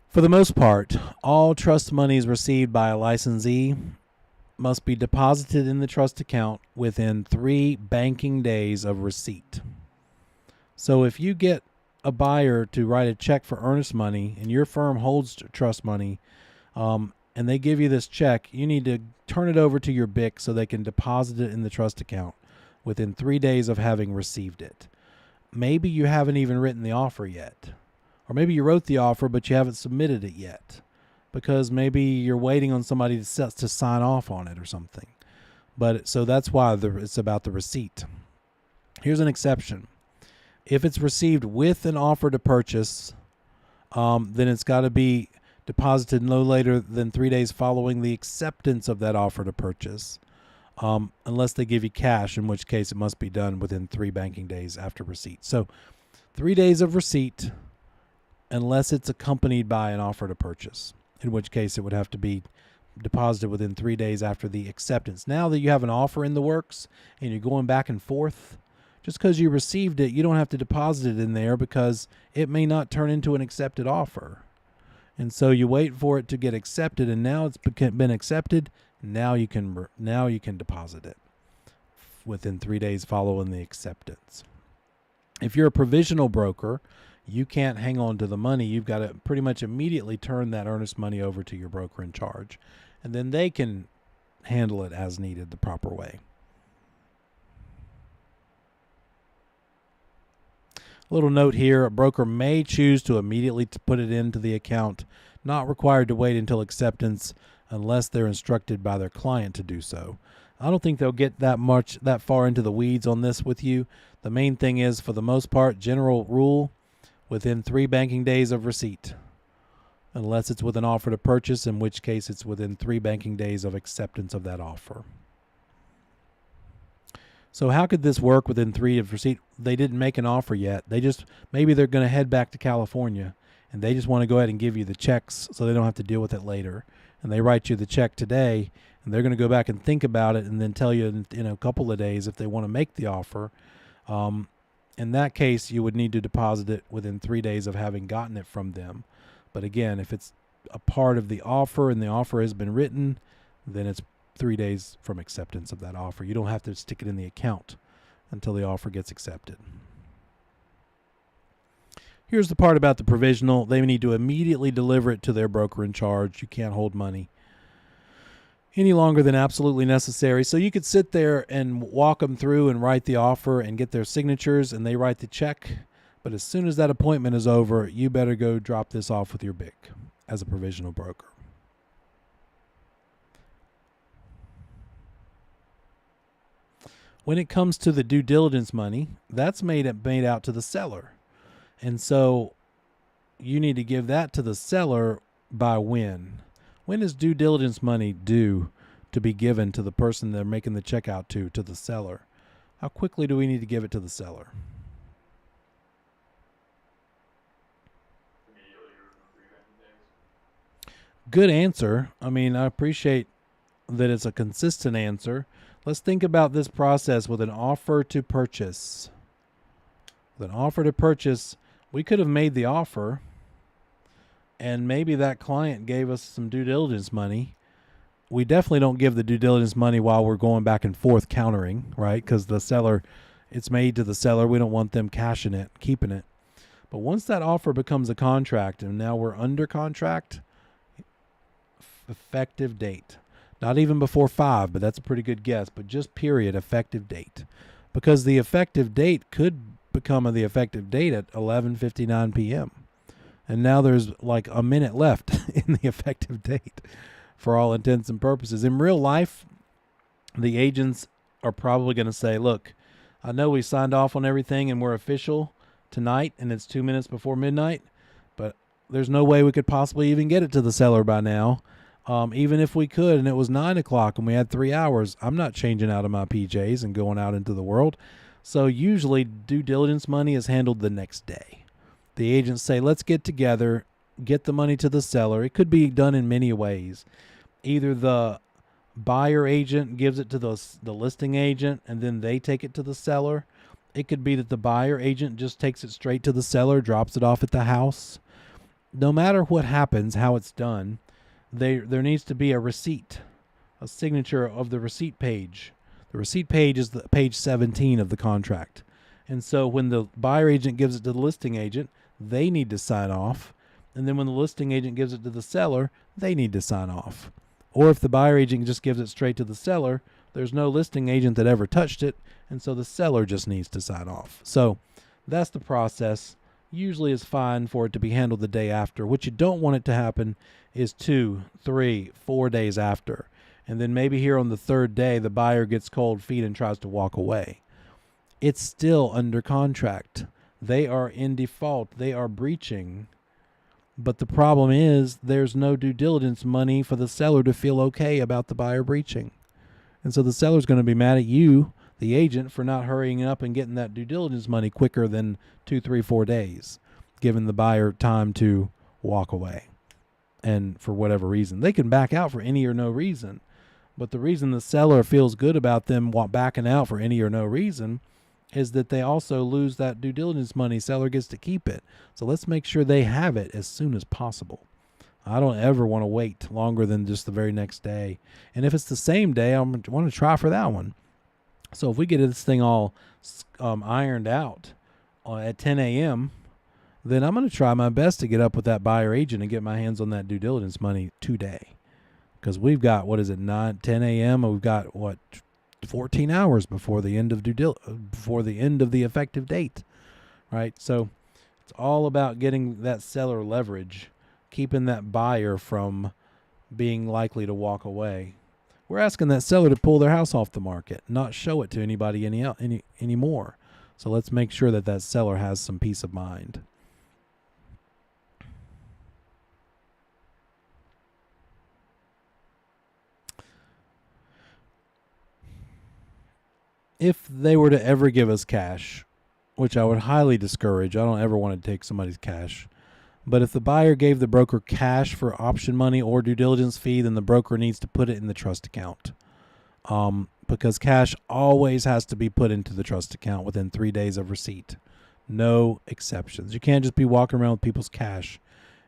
For the most part, all trust monies received by a licensee must be deposited in the trust account within 3 banking days of receipt. So if you get a buyer to write a check for earnest money and your firm holds trust money, and they give you this check, you need to turn it over to your BIC so they can deposit it in the trust account within 3 days of having received it. Maybe you haven't even written the offer yet. Or maybe you wrote the offer, but you haven't submitted it yet because maybe you're waiting on somebody to sign off on it or something. But so that's why it's about the receipt. Here's an exception. If it's received with an offer to purchase, then it's got to be deposited no later than 3 days following the acceptance of that offer to purchase, unless they give you cash, in which case it must be done within 3 banking days after receipt. So 3 days of receipt, unless it's accompanied by an offer to purchase, in which case it would have to be deposited within 3 days after the acceptance. Now that you have an offer in the works and you're going back and forth, just because you received it, you don't have to deposit it in there because it may not turn into an accepted offer. And so you wait for it to get accepted, and now it's been accepted. Now you can deposit it within 3 days following the acceptance. If you're a provisional broker, you can't hang on to the money. You've got to pretty much immediately turn that earnest money over to your broker in charge, and then they can handle it as needed the proper way. A little note here, a broker may choose to immediately put it into the account, not required to wait until acceptance unless they're instructed by their client to do so. I don't think they'll get that far into the weeds on this with you. The main thing is, for the most part, general rule, within 3 banking days of receipt, unless it's with an offer to purchase, in which case it's within 3 banking days of acceptance of that offer. So how could this work within 3 of receipt? They didn't make an offer yet. Maybe they're going to head back to California, and they just want to go ahead and give you the checks so they don't have to deal with it later. And they write you the check today, and they're going to go back and think about it and then tell you in a couple of days if they want to make the offer. In that case, you would need to deposit it within 3 days of having gotten it from them. But again, if it's a part of the offer and the offer has been written, then it's 3 days from acceptance of that offer. You don't have to stick it in the account until the offer gets accepted. Here's the part about the provisional. They need to immediately deliver it to their broker in charge. You can't hold money any longer than absolutely necessary. So you could sit there and walk them through and write the offer and get their signatures, and they write the check. But as soon as that appointment is over, you better go drop this off with your BIC as a provisional broker. When it comes to the due diligence money, that's made out to the seller. And so you need to give that to the seller by when? When is due diligence money due to be given to the person they're making the check out to the seller? How quickly do we need to give it to the seller? Good answer. I mean, I appreciate that it's a consistent answer. Let's think about this process with an offer to purchase. With an offer to purchase, we could have made the offer, and maybe that client gave us some due diligence money. We definitely don't give the due diligence money while we're going back and forth countering, right? Because the seller, it's made to the seller. We don't want them cashing it, keeping it. But once that offer becomes a contract and now we're under contract, effective date. Not even before 5, but that's a pretty good guess. But just period, effective date. Because the effective date could become the effective date at 11:59 p.m. And now there's like a minute left in the effective date for all intents and purposes. In real life, the agents are probably going to say, look, I know we signed off on everything and we're official, tonight and it's 2 minutes before midnight, but there's no way we could possibly even get it to the seller by now. Even if we could and it was 9 o'clock and we had 3 hours, I'm not changing out of my PJs and going out into the world. So usually due diligence money is handled the next day. The agents say, let's get together, get the money to the seller. It could be done in many ways. Either the buyer agent gives it to the listing agent and then they take it to the seller. It could be that the buyer agent just takes it straight to the seller, drops it off at the house. No matter what happens, how it's done, there needs to be a receipt, a signature of the receipt page. The receipt page is the page 17 of the contract. And so when the buyer agent gives it to the listing agent, they need to sign off. And then when the listing agent gives it to the seller, they need to sign off. Or if the buyer agent just gives it straight to the seller, there's no listing agent that ever touched it, and so the seller just needs to sign off. So that's the process. Usually it's fine for it to be handled the day after. What you don't want it to happen is 2, 3, 4 days after. And then maybe here on the third day, the buyer gets cold feet and tries to walk away. It's still under contract. They are in default. They are breaching. But the problem is there's no due diligence money for the seller to feel okay about the buyer breaching. And so the seller's going to be mad at you, the agent, for not hurrying up and getting that due diligence money quicker than 2, 3, 4 days, giving the buyer time to walk away. And for whatever reason, they can back out for any or no reason. But the reason the seller feels good about them backing out for any or no reason is that they also lose that due diligence money. Seller gets to keep it. So let's make sure they have it as soon as possible. I don't ever want to wait longer than just the very next day. And if it's the same day, I want to try for that one. So if we get this thing all ironed out at 10 a.m., then I'm going to try my best to get up with that buyer agent and get my hands on that due diligence money today. Because we've got, 10 a.m. and we've got 14 hours before the end of before the end of the effective date, right? So it's all about getting that seller leverage, keeping that buyer from being likely to walk away. We're asking that seller to pull their house off the market, not show it to anybody anymore. So let's make sure that that seller has some peace of mind. If they were to ever give us cash, which I would highly discourage, I don't ever want to take somebody's cash. But if the buyer gave the broker cash for option money or due diligence fee, then the broker needs to put it in the trust account. Because cash always has to be put into the trust account within 3 days of receipt. No exceptions. You can't just be walking around with people's cash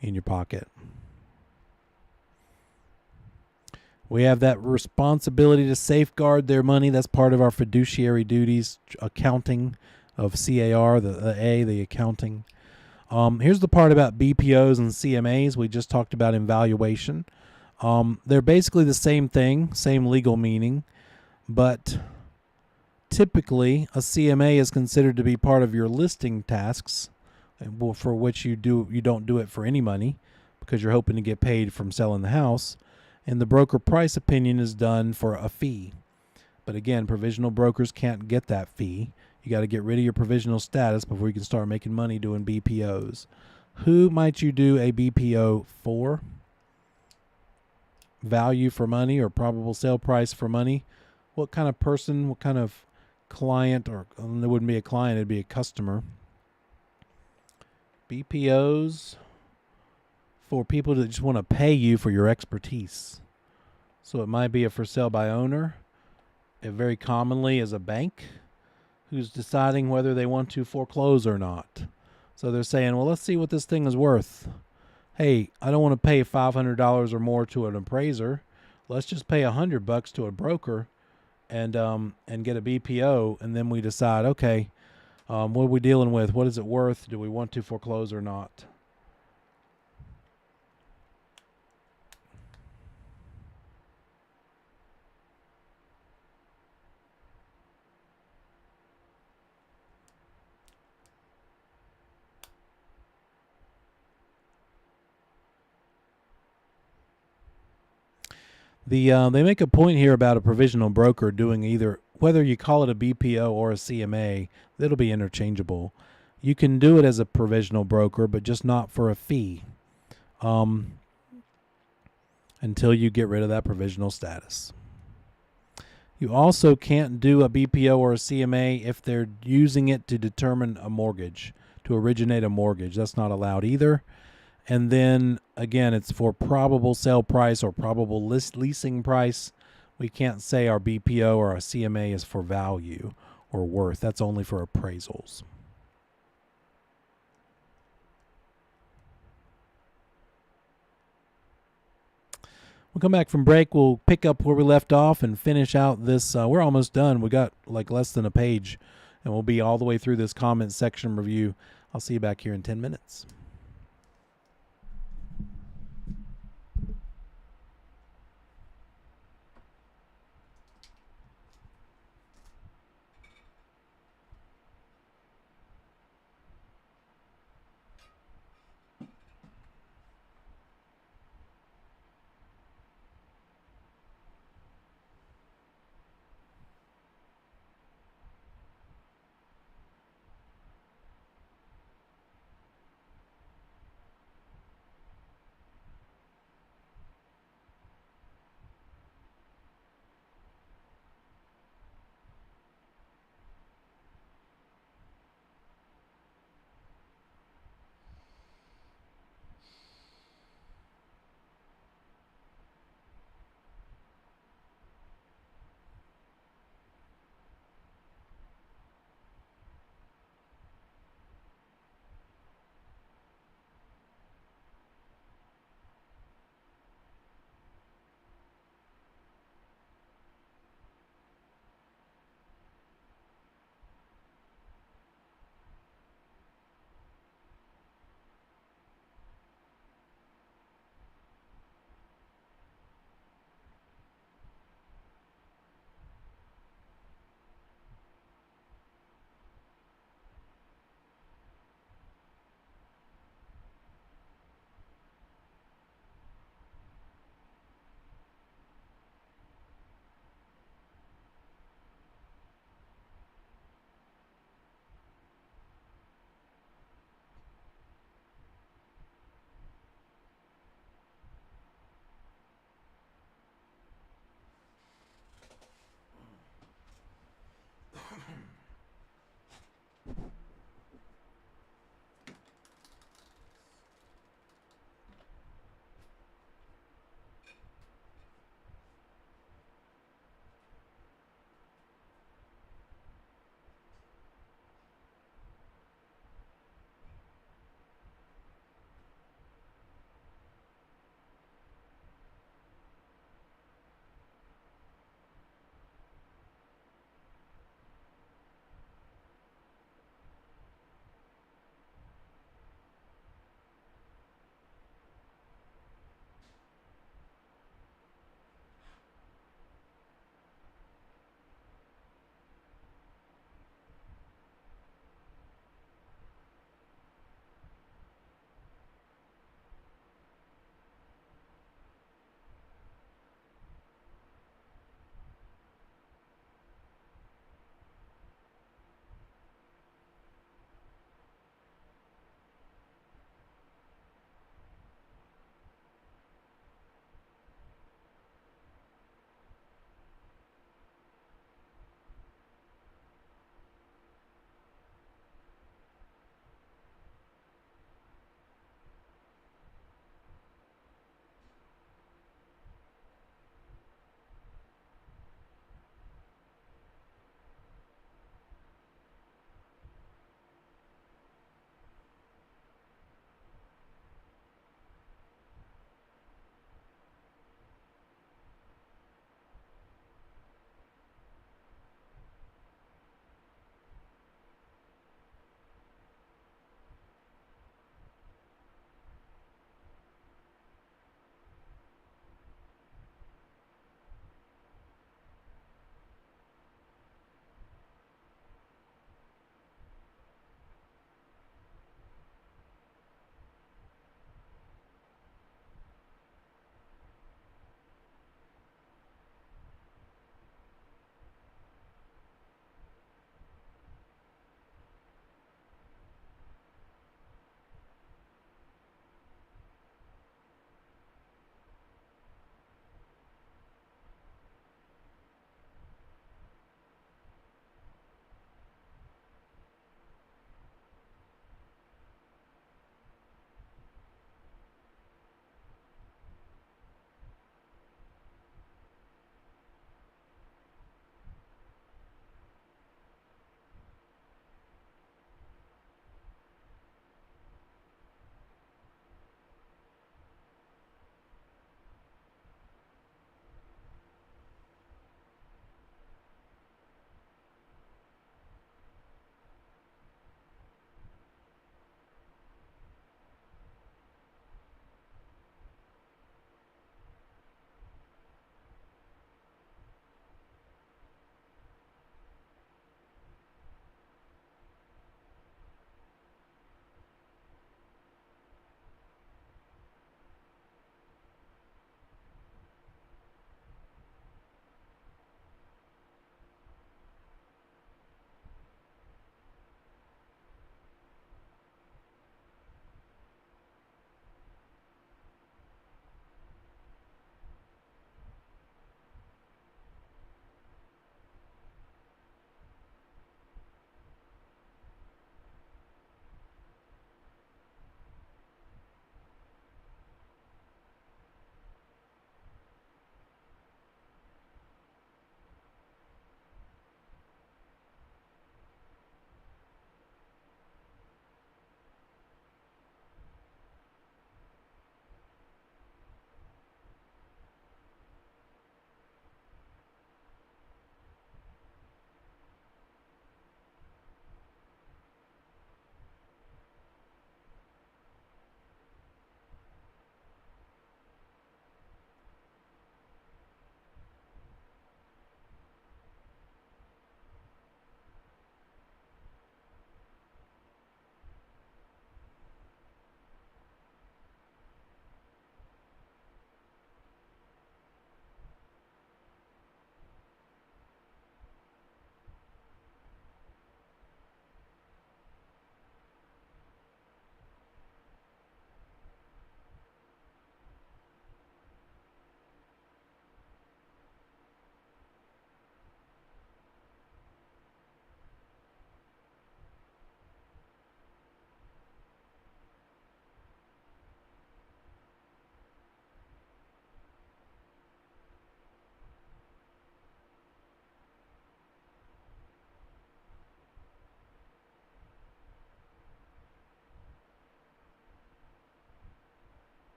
in your pocket. We have that responsibility to safeguard their money. That's part of our fiduciary duties, accounting of CAR, the accounting. Here's the part about BPOs and CMAs. We just talked about in valuation. They're basically the same thing, same legal meaning, but typically a CMA is considered to be part of your listing tasks, for which you don't do it for any money because you're hoping to get paid from selling the house. And the broker price opinion is done for a fee. But again, provisional brokers can't get that fee. You got to get rid of your provisional status before you can start making money doing BPOs. Who might you do a BPO for? Value for money or probable sale price for money? What kind of person, what kind of client, or it wouldn't be a client, it'd be a customer. BPOs for people that just want to pay you for your expertise. So it might be a for sale by owner. It very commonly is a bank who's deciding whether they want to foreclose or not. So they're saying, well, let's see what this thing is worth. Hey, I don't want to pay $500 or more to an appraiser. Let's just pay $100 to a broker and get a BPO. And then we decide, okay, what are we dealing with? What is it worth? Do we want to foreclose or not? They make a point here about a provisional broker doing either, whether you call it a BPO or a CMA, it'll be interchangeable. You can do it as a provisional broker, but just not for a fee until you get rid of that provisional status. You also can't do a BPO or a CMA if they're using it to determine a mortgage, to originate a mortgage. That's not allowed either. And then, again, it's for probable sale price or probable leasing price. We can't say our BPO or our CMA is for value or worth. That's only for appraisals. We'll come back from break. We'll pick up where we left off and finish out this. We're almost done. We got like less than a page, and we'll be all the way through this comment section review. I'll see you back here in 10 minutes.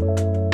you.